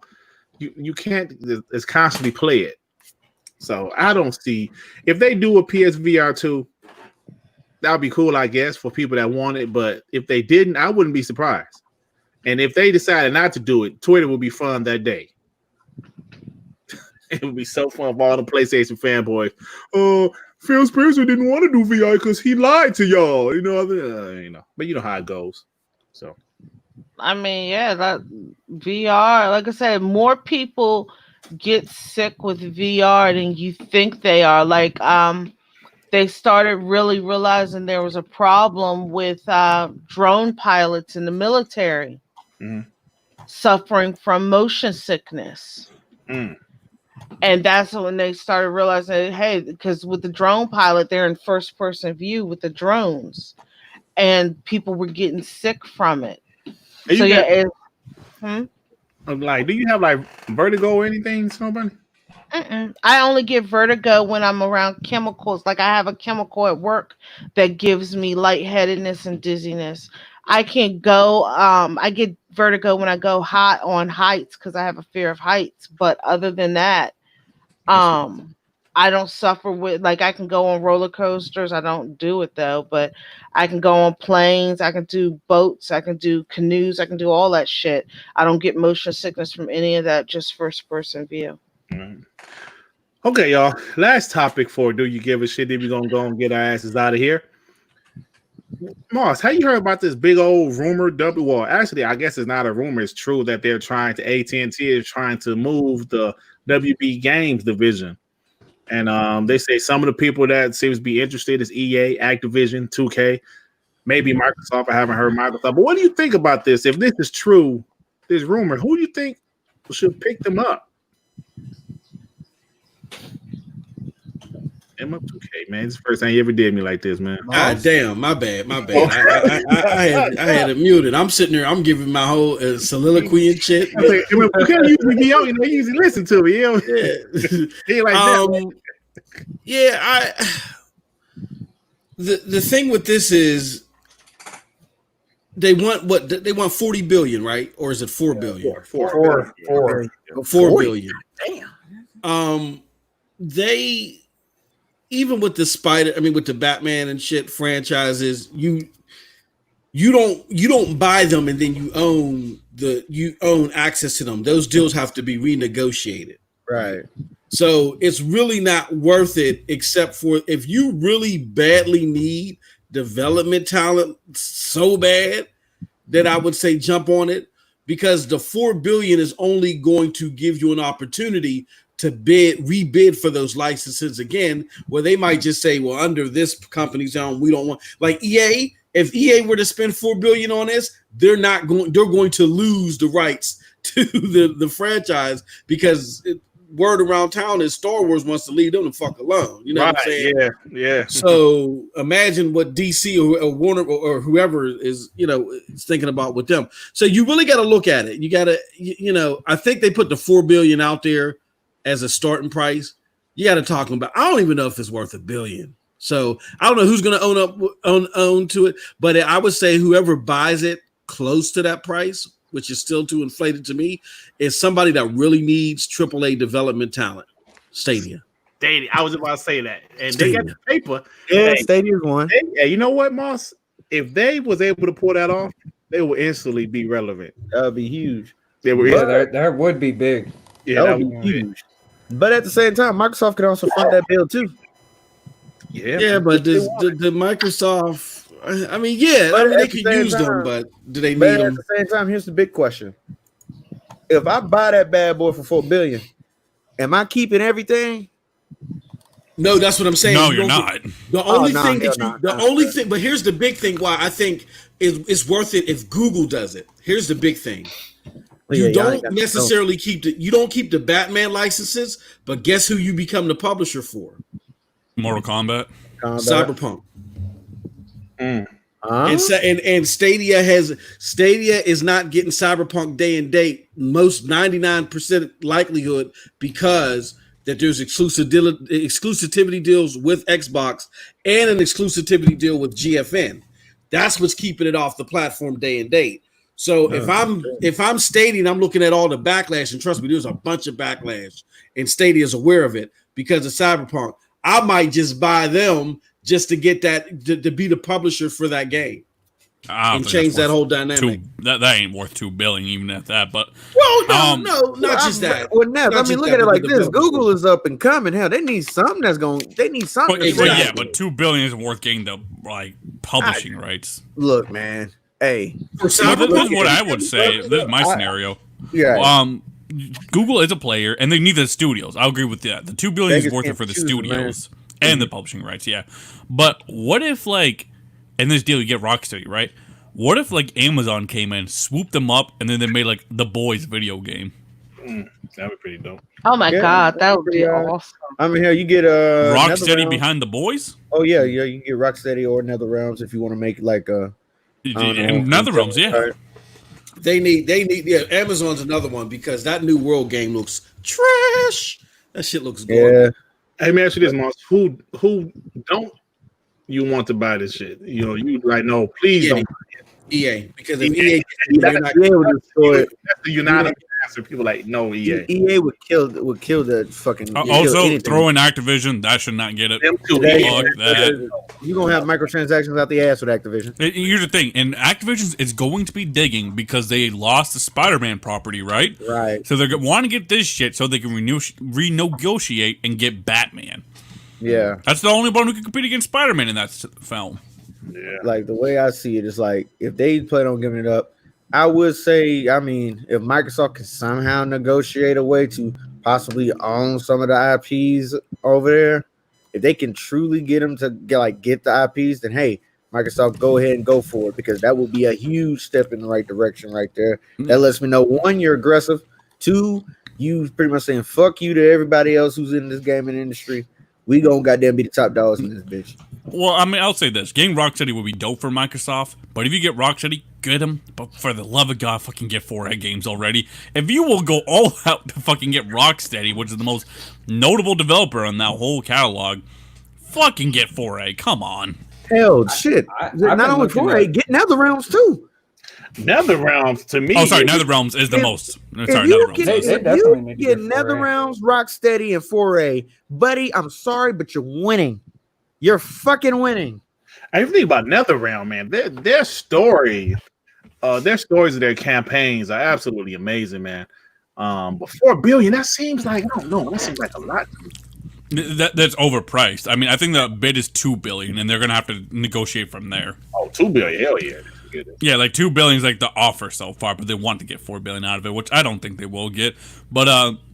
You can't it's constantly play it. So I don't see if they do a PSVR 2, that would be cool, I guess, for people that want it. But if they didn't, I wouldn't be surprised. And if they decided not to do it, Twitter would be fun that day. It would be so fun for all the PlayStation fanboys. Oh, Phil Spencer didn't want to do VR because he lied to y'all. You know, but you know how it goes. So, I mean, yeah, that VR. Like I said, more people get sick with VR than you think they are. Like, they started really realizing there was a problem with drone pilots in the military suffering from motion sickness. And that's when they started realizing, hey, because with the drone pilot, they're in first person view with the drones, and people were getting sick from it. So yeah, like, do you have like vertigo or anything, somebody? I only get vertigo when I'm around chemicals. Like, I have a chemical at work that gives me lightheadedness and dizziness. I can't go. I get vertigo when I go high on heights because I have a fear of heights. But other than that, I don't suffer with, like, I can go on roller coasters. I don't do it though, but I can go on planes. I can do boats. I can do canoes. I can do all that shit. I don't get motion sickness from any of that. Just first person view. Okay, y'all. Last topic for Do You Give a Shit? Then we're gonna go and get our asses out of here. Moss, how you heard about this big old rumor? Well, actually, I guess it's not a rumor. It's true that they're trying to AT&T is trying to move the WB Games division, and they say some of the people that seems to be interested is EA, Activision, 2K, maybe Microsoft. I haven't heard Microsoft, but what do you think about this? If this is true, this rumor, who do you think should pick them up? M2K, man. It's the first time you ever did me like this, man. God damn, my bad. I had it muted. I'm sitting there, I'm giving my whole soliloquy and shit. MFK usually be on, they usually listen to me. You know? Yeah. Like that. Yeah, the thing with this is they want 40 billion, right? Or is it 4 billion? 4 billion. Damn. They, even with the with the Batman and shit franchises, you don't buy them and then you own access to them. Those deals have to be renegotiated. Right. So it's really not worth it, except for if you really badly need development talent so bad, that I would say jump on it, because the 4 billion is only going to give you an opportunity to rebid for those licenses again, where they might just say, well, under this company's own, we don't want, like EA. If EA were to spend 4 billion on this, they're going to lose the rights to the franchise, because word around town is Star Wars wants to leave them the fuck alone. You know what I'm saying? Yeah. So imagine what DC or Warner or whoever is thinking about with them. So you really got to look at it. You got to, I think they put the 4 billion out there as a starting price. You got to talk about, I don't even know if it's worth $1 billion. So I don't know who's going to own to it, but I would say whoever buys it close to that price, which is still too inflated to me, is somebody that really needs AAA development talent. Stadia. I was about to say that. And Stadia. They got the paper. Yeah, Stadia's one. You know what, Moss? If they was able to pull that off, they would instantly be relevant. That would be huge. That would be big. Yeah, that would be huge. But at the same time, Microsoft could also fund that bill too. Yeah, but the Microsoft, they could use them, but do they need them? At the same time, here's the big question: if I buy that bad boy for $4 billion, am I keeping everything? No, that's what I'm saying. No, you're not. The only thing, but here's the big thing why I think it's worth it if Google does it. Here's the big thing. You don't necessarily keep the Batman licenses, but guess who you become the publisher for? Mortal Kombat. Cyberpunk. And Stadia is not getting Cyberpunk day and date, most 99% likelihood, because that there's exclusivity deals with Xbox and an exclusivity deal with GFN. That's what's keeping it off the platform day and date. So if I'm stating, I'm looking at all the backlash, and trust me, there's a bunch of backlash, and Stadia is aware of it because of Cyberpunk. I might just buy them just to get that to be the publisher for that game and change that whole dynamic. That ain't worth $2 billion even at that. But no, not just that. Well, Nev, I mean, look at it like this: Google is up and coming. Hell, they need something that's going. They need something. But $2 billion is worth getting the publishing rights. Look, man. Hey, this is what I would say. This is my scenario. Yeah. Google is a player, and they need the studios. I'll agree with that. The $2 billion is worth it for the studios and the publishing rights. Yeah, but what if in this deal you get Rocksteady, right? What if Amazon came in, swooped them up, and then they made the Boys video game? That'd be pretty dope. Oh my god, that would be awesome. I mean, hell, you get Rocksteady behind the Boys. Oh yeah, you can get Rocksteady or NetherRealms if you want to make NetherRealms, yeah. They need Amazon's another one because that New World game looks trash. That shit looks good. Yeah. Hey, let me ask you this, Moss. Who don't you want to buy this shit? You know, you no, please don't. EA, because if EA would destroy it. That's the united answer. People no EA. EA would kill the fucking. Also, throw in Activision. That should not get it. Fuck that. You're gonna have microtransactions out the ass with Activision. Here's the thing, and Activision is going to be digging because they lost the Spider-Man property, right? Right. So they want to get this shit so they can renegotiate and get Batman. Yeah. That's the only one who can compete against Spider-Man in that film. Yeah. The way I see it is if they plan on giving it up, I would say, I mean, if Microsoft can somehow negotiate a way to possibly own some of the IPs over there, if they can truly get them to get the IPs, then hey, Microsoft, go ahead and go for it, because that would be a huge step in the right direction right there. That lets me know, one, you're aggressive. Two, you pretty much saying fuck you to everybody else who's in this gaming industry. We gonna goddamn be the top dogs in this bitch. Well, I mean, I'll say this. Getting Rocksteady would be dope for Microsoft, but if you get Rocksteady, get them. But for the love of God, fucking get 4A games already. If you will go all out to fucking get Rocksteady, which is the most notable developer on that whole catalog, fucking get 4A. Come on. Hell, shit. Not only 4A, get NetherRealms too. NetherRealms to me. Oh, sorry, NetherRealms is the most. Sorry, NetherRealms. If you get NetherRealms, Rocksteady, and 4A, buddy, I'm sorry, but you're winning. You're fucking winning. I even think about NetherRealm, man. Their stories of their campaigns are absolutely amazing, man. But $4 billion, that seems like that seems like a lot to me. That's overpriced. I mean, I think the bid is $2 billion, and they're gonna have to negotiate from there. Oh, $2 billion, hell yeah. Yeah, $2 billion is the offer so far, but they want to get $4 billion out of it, which I don't think they will get. But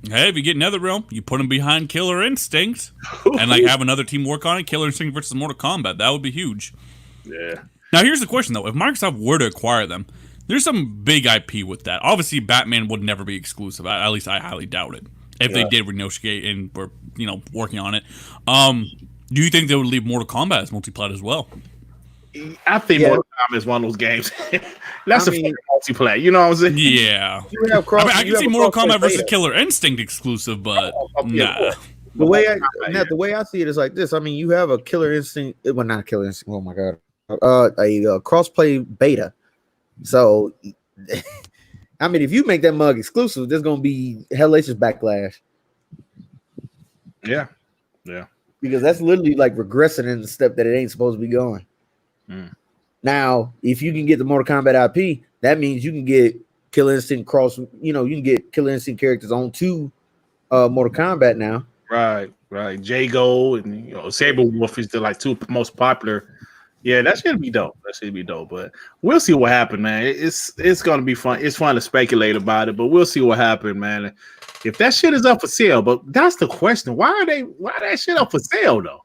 hey, if you get NetherRealm, you put them behind Killer Instinct, and have another team work on it. Killer Instinct versus Mortal Kombat, that would be huge. Yeah. Now here's the question though: if Microsoft were to acquire them, there's some big IP with that. Obviously, Batman would never be exclusive. At least I highly doubt it. If they did renegotiate and were working on it, do you think they would leave Mortal Kombat as multiplayer as well? I think Mortal Kombat is one of those games. That's a multiplayer. You know what I'm saying? Yeah. I can see Mortal Kombat versus Killer Instinct exclusive, but nah. The way I see it is like this. I mean, you have a Killer Instinct. Well, not a Killer Instinct. Oh my god. A crossplay beta. So, I mean, if you make that mug exclusive, there's gonna be hellacious backlash. Yeah. Because that's literally regressing in the step that it ain't supposed to be going. Now, if you can get the Mortal Kombat IP, that means you can get Killer Instinct you can get Killer Instinct characters on to Mortal Kombat now. Right. Jago and Saberwolf is the two most popular. Yeah, that should be dope. But we'll see what happens, man. It's gonna be fun. It's fun to speculate about it, but we'll see what happens, man. If that shit is up for sale, but that's the question. Why that shit up for sale though?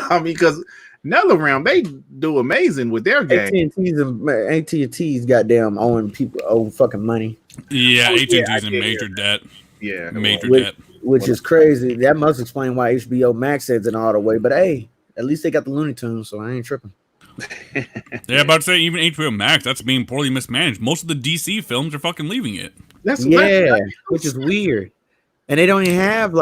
I mean, because NetherRealm, they do amazing with their game. AT&T's goddamn owing fucking money. Yeah, AT&T's in major debt. Yeah, major debt. Which is crazy. That must explain why HBO Max is in all the way. But hey, at least they got the Looney Tunes, so I ain't tripping. Yeah, about to say even HBO Max, that's being poorly mismanaged. Most of the DC films are fucking leaving it. Which is weird. And they don't even have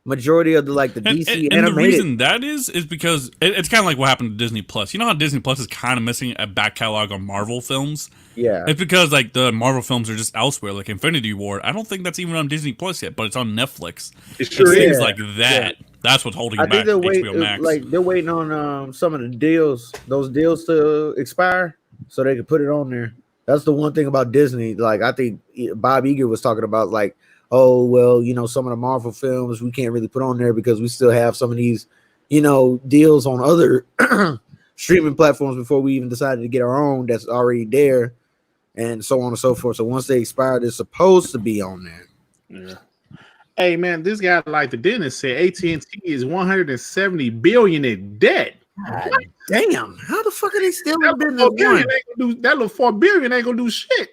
majority of the DC and animated. the reason that is because it's kind of like what happened to Disney Plus. You know how Disney Plus is kind of missing a back catalog on Marvel films? Yeah. It's because like the Marvel films are just elsewhere, like Infinity War. I don't think that's even on Disney Plus yet, but it's on Netflix. It sure Things is. like that. Yeah. That's what's holding I back think they're HBO Max. they're waiting on some of the deals, those deals to expire, so they can put it on there. That's the one thing about Disney. Like I think Bob Iger was talking about, like, oh well, some of the Marvel films we can't really put on there because we still have some of these, deals on other streaming platforms before we even decided to get our own that's already there, and so on and so forth. So once they expire, they're supposed to be on there. Yeah. Hey man, this guy like the dentist said AT&T is 170 billion in debt. God damn, how the fuck are they still in That business? that little 4 billion ain't gonna do shit.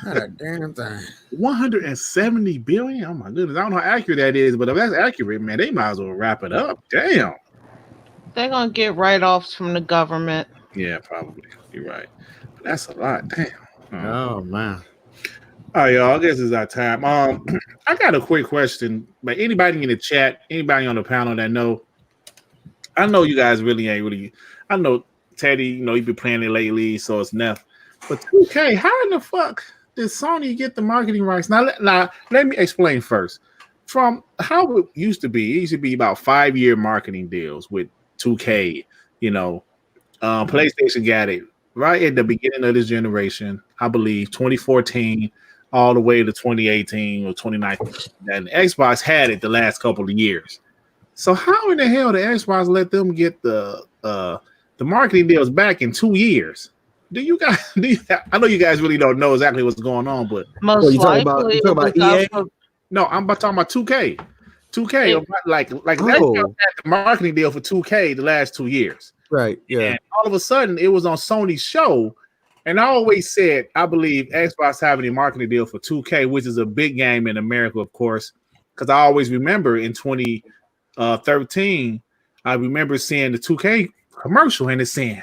Not a damn thing. 170 billion. Oh my goodness, I don't know how accurate that is, but if that's accurate, man, they might as well wrap it up. Damn. They're gonna get write-offs from the government. Yeah, probably. You're right. But that's a lot. Damn. Oh man. All right, y'all. I guess it's our time. I got a quick question. But anybody in the chat, anybody on the panel that know, I know you guys really ain't really. I know Teddy, you've been playing it lately, so it's Neff. But 2K, how in the fuck did Sony get the marketing rights? Now, let me explain first. From how it used to be about 5-year marketing deals with 2K. PlayStation got it right at the beginning of this generation, I believe, 2014. All the way to 2018 or 2019. And Xbox had it the last couple of years. So how in the hell did Xbox let them get the marketing deals back in 2 years? I know you guys really don't know exactly what's going on, but Most you talking about EA? No, I'm talking about 2K. 2K, like oh. had the marketing deal for 2K the last 2 years. Right. Yeah. And all of a sudden it was on Sony's show. And I always said, I believe Xbox having a marketing deal for 2K, which is a big game in America, of course, because I always remember in 2013, I remember seeing the 2K commercial and it's saying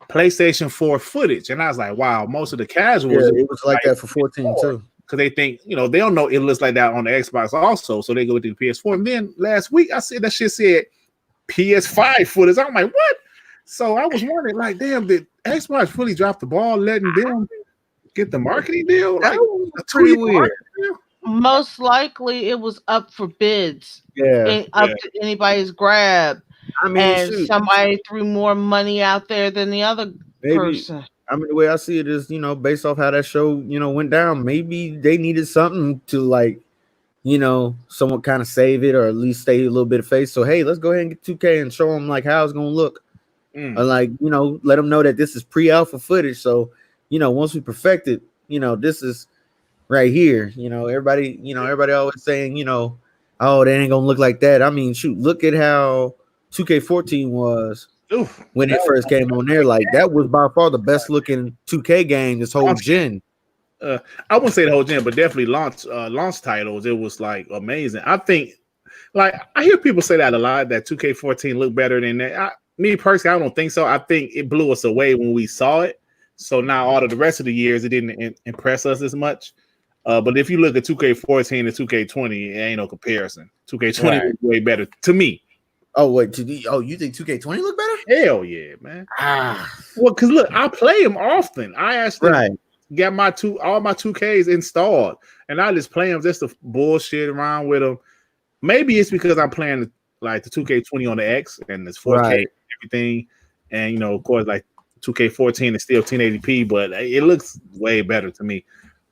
PlayStation 4 footage. And I was like, wow, most of the casuals. Yeah, it was like that for 14 too. Because they think, they don't know it looks like that on the Xbox also. So they go with the PS4. And then last week, I said that shit said PS5 footage. I'm like, what? So I was wondering, like, damn, did Xbox really drop the ball, letting them get the marketing deal? Like, that was pretty weird. Most likely, it was up for bids. Yeah, up to anybody's grab. I mean, and somebody threw more money out there than the other person. I mean, the way I see it is, based off how that show, went down, maybe they needed something to, like, somewhat kind of save it or at least stay a little bit of face. So, hey, let's go ahead and get 2K and show them, like, how it's going to look. Or like, let them know that this is pre-alpha footage. So, once we perfect it, this is right here. Everybody always saying, oh, they ain't gonna look like that. I mean, shoot, look at how 2K14 was when it first came on there. Like, that was by far the best looking 2K game this whole gen. I wouldn't say the whole gen, but definitely launch titles. It was like amazing. I think, like, I hear people say that a lot, that 2K14 looked better than that. Me personally, I don't think so. I think it blew us away when we saw it. So now all of the rest of the years, it didn't impress us as much. But if you look at 2K14 and 2K20, it ain't no comparison. 2K20 was way better to me. Oh, wait. You think 2K20 look better? Hell yeah, man. Well, because look, I play them often. I actually got all my 2Ks installed, and I just play them just to bullshit around with them. Maybe it's because I'm playing like the 2K20 on the X and it's 4K and everything. And, of course, like 2K14 is still 1080p, but it looks way better to me,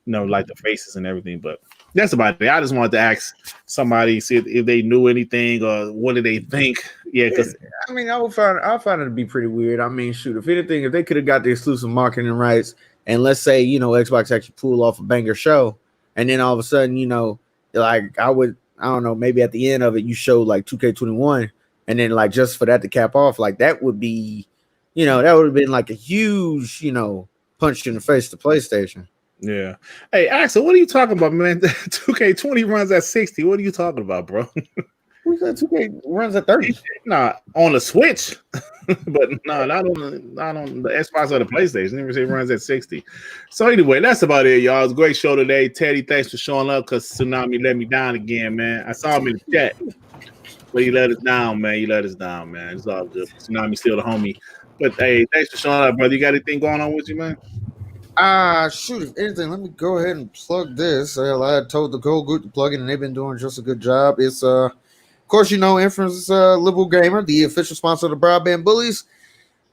like the faces and everything. But that's about it. I just wanted to ask somebody, see if they knew anything or what did they think. Yeah, because I mean, I find it to be pretty weird. I mean, shoot, if anything, if they could have got the exclusive marketing rights and let's say, Xbox actually pulled off a banger show, and then all of a sudden, like I don't know, maybe at the end of it, you show like 2K21, and then like just for that to cap off, like that would be, that would have been like a huge, punch in the face to PlayStation. Yeah. Hey, Axel, what are you talking about, man? 2K20 runs at 60. What are you talking about, bro? Who's that? 2K runs at 30. Nah, on the Switch, but no, not on the Xbox or the PlayStation. Never say it runs at 60. So anyway, that's about it, y'all. It was a great show today. Teddy, thanks for showing up because Tsunami let me down again, man. I saw him in the chat. But you let us down, man. You let us down, man. It's all good. Tsunami still the homie. But hey, thanks for showing up, brother. You got anything going on with you, man? Shoot, if anything, let me go ahead and plug this. I had told the Gold Group to plug it, and they've been doing just a good job. It's of course, you know, Infamous Liberal Gamer, the official sponsor of the Broadband Bullies.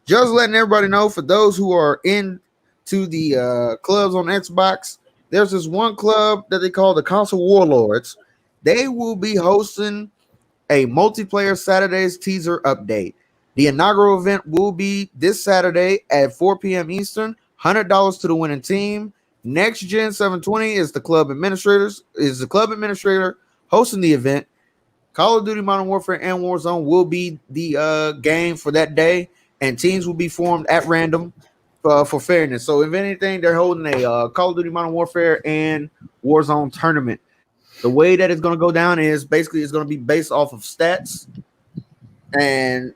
Just letting everybody know, for those who are into the clubs on Xbox, there's this one club that they call the Console Warlords. They will be hosting a multiplayer Saturdays teaser update. The inaugural event will be this Saturday at 4 p.m. Eastern. $100 to the winning team. Next Gen 720 is the club administrator hosting the event. Call of Duty Modern Warfare and Warzone will be the game for that day, and teams will be formed at random for fairness. So if anything, they're holding a Call of Duty Modern Warfare and Warzone tournament. The way that it's going to go down is basically it's going to be based off of stats, and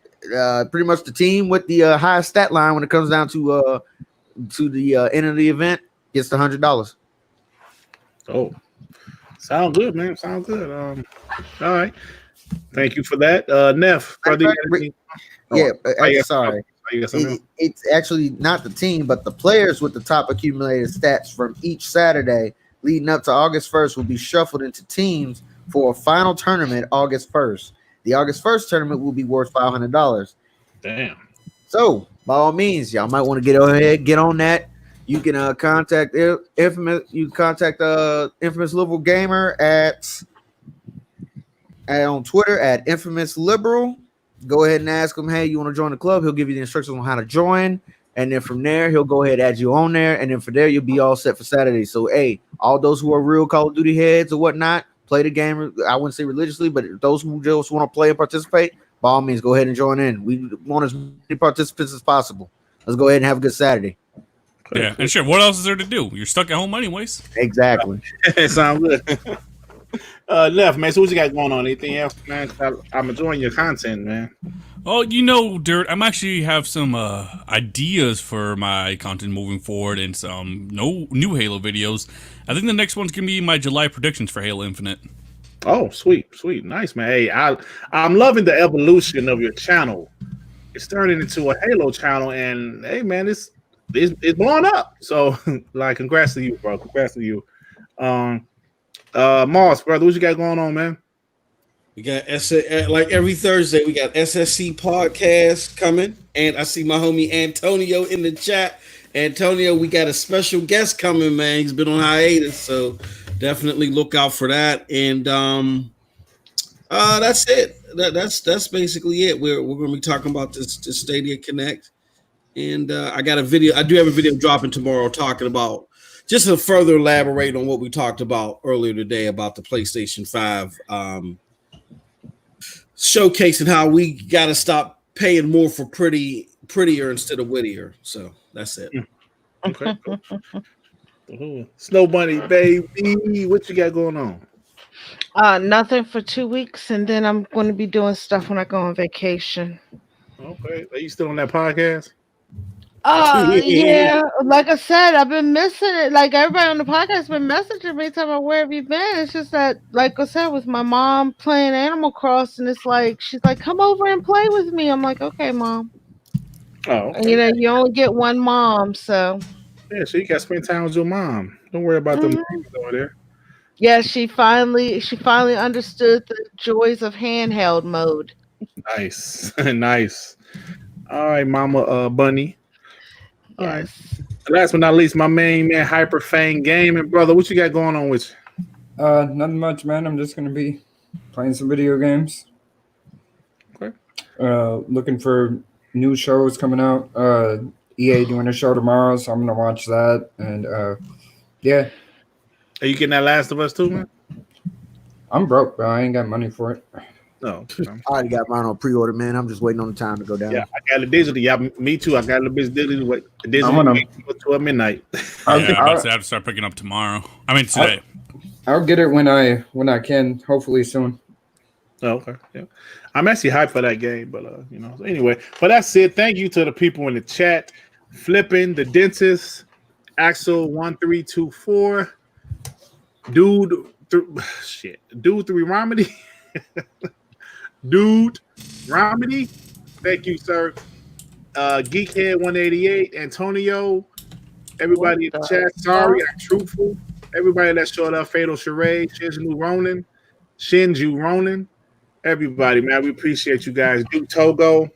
pretty much the team with the highest stat line when it comes down to the end of the event gets the $100. Oh, sound good, man. Sound good. All right. Thank you for that. Neff, brother. Sorry. It's actually not the team, but the players with the top accumulated stats from each Saturday leading up to August 1st will be shuffled into teams for a final tournament August 1st. The August 1st tournament will be worth $500. Damn. So, by all means, y'all might want to get on that. You can contact Infamous. You can contact Infamous Liberal Gamer on Twitter at Infamous Liberal. Go ahead and ask him, hey, you want to join the club? He'll give you the instructions on how to join, and then from there, he'll go ahead and add you on there, and then from there, you'll be all set for Saturday. So, hey, all those who are real Call of Duty heads or whatnot, play the game. I wouldn't say religiously, but those who just want to play and participate, by all means, go ahead and join in. We want as many participants as possible. Let's go ahead and have a good Saturday. Yeah, and sure, what else is there to do? You're stuck at home anyways. Exactly. Sound good. Neff, man, so what you got going on? Anything else, man? I'm enjoying your content, man. Oh, you know, Dirt, I'm actually have some ideas for my content moving forward and some new Halo videos. I think the next one's going to be my July predictions for Halo Infinite. Oh, sweet. Nice, man. Hey, I'm loving the evolution of your channel. It's turning into a Halo channel, and hey, man, it's blowing up. So, like, congrats to you, bro. Congrats to you. Moss, brother, what you got going on, man? We got like every Thursday, we got SSC podcast coming, and I see my homie Antonio in the chat. Antonio, we got a special guest coming, man. He's been on hiatus, so definitely look out for that. And that's it. That's basically it. We're going to be talking about this Stadia Connect, and I got a video. I do have a video dropping tomorrow talking about just to further elaborate on what we talked about earlier today about the PlayStation 5. Showcasing how we got to stop paying more for prettier instead of wittier. So that's it. Okay. Cool. Snow Bunny, baby, what you got going on? Nothing for 2 weeks, and then I'm going to be doing stuff when I go on vacation. Okay. Are you still on that podcast? Yeah. Like I said, I've been missing it. Like everybody on the podcast has been messaging me, talking about where have you been. It's just that, like I said, with my mom playing Animal Crossing, it's like she's like, "Come over and play with me." I'm like, "Okay, mom." Oh, okay. And, you know, you only get one mom, so. Yeah, so you got to spend time with your mom. Don't worry about them over there. Yeah, she finally understood the joys of handheld mode. Nice. Nice. All right, Mama Bunny. All right. Last but not least, my main man, Hyperfang Gaming, brother. What you got going on with you? Nothing much, man. I'm just gonna be playing some video games. Okay. Looking for new shows coming out. EA doing a show tomorrow, so I'm gonna watch that. And yeah. Are you getting that Last of Us too, man? I'm broke, bro. I ain't got money for it. No. I already got mine on pre-order, man. I'm just waiting on the time to go down. Yeah, I got it digitally. Yeah, me too. I got it digitally. Till midnight. I have to start picking up tomorrow. I mean today. I'll get it when I can. Hopefully soon. Oh, okay. Yeah, I'm actually hyped for that game, but you know. So anyway, but that's it. Thank you to the people in the chat. Flipping the dentist, Axel 1324, Dude 3 Remedy. Dude, Romedy, thank you, sir. Geekhead 188, Antonio, everybody in the chat. Sorry, I'm truthful. Everybody that showed up, Fatal Charade, Shinju Ronan, everybody, man, we appreciate you guys. Duke Togo,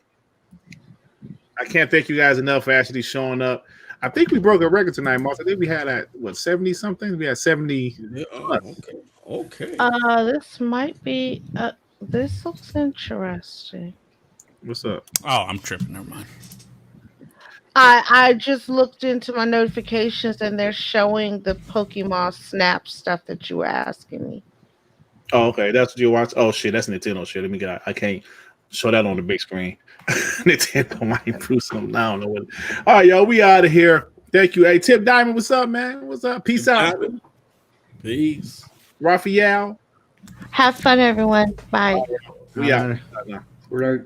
I can't thank you guys enough for actually showing up. I think we broke a record tonight, Moss. I think we had at 70 something. We had 70. Yeah, okay. This might be. This looks interesting. What's up? Oh, I'm tripping. Never mind. I just looked into my notifications and they're showing the Pokemon Snap stuff that you were asking me. Oh, okay. That's what you watch. Oh shit, that's Nintendo shit. Let me get. I can't show that on the big screen. Nintendo might improve something. I don't know what. All right, y'all. We out of here. Thank you. Hey, Tip Diamond, what's up, man? What's up? Peace out. Peace. Raphael. Have fun, everyone. Bye. We out. Right.